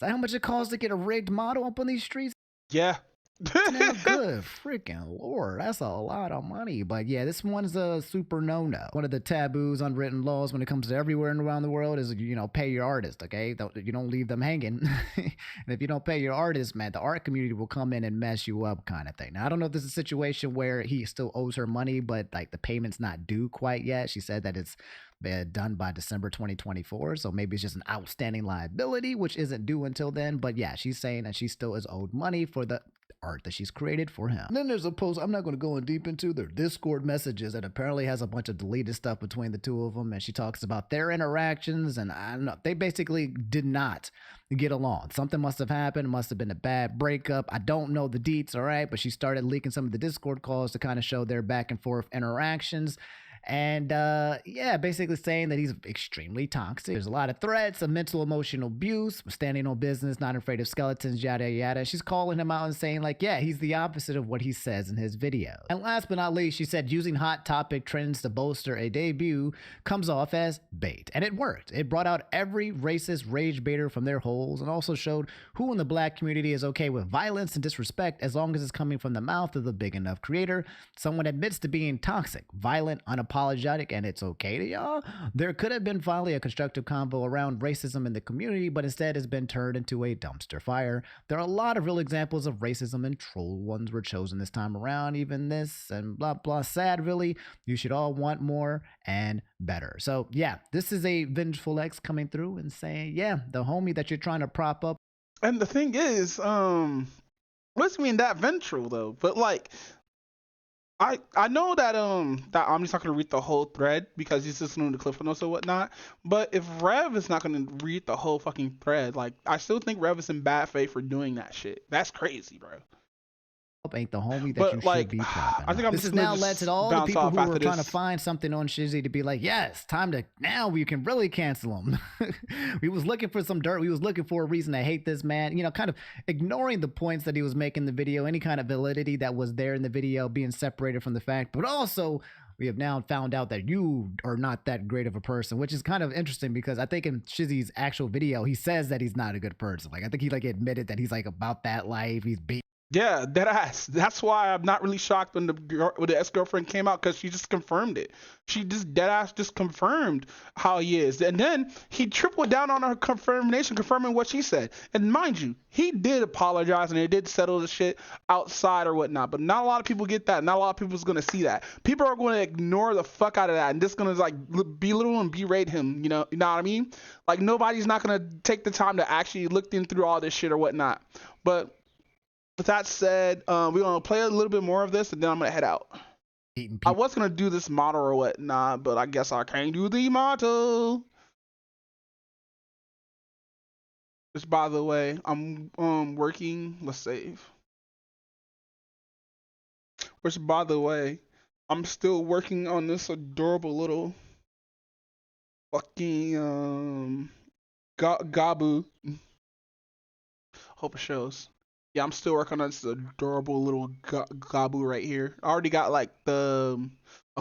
that how much it costs to get a rigged model up on these streets? Yeah. Man, good freaking lord, that's a lot of money. But yeah, this one's a super no-no. One of the taboos, unwritten laws when it comes to everywhere and around the world is, you know, pay your artist, okay? You don't leave them hanging. And if you don't pay your artist, man, the art community will come in and mess you up, kind of thing. Now, I don't know if this is a situation where he still owes her money, but like the payment's not due quite yet. She said that it's done by December 2024, so maybe it's just an outstanding liability, which isn't due until then. But yeah, she's saying that she still is owed money for the art that she's created for him. And then there's a post I'm not going to go in deep into, their Discord messages that apparently has a bunch of deleted stuff between the two of them, and she talks about their interactions, and I don't know, they basically did not get along. Something must have happened, must have been a bad breakup. I don't know the deets, all right, but she started leaking some of the Discord calls to kind of show their back and forth interactions. And yeah, basically saying that he's extremely toxic. There's a lot of threats of mental emotional abuse, standing on business, not afraid of skeletons, yada yada. She's calling him out and saying like, yeah, he's the opposite of what he says in his video. And last but not least, she said using hot topic trends to bolster a debut comes off as bait. And it worked. It brought out every racist rage baiter from their holes, and also showed who in the black community is okay with violence and disrespect as long as it's coming from the mouth of the big enough creator. Someone admits to being toxic, violent, unapologetic, and it's okay to y'all. There could have been finally a constructive convo around racism in the community, but instead it's been turned into a dumpster fire. There are a lot of real examples of racism, and troll ones were chosen this time around, even this, and blah blah. Sad, really. You should all want more and better. So yeah, this is a vengeful ex coming through and saying, yeah, the homie that you're trying to prop up. And the thing is, what's mean that vengeful though? But like, I know that that Omni's not gonna read the whole thread because he's just doing the clip notes or whatnot. But if Rev is not gonna read the whole fucking thread, like I still think Rev is in bad faith for doing that shit. That's crazy, bro. Ain't the homie that But, you like, should be propping I think up. I'm This just has gonna now just led to all the bounce people off who were after trying to this. find something on Shizzy to be like, yes, time to, now we can really cancel him. We was looking for some dirt. We was looking for a reason to hate this man, you know, kind of ignoring the points that he was making in the video, any kind of validity that was there in the video being separated from the fact. But also, we have now found out that you are not that great of a person, which is kind of interesting because I think in Shizzy's actual video, he says that he's not a good person. Like, I think he like admitted that he's like about that life. He's beat. Yeah, dead ass. That's why I'm not really shocked when the ex-girlfriend came out, because she just confirmed it. She just dead ass just confirmed how he is, and then he tripled down on her confirming what she said. And mind you, he did apologize and he did settle the shit outside or whatnot. But not a lot of people get that. Not a lot of people's gonna see that. People are gonna ignore the fuck out of that and just gonna like belittle and berate him. You know what I mean? Like nobody's not gonna take the time to actually look through all this shit or whatnot. But with that said, we're gonna play a little bit more of this and then I'm gonna head out. I was gonna do this motto or whatnot, but I guess I can't do the motto. Which, by the way, I'm working. Let's save. Which, by the way, I'm still working on this adorable little fucking Gabu. Hope it shows. Yeah, I'm still working on this adorable little Gabu right here. I already got like a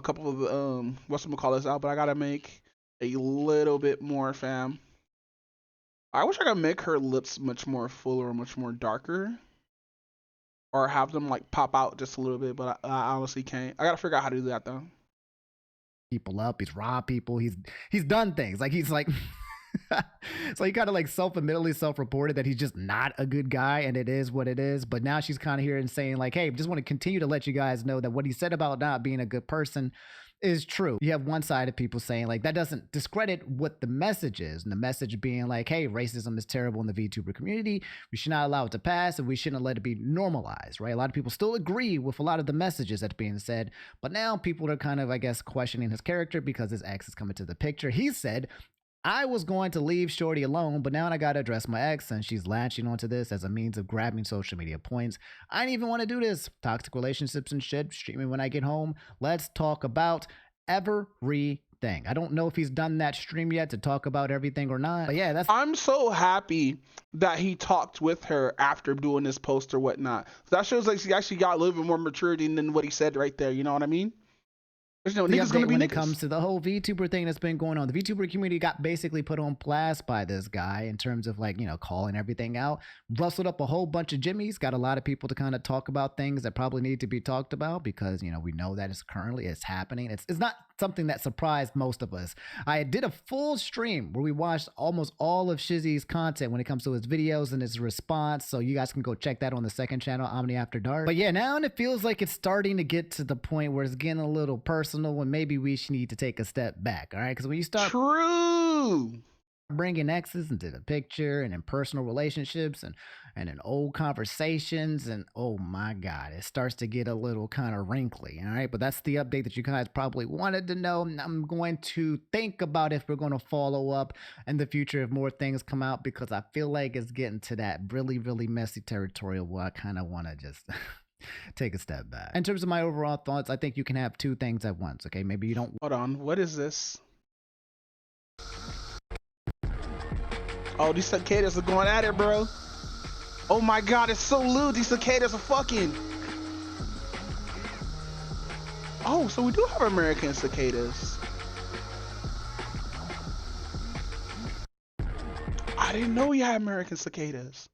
couple of whatchamacallits out, but I gotta make a little bit more, fam. I wish I could make her lips much more fuller, much more darker, or have them like pop out just a little bit. But I honestly can't. I gotta figure out how to do that though. People up. He's robbed people. He's done things. Like he's like so he kind of like self-admittedly self-reported that he's just not a good guy, and it is what it is. But now she's kind of here and saying like, hey, just want to continue to let you guys know that what he said about not being a good person is true. You have one side of people saying like that doesn't discredit what the message is, and the message being like, hey, racism is terrible in the VTuber community. We should not allow it to pass, and we shouldn't let it be normalized, right? A lot of people still agree with a lot of the messages that's being said, but now people are kind of, I guess, questioning his character because his ex is coming to the picture. He said, I was going to leave Shorty alone, but now I got to address my ex, and she's latching onto this as a means of grabbing social media points. I didn't even want to do this. Toxic relationships and shit. Streaming when I get home. Let's talk about everything. I don't know if he's done that stream yet to talk about everything or not, but yeah, I'm so happy that he talked with her after doing this post or whatnot. That shows like she actually got a little bit more maturity than what he said right there. You know what I mean? There's no niggas gonna be when niggas. it comes to the whole VTuber thing that's been going on. The VTuber community got basically put on blast by this guy in terms of like, calling everything out. Rustled up a whole bunch of jimmies, got a lot of people to kind of talk about things that probably need to be talked about because, we know that it's happening. It's not something that surprised most of us. I did a full stream where we watched almost all of Shizzy's content when it comes to his videos and his response. So you guys can go check that on the second channel, Omni After Dark. But yeah, now it feels like it's starting to get to the point where it's getting a little personal when maybe we should need to take a step back. All right. Because when you start bringing exes into the picture and in personal relationships and in old conversations, and oh my god, it starts to get a little kind of wrinkly. All right, but that's the update that you guys probably wanted to know. I'm going to think about if we're going to follow up in the future if more things come out, because I feel like it's getting to that really messy territory where I kind of want to just take a step back. In terms of my overall thoughts, I think you can have two things at once. Okay, maybe you don't. Hold on, what is this? Oh, these cicadas are going at it, bro. Oh my god, it's so lewd. These cicadas are fucking. Oh, so we do have American cicadas. I didn't know we had American cicadas.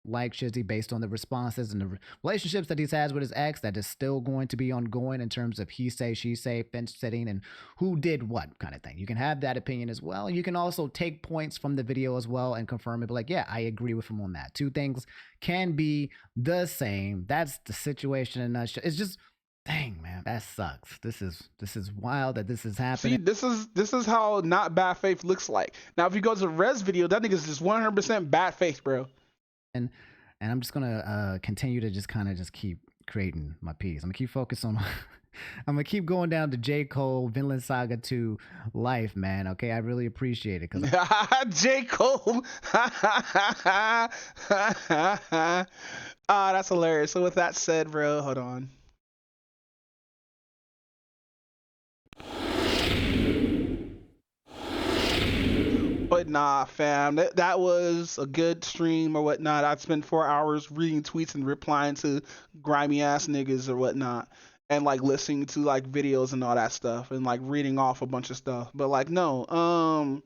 Like Shizzy, based on the responses and the relationships that he's had with his ex, that is still going to be ongoing in terms of he say, she say, fence sitting, and who did what kind of thing. You can have that opinion as well. You can also take points from the video as well and confirm it, but like, yeah, I agree with him on that. Two things can be the same. That's the situation in a nutshell. It's just, dang, man, that sucks. This is wild that this is happening. See, this is how not bad faith looks like. Now, if you go to the Res video, that nigga's just 100% bad faith, bro. And I'm just gonna continue to just kind of just keep creating my piece. I'm gonna keep focused on I'm gonna keep going down to J. Cole, Vinland Saga 2 life, man. Okay, I really appreciate it. J. Cole. That's hilarious. So with that said, bro, hold on. But nah, fam, that was a good stream or whatnot. I spent 4 hours reading tweets and replying to grimy ass niggas or whatnot, and like listening to like videos and all that stuff, and like reading off a bunch of stuff. But like, no,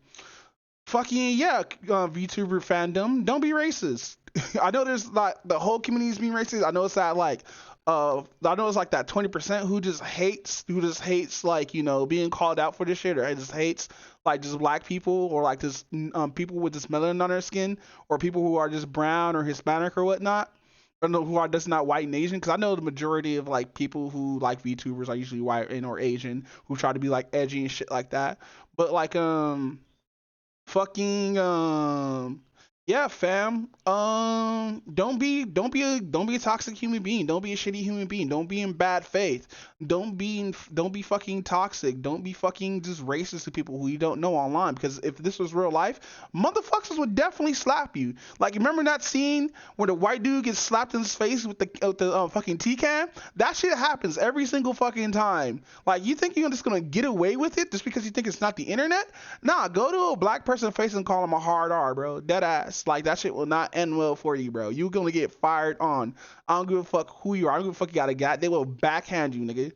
fucking yeah, VTuber fandom, don't be racist. I know there's like the whole community is being racist. I know it's that like I know it's like that 20% who just hates like, you know, being called out for this shit, or just hates like just black people, or like just people with this melanin on their skin, or people who are just brown or Hispanic or whatnot. I don't know, who are just not white and Asian, because I know the majority of like people who like VTubers are usually white and or Asian, who try to be like edgy and shit like that. But like fucking yeah, fam. Don't be a toxic human being. Don't be a shitty human being. Don't be in bad faith. Don't be fucking toxic. Don't be fucking just racist to people who you don't know online. Because if this was real life, motherfuckers would definitely slap you. Like, remember that scene where the white dude gets slapped in his face with the fucking T-can? That shit happens every single fucking time. Like, you think you're just gonna get away with it just because you think it's not the internet? Nah, go to a black person's face and call him a hard R, bro. Dead ass. Like, that shit will not end well for you, bro. You're gonna get fired on. I don't give a fuck who you are. I don't give a fuck you got a guy. They will backhand you, nigga.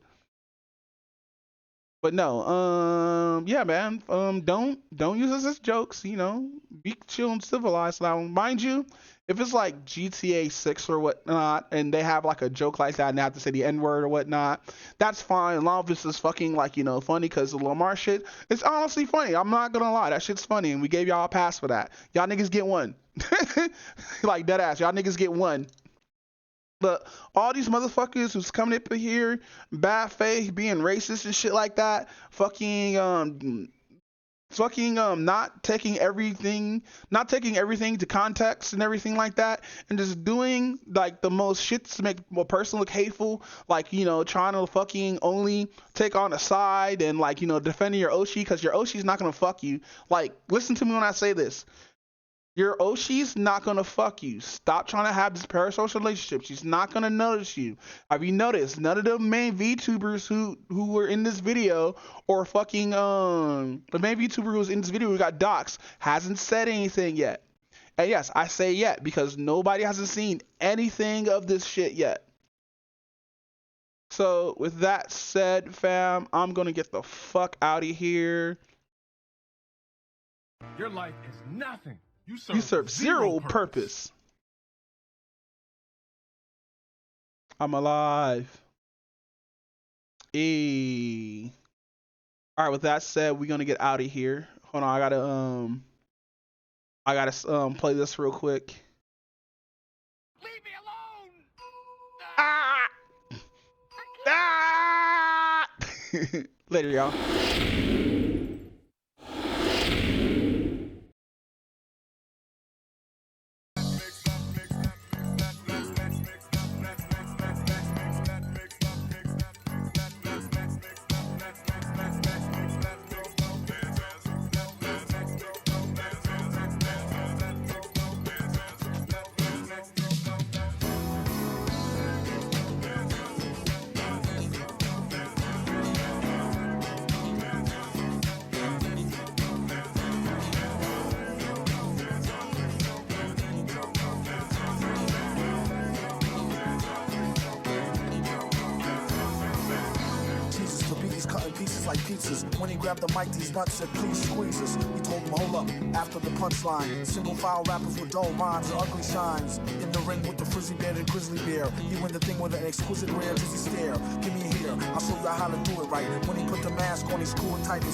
But no, yeah, man. Don't use us as jokes. You know, be chill and civilized. Now, mind you, if it's like GTA 6 or whatnot, and they have like a joke like that, and they have to say the N-word or whatnot, that's fine. As long as it's fucking like, you know, funny, because the Lamar shit, it's honestly funny. I'm not gonna lie, that shit's funny, and we gave y'all a pass for that. Y'all niggas get one. Like, dead ass. Y'all niggas get one. But all these motherfuckers who's coming up here, bad faith, being racist and shit like that, fucking not taking everything to context and everything like that, and just doing like the most shit to make a person look hateful, like, you know, trying to fucking only take on a side and, like, you know, defending your Oshi, because your Oshi's not gonna fuck you. Like, listen to me when I say this. Your Oshi's not gonna fuck you. Stop trying to have this parasocial relationship. She's not gonna notice you. Have you noticed none of the main VTubers who were in this video, or fucking the main VTuber who was in this video who got doxxed, hasn't said anything yet? And yes, I say yet because nobody hasn't seen anything of this shit yet. So with that said, fam, I'm gonna get the fuck out of here. Your life is nothing. You serve zero purpose. I'm alive. All right, with that said, we're gonna get out of here. Hold on, I gotta play this real quick. Leave me alone. Ah! Later, y'all. Like pizzas. When he grabbed the mic, these nuts said, please squeeze us. He told him, hold up, after the punchline. Single file rappers with dull rhymes and ugly shines. In the ring with the frizzy bear and grizzly bear. He win the thing with an exquisite rare dizzy stare. Give me a here, I'll show you how to do it right. When he put the mask on, he's cool and tight.